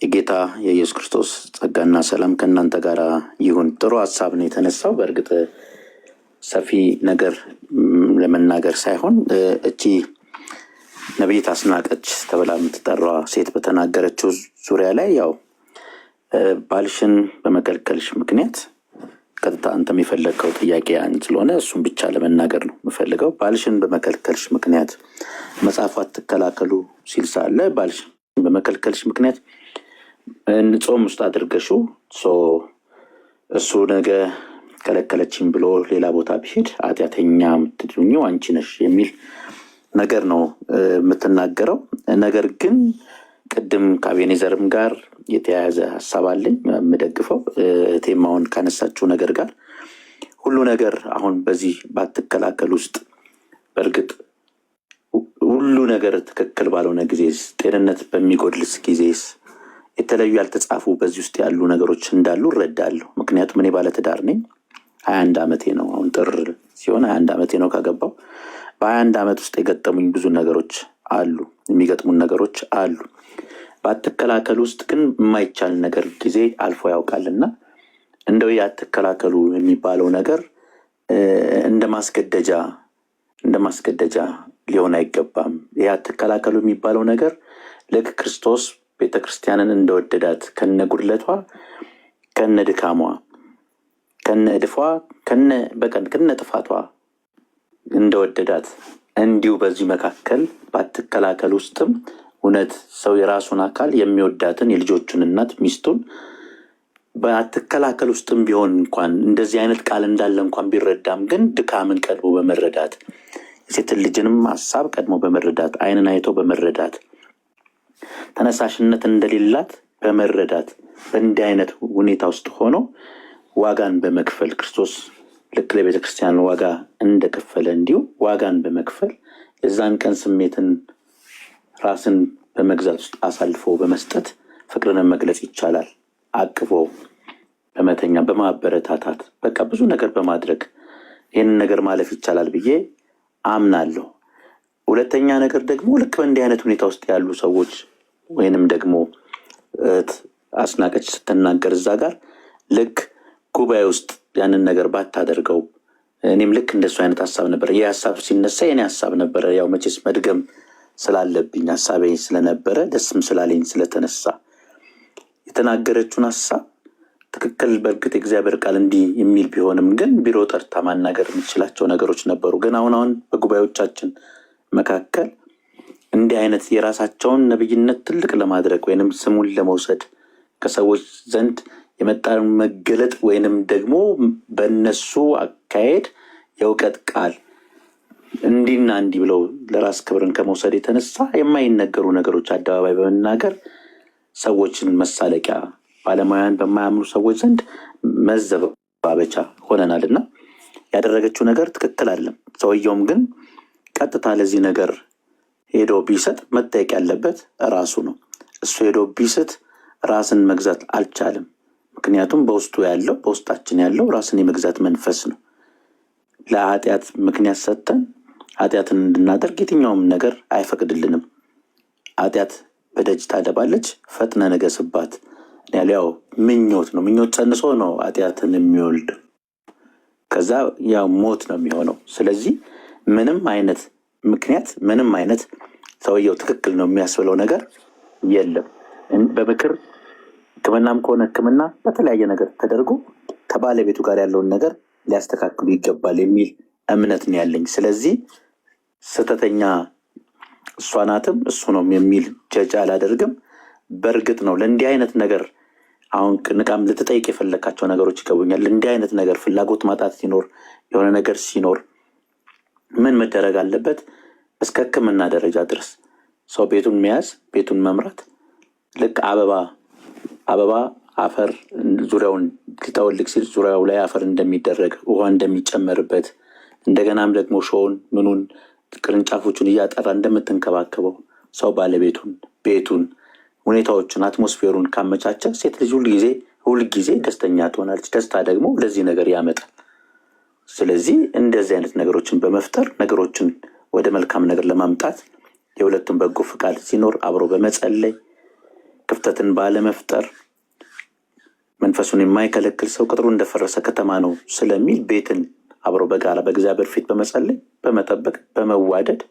የጌታ የኢየሱስ ክርስቶስ ጸጋና ሰላም ከእናንተ ጋር ይሁን። ጥሩ ሀሳብ ነው የተነሳው። በእርግጥ ሰፊ ነገር ለመናገር ሳይሆን እቺ ነቢይት አስናቀች ተብላ የምትጠራዋ ሴት በተናገረችው ዙሪያ ላይ ያው ባልሽን በመከልከልሽ ምክንያት ቀጥታ አንተ የፈለግከው ጥያቄ ያን ስለሆነ እሱን ብቻ ለመናገር ነው የምፈልገው። ባልሽን በመከልከልሽ ምክንያት መጽሐፉ አትከላከሉ ሲል ሳለ ባልሽን በመከልከልሽ ምክንያት ጾም ውስጥ አድርገሽው እሱ ነገ ከለከለችኝ ብሎ ሌላ ቦታ ቢሄድ ኃጢአተኛ የምትድኙ አንቺ ነሽ የሚል ነገር ነው የምትናገረው። ነገር ግን ቅድም ከአቤኔዘርም ጋር የተያያዘ ሀሳብ አለኝ የምደግፈው ቴማውን ካነሳችው ነገር ጋር ሁሉ ነገር አሁን በዚህ ባትከላከል ውስጥ በእርግጥ ሁሉ ነገር ትክክል ባልሆነ ጊዜስ ጤንነት በሚጎድልስ ጊዜስ የተለዩ ያልተጻፉ በዚህ ውስጥ ያሉ ነገሮች እንዳሉ እረዳለሁ። ምክንያቱም እኔ ባለትዳር ነኝ። 21 ዓመቴ ነው። አሁን ጥር ሲሆን 21 ዓመቴ ነው ካገባው። በ21 ዓመት ውስጥ የገጠሙኝ ብዙ ነገሮች አሉ፣ የሚገጥሙን ነገሮች አሉ። ባትከላከል ውስጥ ግን የማይቻል ነገር ጊዜ አልፎ ያውቃልና እንደው ያትከላከሉ የሚባለው ነገር እንደ ማስገደጃ ሊሆን አይገባም። ያትከላከሉ የሚባለው ነገር ልክ ክርስቶስ ቤተክርስቲያንን እንደወደዳት ከነጉድለቷ ከነድካሟ ከነእድፏ ከነጥፋቷ እንደወደዳት እንዲሁ በዚህ መካከል ባትከላከል ውስጥም እውነት ሰው የራሱን አካል የሚወዳትን የልጆቹን እናት ሚስቱን ባትከላከል ውስጥም ቢሆን እንኳን እንደዚህ አይነት ቃል እንዳለ እንኳን ቢረዳም ግን ድካምን ቀድሞ በመረዳት የሴትን ልጅንም ሀሳብ ቀድሞ በመረዳት ዓይንን አይቶ በመረዳት ተነሳሽነት እንደሌላት በመረዳት በእንዲህ አይነት ሁኔታ ውስጥ ሆኖ ዋጋን በመክፈል ክርስቶስ ልክ ለቤተክርስቲያን ዋጋ እንደከፈለ እንዲሁ ዋጋን በመክፈል የዛን ቀን ስሜትን ራስን በመግዛት ውስጥ አሳልፎ በመስጠት ፍቅርን መግለጽ ይቻላል። አቅፎ በመተኛ በማበረታታት በቃ ብዙ ነገር በማድረግ ይህንን ነገር ማለፍ ይቻላል ብዬ አምናለሁ። ሁለተኛ ነገር ደግሞ ልክ በእንዲህ አይነት ሁኔታ ውስጥ ያሉ ሰዎች ወይንም ደግሞ አስናቀች ስትናገር እዛ ጋር ልክ ጉባኤ ውስጥ ያንን ነገር ባታደርገው እኔም ልክ እንደሱ አይነት ሀሳብ ነበር። ይህ ሀሳብ ሲነሳ የኔ ሀሳብ ነበረ። ያው መቼስ መድገም ስላለብኝ ሀሳቤ ስለነበረ ደስም ስላለኝ ስለተነሳ የተናገረችውን ሀሳብ ትክክል። በእርግጥ እግዚአብሔር ቃል እንዲህ የሚል ቢሆንም ግን ቢሮ ጠርታ ማናገር የምትችላቸው ነገሮች ነበሩ። ግን አሁን በጉባኤዎቻችን መካከል እንዲህ አይነት የራሳቸውን ነብይነት ትልቅ ለማድረግ ወይንም ስሙን ለመውሰድ ከሰዎች ዘንድ የመጣን መገለጥ ወይንም ደግሞ በእነሱ አካሄድ የእውቀት ቃል እንዲና እንዲህ ብለው ለራስ ክብርን ከመውሰድ የተነሳ የማይነገሩ ነገሮች አደባባይ በመናገር ሰዎችን መሳለቂያ ባለሙያን በማያምኑ ሰዎች ዘንድ መዘባበቻ ሆነናልና ያደረገችው ነገር ትክክል አይደለም። ሰውየውም ግን ቀጥታ ለዚህ ነገር ሄዶ ቢሰጥ መጠየቅ ያለበት ራሱ ነው። እሱ ሄዶ ቢሰጥ ራስን መግዛት አልቻለም። ምክንያቱም በውስጡ ያለው በውስጣችን ያለው ራስን የመግዛት መንፈስ ነው። ለኃጢአት ምክንያት ሰጥተን ኃጢአትን እንድናደርግ የትኛውም ነገር አይፈቅድልንም። ኃጢአት በደጅ ታደባለች፣ ፈጥነ ነገስባት ያው ምኞት ነው። ምኞት ጸንሶ ነው ኃጢአትን የሚወልድ፣ ከዛ ያው ሞት ነው የሚሆነው። ስለዚህ ምንም አይነት ምክንያት ምንም አይነት ሰውየው ትክክል ነው የሚያስብለው ነገር የለም። በምክር ሕክምናም ከሆነ ሕክምና በተለያየ ነገር ተደርጎ ከባለቤቱ ጋር ያለውን ነገር ሊያስተካክሉ ይገባል የሚል እምነት ነው ያለኝ። ስለዚህ ስተተኛ እሷ ናትም እሱ ነው የሚል ጀጅ አላደርግም። በእርግጥ ነው ለእንዲህ አይነት ነገር አሁን ንቃም ልትጠይቅ የፈለካቸው ነገሮች ይገቡኛል። እንዲህ አይነት ነገር ፍላጎት ማጣት ሲኖር የሆነ ነገር ሲኖር ምን መደረግ አለበት? እስከ ሕክምና ደረጃ ድረስ ሰው ቤቱን መያዝ ቤቱን መምራት ልክ አበባ አፈር ዙሪያውን ሊጠወልቅ ሲል ዙሪያው ላይ አፈር እንደሚደረግ ውሃ እንደሚጨመርበት እንደገናም ደግሞ ሾውን ምኑን ቅርንጫፎቹን እያጠራ እንደምትንከባከበው ሰው ባለቤቱን ቤቱን ሁኔታዎችን አትሞስፌሩን ካመቻቸ ሴት ልጅ ሁልጊዜ ደስተኛ ትሆናለች። ደስታ ደግሞ ለዚህ ነገር ያመጣል። ስለዚህ እንደዚህ አይነት ነገሮችን በመፍጠር ነገሮችን ወደ መልካም ነገር ለማምጣት የሁለቱም በጎ ፍቃድ ሲኖር አብሮ በመጸለይ ክፍተትን ባለመፍጠር መንፈሱን የማይከለክል ሰው ቅጥሩ እንደፈረሰ ከተማ ነው ስለሚል ቤትን አብሮ በጋራ በእግዚአብሔር ፊት በመጸለይ በመጠበቅ በመዋደድ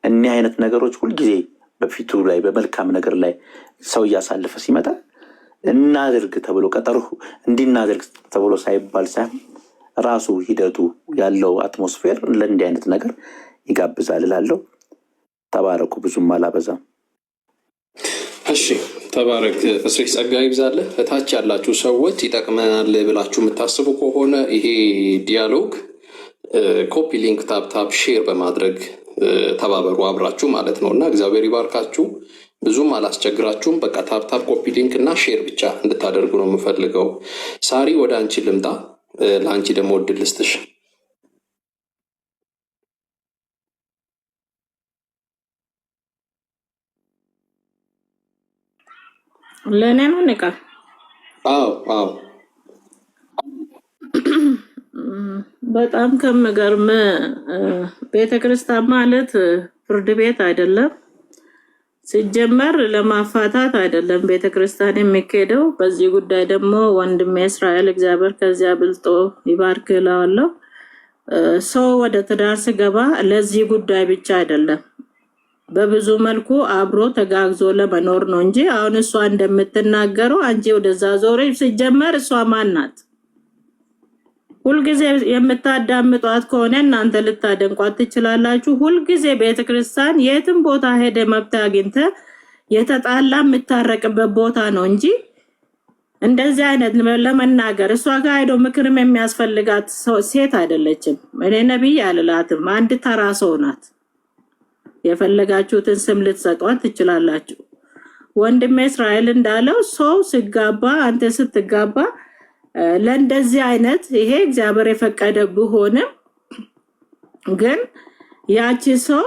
እኒህ አይነት ነገሮች ሁልጊዜ በፊቱ ላይ በመልካም ነገር ላይ ሰው እያሳለፈ ሲመጣ እናድርግ ተብሎ ቀጠሮ እንዲናደርግ ተብሎ ሳይባል ሳይሆን ራሱ ሂደቱ ያለው አትሞስፌር ለእንዲህ አይነት ነገር ይጋብዛል እላለሁ። ተባረኩ። ብዙም አላበዛም። እሺ ተባረክ። እስሬ ጸጋ ይብዛልህ። እታች ያላችሁ ሰዎች ይጠቅመናል ብላችሁ የምታስቡ ከሆነ ይሄ ዲያሎግ ኮፒ ሊንክ ታፕ ሼር በማድረግ ተባበሩ አብራችሁ ማለት ነው። እና እግዚአብሔር ይባርካችሁ። ብዙም አላስቸግራችሁም። በቃ ታፕ ኮፒ ሊንክ እና ሼር ብቻ እንድታደርጉ ነው የምፈልገው። ሳሪ ወደ አንቺ ልምጣ። ለአንቺ ደግሞ እድል ልስጥሽ። ለእኔ ነው ንቃ? አዎ በጣም ከምገርም ቤተክርስቲያን ማለት ፍርድ ቤት አይደለም። ሲጀመር ለማፋታት አይደለም ቤተክርስቲያን የሚካሄደው። በዚህ ጉዳይ ደግሞ ወንድሜ እስራኤል እግዚአብሔር ከዚያ ብልጦ ይባርክ እላለሁ። ሰው ወደ ትዳር ሲገባ ለዚህ ጉዳይ ብቻ አይደለም፣ በብዙ መልኩ አብሮ ተጋግዞ ለመኖር ነው እንጂ አሁን እሷ እንደምትናገረው አንቺ ወደዛ ዞሬ ሲጀመር እሷ ማን ናት? ሁልጊዜ የምታዳምጧት ከሆነ እናንተ ልታደንቋት ትችላላችሁ። ሁልጊዜ ቤተክርስቲያን የትም ቦታ ሄደ መብት አግኝተ የተጣላ የምታረቅበት ቦታ ነው እንጂ እንደዚህ አይነት ለመናገር እሷ ጋር ሄዶ ምክርም የሚያስፈልጋት ሴት አይደለችም። እኔ ነብይ አልላትም፣ አንድ ተራ ሰው ናት። የፈለጋችሁትን ስም ልትሰጧት ትችላላችሁ። ወንድሜ እስራኤል እንዳለው ሰው ሲጋባ አንተ ስትጋባ ለእንደዚህ አይነት ይሄ እግዚአብሔር የፈቀደ ቢሆንም ግን ያቺ ሰው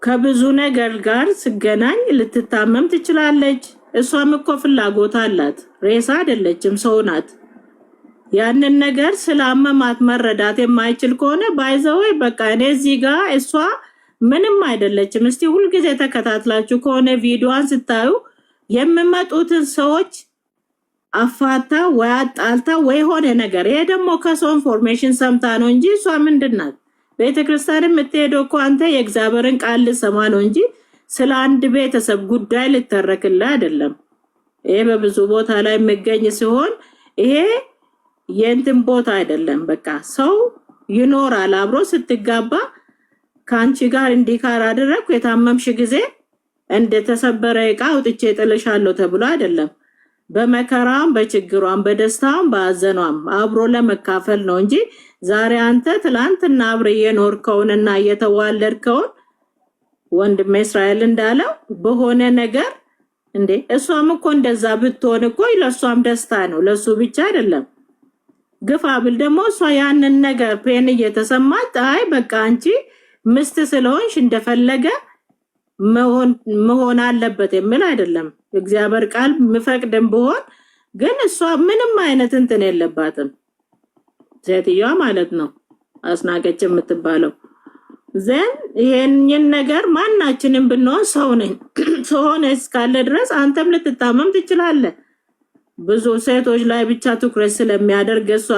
ከብዙ ነገር ጋር ስገናኝ ልትታመም ትችላለች። እሷም እኮ ፍላጎት አላት፣ ሬሳ አይደለችም፣ ሰው ናት። ያንን ነገር ስላመማት መረዳት የማይችል ከሆነ ባይዘው በቃ እኔ እዚህ ጋር እሷ ምንም አይደለችም። እስቲ ሁልጊዜ ተከታትላችሁ ከሆነ ቪዲዮዋን ስታዩ የሚመጡትን ሰዎች አፋታ ወይ አጣልታ ወይ ሆነ ነገር። ይሄ ደግሞ ከሰው ኢንፎርሜሽን ሰምታ ነው እንጂ እሷ ምንድናት? ቤተክርስቲያን የምትሄደው እኮ አንተ የእግዚአብሔርን ቃል ልሰማ ነው እንጂ ስለ አንድ ቤተሰብ ጉዳይ ልተረክልህ አይደለም። ይሄ በብዙ ቦታ ላይ የሚገኝ ሲሆን ይሄ የእንትን ቦታ አይደለም። በቃ ሰው ይኖራል አብሮ ስትጋባ ከአንቺ ጋር እንዲካር አደረኩ የታመምሽ ጊዜ እንደተሰበረ ዕቃ አውጥቼ ጥልሻለሁ ተብሎ አይደለም። በመከራም በችግሯም በደስታም በአዘኗም አብሮ ለመካፈል ነው እንጂ ዛሬ አንተ ትላንትና አብረ የኖርከውንና የተዋለድከውን ወንድም እስራኤል እንዳለው በሆነ ነገር እንዴ እሷም እኮ እንደዛ ብትሆን እኮ ለሷም ደስታ ነው፣ ለሱ ብቻ አይደለም። ግፋ ብል ደግሞ እሷ ያንን ነገር ፔን እየተሰማት አይ በቃ አንቺ ምስት ስለሆንሽ እንደፈለገ መሆን አለበት የሚል አይደለም። እግዚአብሔር ቃል ምፈቅድም ቢሆን ግን እሷ ምንም አይነት እንትን የለባትም ሴትዮዋ ማለት ነው አስናቀች የምትባለው። ዘን ይሄንን ነገር ማናችንም ብንሆን ሰው ነን። ሰው ሆነ እስካለ ድረስ አንተም ልትታመም ትችላለህ። ብዙ ሴቶች ላይ ብቻ ትኩረት ስለሚያደርግ እሷ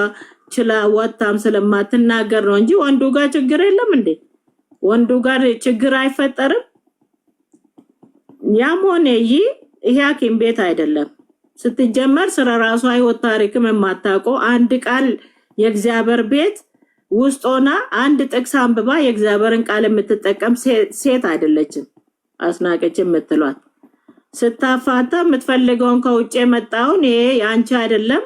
ችላ ወጣም ስለማትናገር ነው እንጂ ወንዱ ጋር ችግር የለም እንዴ? ወንዱ ጋር ችግር አይፈጠርም? ያም ሆነ ይሄ ሐኪም ቤት አይደለም። ስትጀመር ስለ ራሷ ህይወት ታሪክም የማታውቀው አንድ ቃል የእግዚአብሔር ቤት ውስጥ ሆና አንድ ጥቅስ አንብባ የእግዚአብሔርን ቃል የምትጠቀም ሴት አይደለችም አስናቀች የምትሏት። ስታፋታ የምትፈልገውን ከውጭ የመጣውን ይሄ ያንቺ አይደለም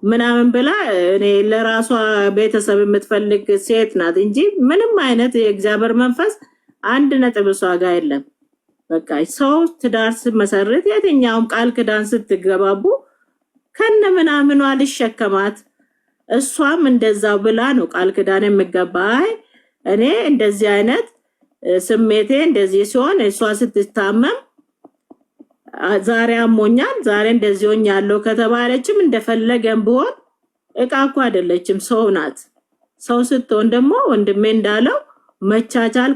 ምናምን ብላ እኔ ለራሷ ቤተሰብ የምትፈልግ ሴት ናት እንጂ ምንም አይነት የእግዚአብሔር መንፈስ አንድ ነጥብ እሷ ጋር የለም። በቃ ሰው ትዳር መሰረት የትኛውም ቃል ክዳን ስትገባቡ ከነ ምናምኗ ልሸከማት እሷም እንደዛው ብላ ነው ቃል ክዳን የምገባይ። እኔ እንደዚህ አይነት ስሜቴ እንደዚህ ሲሆን እሷ ስትታመም ዛሬ አሞኛል ዛሬ እንደዚህ ሆኛለሁ ከተባለችም እንደፈለገም ቢሆን እቃ እኮ አይደለችም ሰው ናት። ሰው ስትሆን ደግሞ ወንድሜ እንዳለው መቻቻል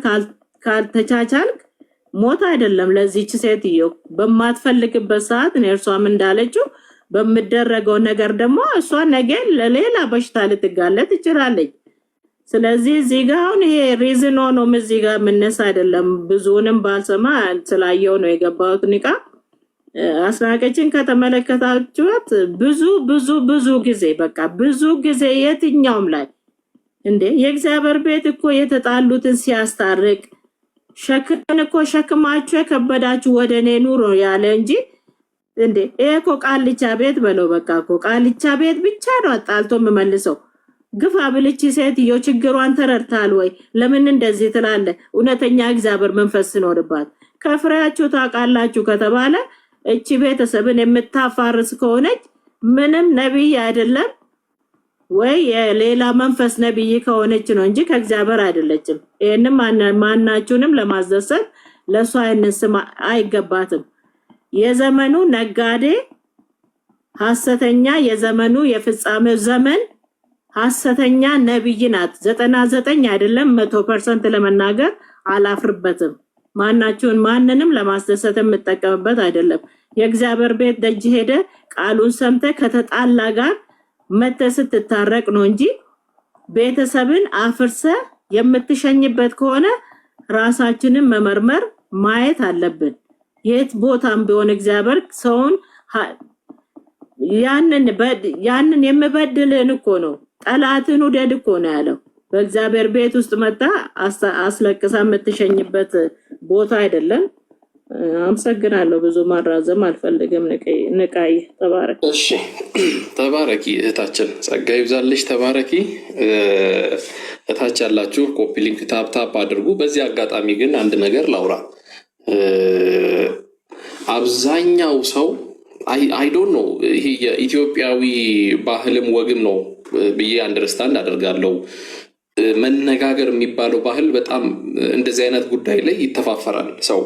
ካልተቻቻልክ ሞት አይደለም። ለዚህች ሴትዮ በማትፈልግበት ሰዓት እርሷም እንዳለችው በሚደረገው ነገር ደግሞ እሷ ነገ ለሌላ በሽታ ልትጋለጥ ትችላለች። ስለዚህ እዚህ ጋር አሁን ይሄ ሪዝን ሆኖ እዚህ ጋር ምንነሳ አይደለም። ብዙንም ባልሰማ ስላየው ነው የገባሁት ንቃ አስናቀችን ከተመለከታችሁት ብዙ ጊዜ በቃ ብዙ ጊዜ የትኛውም ላይ እንዴ የእግዚአብሔር ቤት እኮ የተጣሉትን ሲያስታርቅ ሸክምን እኮ ሸክማችሁ የከበዳችሁ ወደኔ ኑሮ ያለ እንጂ እንዴ እኮ ቃልቻ ቤት በለው በቃ እኮ ቃልቻ ቤት ብቻ ነው አጣልቶ የምመልሰው። ግፋ ብልቺ ሴትዮ ችግሯን ተረድታል ወይ? ለምን እንደዚህ ትላለ? እውነተኛ እግዚአብሔር መንፈስ ሲኖርባት ከፍሬያችሁ ታውቃላችሁ ከተባለ እቺ ቤተሰብን የምታፋርስ ከሆነች ምንም ነብይ አይደለም ወይ የሌላ መንፈስ ነብይ ከሆነች ነው እንጂ ከእግዚአብሔር አይደለችም። ይሄንም ማናችሁንም ለማዘሰት ለሷ አይነስም አይገባትም። የዘመኑ ነጋዴ ሐሰተኛ የዘመኑ የፍጻሜ ዘመን ሐሰተኛ ነብይ ናት። 99 አይደለም 100% ለመናገር አላፍርበትም። ማናችሁን ማንንም ለማስደሰት የምትጠቀምበት አይደለም። የእግዚአብሔር ቤት ደጅ ሄደ ቃሉን ሰምተ ከተጣላ ጋር መተ ስትታረቅ ነው እንጂ ቤተሰብን አፍርሰ የምትሸኝበት ከሆነ ራሳችንን መመርመር ማየት አለብን። የት ቦታም ቢሆን እግዚአብሔር ሰውን ያንን የምበድልን እኮ ነው ጠላትን ውደድ እኮ ነው ያለው። በእግዚአብሔር ቤት ውስጥ መጣ አስለቅሳ የምትሸኝበት ቦታ አይደለም። አመሰግናለሁ። ብዙ ማራዘም አልፈልግም። ንቃይ ተባረክ። እሺ ተባረኪ እህታችን፣ ጸጋ ይብዛልሽ። ተባረኪ። እታች ያላችሁ ኮፒ ሊንክ ታፕ አድርጉ። በዚህ አጋጣሚ ግን አንድ ነገር ላውራ። አብዛኛው ሰው አይ ዶንት ኖ ይሄ የኢትዮጵያዊ ባህልም ወግም ነው ብዬ አንደርስታንድ አደርጋለሁ። መነጋገር የሚባለው ባህል በጣም እንደዚህ አይነት ጉዳይ ላይ ይተፋፈራል። ሰው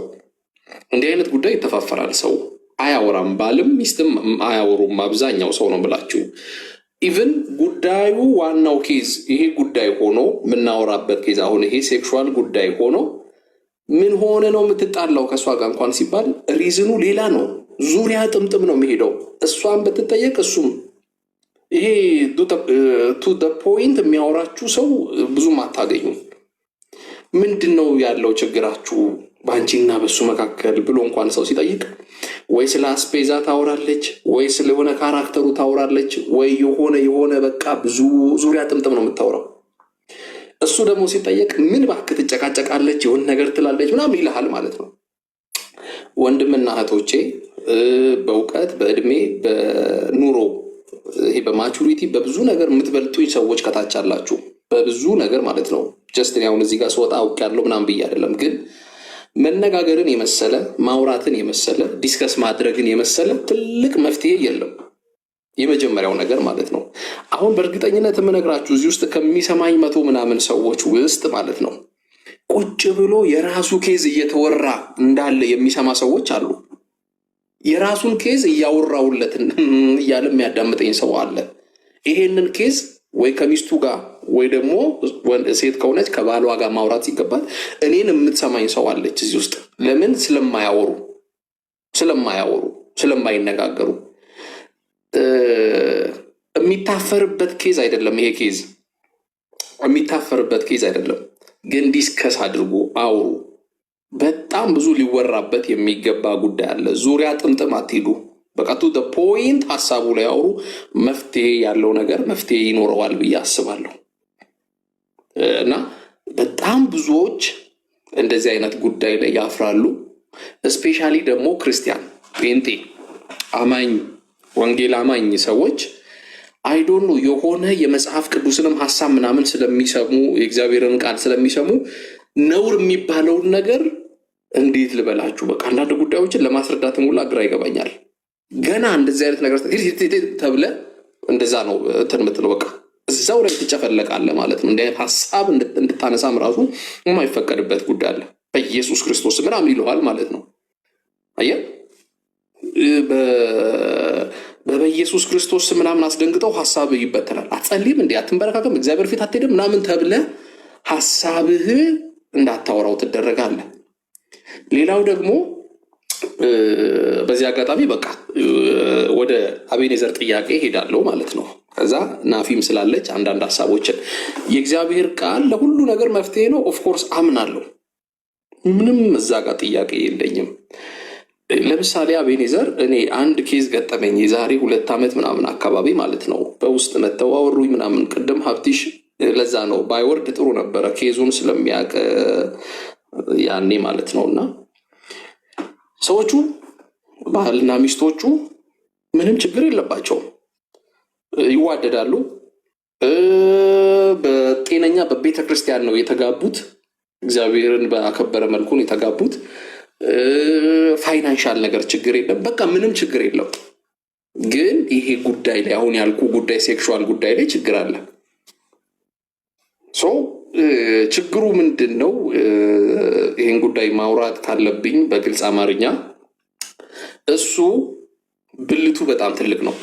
እንዲህ አይነት ጉዳይ ይተፋፈራል። ሰው አያወራም። ባልም ሚስትም አያወሩም። አብዛኛው ሰው ነው ብላችሁ ኢቭን ጉዳዩ ዋናው ኬዝ ይሄ ጉዳይ ሆኖ የምናወራበት ኬዝ አሁን ይሄ ሴክሹዋል ጉዳይ ሆኖ ምን ሆነ ነው የምትጣላው ከእሷ ጋር እንኳን ሲባል ሪዝኑ ሌላ ነው። ዙሪያ ጥምጥም ነው የሚሄደው። እሷን ብትጠየቅ እሱም ይሄ ቱ ደ ፖይንት የሚያወራችሁ ሰው ብዙም አታገኙም። ምንድን ነው ያለው ችግራችሁ በአንቺና በሱ መካከል ብሎ እንኳን ሰው ሲጠይቅ ወይ ስለ አስፔዛ ታወራለች፣ ወይ ስለሆነ ካራክተሩ ታወራለች፣ ወይ የሆነ በቃ ብዙ ዙሪያ ጥምጥም ነው የምታወራው። እሱ ደግሞ ሲጠየቅ ምን እባክህ ትጨቃጨቃለች፣ የሆነ ነገር ትላለች ምናምን ይልሃል ማለት ነው። ወንድምና እህቶቼ በእውቀት በእድሜ በኑሮ ይሄ በማቹሪቲ በብዙ ነገር የምትበልጡኝ ሰዎች ከታች አላችሁ፣ በብዙ ነገር ማለት ነው። ጀስት አሁን እዚህ ጋር ስወጣ አውቅ ያለው ምናምን ብዬ አይደለም፣ ግን መነጋገርን የመሰለ ማውራትን የመሰለ ዲስከስ ማድረግን የመሰለ ትልቅ መፍትሄ የለም። የመጀመሪያው ነገር ማለት ነው። አሁን በእርግጠኝነት የምነግራችሁ እዚህ ውስጥ ከሚሰማኝ 100 ምናምን ሰዎች ውስጥ ማለት ነው ቁጭ ብሎ የራሱ ኬዝ እየተወራ እንዳለ የሚሰማ ሰዎች አሉ። የራሱን ኬዝ እያወራውለት እያለ የሚያዳምጠኝ ሰው አለ። ይሄንን ኬዝ ወይ ከሚስቱ ጋር ወይ ደግሞ ሴት ከሆነች ከባሏ ጋር ማውራት ሲገባት እኔን የምትሰማኝ ሰው አለች እዚህ ውስጥ። ለምን? ስለማይነጋገሩ። የሚታፈርበት ኬዝ አይደለም ይሄ ኬዝ፣ የሚታፈርበት ኬዝ አይደለም። ግን ዲስከስ አድርጎ አውሩ። በጣም ብዙ ሊወራበት የሚገባ ጉዳይ አለ። ዙሪያ ጥምጥም አትሄዱ። በቃ ቱ ዘ ፖይንት ሀሳቡ ላይ አውሩ። መፍትሄ ያለው ነገር መፍትሄ ይኖረዋል ብዬ አስባለሁ። እና በጣም ብዙዎች እንደዚህ አይነት ጉዳይ ላይ ያፍራሉ። እስፔሻሊ ደግሞ ክርስቲያን ጴንጤ አማኝ ወንጌል አማኝ ሰዎች አይዶኖ የሆነ የመጽሐፍ ቅዱስንም ሀሳብ ምናምን ስለሚሰሙ የእግዚአብሔርን ቃል ስለሚሰሙ ነውር የሚባለውን ነገር እንዴት ልበላችሁ፣ በቃ አንዳንድ ጉዳዮችን ለማስረዳት ሙላ ግራ ይገባኛል። ገና እንደዚህ አይነት ነገር ተብለ እንደዛ ነው እንትን የምትለው በቃ እዛው ላይ ትጨፈለቃለህ ማለት ነው። እንደ ሀሳብ እንድታነሳም ራሱ የማይፈቀድበት ጉዳይ አለ። በኢየሱስ ክርስቶስ ምናምን ይለዋል ማለት ነው። አየህ፣ በኢየሱስ ክርስቶስ ምናምን አስደንግጠው ሀሳብ ይበተናል። አትጸልይም እንዴ? አትንበረካከም? እግዚአብሔር ፊት አትሄድም? ምናምን ተብለ ሀሳብህ እንዳታወራው ትደረጋለህ። ሌላው ደግሞ በዚህ አጋጣሚ በቃ ወደ አቤኔዘር ጥያቄ ሄዳለሁ ማለት ነው። ከዛ ናፊም ስላለች አንዳንድ ሀሳቦችን የእግዚአብሔር ቃል ለሁሉ ነገር መፍትሄ ነው። ኦፍኮርስ አምናለሁ። ምንም እዛ ጋር ጥያቄ የለኝም። ለምሳሌ አቤኔዘር እኔ አንድ ኬዝ ገጠመኝ የዛሬ 2 ዓመት ምናምን አካባቢ ማለት ነው። በውስጥ መተው አወሩኝ ምናምን። ቅድም ሀብቲሽ ለዛ ነው ባይወርድ ጥሩ ነበረ ኬዙን ስለሚያውቅ ያኔ ማለት ነው። እና ሰዎቹ ባልና ሚስቶቹ ምንም ችግር የለባቸውም፣ ይዋደዳሉ። በጤነኛ በቤተ ክርስቲያን ነው የተጋቡት። እግዚአብሔርን በአከበረ መልኩ ነው የተጋቡት። ፋይናንሻል ነገር ችግር የለም። በቃ ምንም ችግር የለም። ግን ይሄ ጉዳይ ላይ አሁን ያልኩ ጉዳይ ሴክሹዋል ጉዳይ ላይ ችግር አለ። ችግሩ ምንድን ነው? ይህን ጉዳይ ማውራት ካለብኝ በግልጽ አማርኛ እሱ ብልቱ በጣም ትልቅ ነው።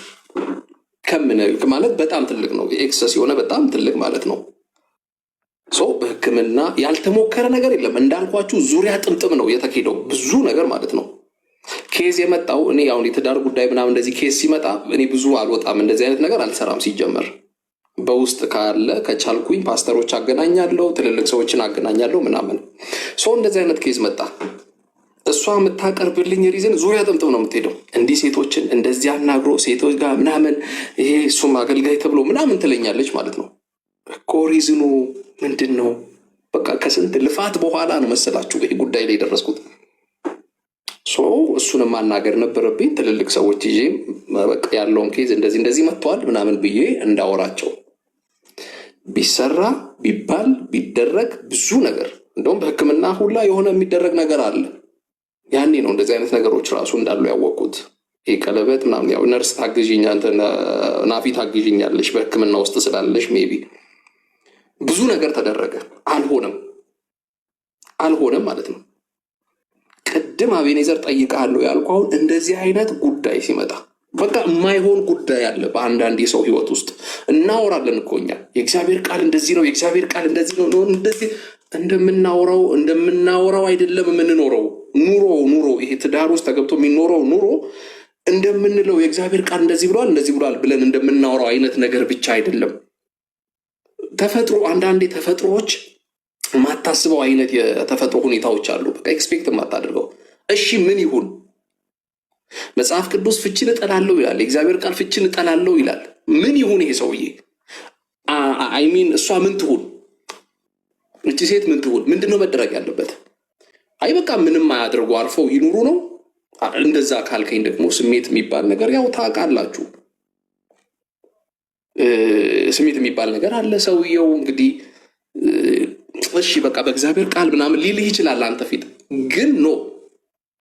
ማለት በጣም ትልቅ ነው። ኤክሰስ የሆነ በጣም ትልቅ ማለት ነው። በሕክምና ያልተሞከረ ነገር የለም። እንዳልኳችሁ ዙሪያ ጥምጥም ነው የተካሄደው ብዙ ነገር ማለት ነው። ኬዝ የመጣው እኔ አሁን የትዳር ጉዳይ ምናምን እንደዚህ ኬዝ ሲመጣ እኔ ብዙ አልወጣም፣ እንደዚህ አይነት ነገር አልሰራም። ሲጀመር በውስጥ ካለ ከቻልኩኝ ፓስተሮች አገናኛለሁ፣ ትልልቅ ሰዎችን አገናኛለሁ ምናምን። እንደዚህ አይነት ኬዝ መጣ። እሷ የምታቀርብልኝ ሪዝን ዙሪያ ጥምጥም ነው የምትሄደው። እንዲህ ሴቶችን እንደዚህ አናግሮ ሴቶች ጋር ምናምን ይሄ እሱም አገልጋይ ተብሎ ምናምን ትለኛለች ማለት ነው እኮ። ሪዝኑ ምንድን ነው? በቃ ከስንት ልፋት በኋላ ነው መሰላችሁ ይሄ ጉዳይ ላይ ደረስኩት። እሱንም ማናገር ነበረብኝ። ትልልቅ ሰዎች ይዤ በቃ ያለውን ኬዝ እንደዚህ መጥተዋል ምናምን ብዬ እንዳወራቸው ቢሰራ ቢባል ቢደረግ ብዙ ነገር እንደውም በሕክምና ሁላ የሆነ የሚደረግ ነገር አለ። ያኔ ነው እንደዚህ አይነት ነገሮች ራሱ እንዳሉ ያወቅኩት። ይህ ቀለበት ምናምን ያው ነርስ ታግዥኛ ናፊ ታግዥኛለሽ በሕክምና ውስጥ ስላለሽ ሜቢ ብዙ ነገር ተደረገ። አልሆነም ማለት ነው። ቅድም አቤኔዘር ጠይቃለሁ ያልኩ አሁን እንደዚህ አይነት ጉዳይ ሲመጣ በቃ የማይሆን ጉዳይ አለ በአንዳንድ የሰው ህይወት ውስጥ። እናወራለን እኮ እኛ የእግዚአብሔር ቃል እንደዚህ ነው፣ የእግዚአብሔር ቃል እንደዚህ ነው። እንደዚህ እንደምናወራው አይደለም የምንኖረው ኑሮ ይሄ ትዳር ውስጥ ተገብቶ የሚኖረው ኑሮ እንደምንለው የእግዚአብሔር ቃል እንደዚህ ብሏል ብለን እንደምናወራው አይነት ነገር ብቻ አይደለም። ተፈጥሮ አንዳንዴ ተፈጥሮዎች ማታስበው አይነት የተፈጥሮ ሁኔታዎች አሉ። በቃ ኤክስፔክት ማታደርገው። እሺ ምን ይሁን? መጽሐፍ ቅዱስ ፍቺን እጠላለሁ ይላል። የእግዚአብሔር ቃል ፍቺን እጠላለሁ ይላል። ምን ይሁን ይሄ ሰውዬ? አይሚን እሷ ምን ትሁን? እቺ ሴት ምን ትሁን? ምንድነው መደረግ ያለበት? አይ በቃ ምንም አያድርጉ አልፈው ይኑሩ ነው። እንደዛ ካልከኝ ደግሞ ስሜት የሚባል ነገር ያው ታውቃላችሁ፣ ስሜት የሚባል ነገር አለ። ሰውየው እንግዲህ እሺ በቃ በእግዚአብሔር ቃል ምናምን ሊልህ ይችላል አንተ ፊት ግን ኖ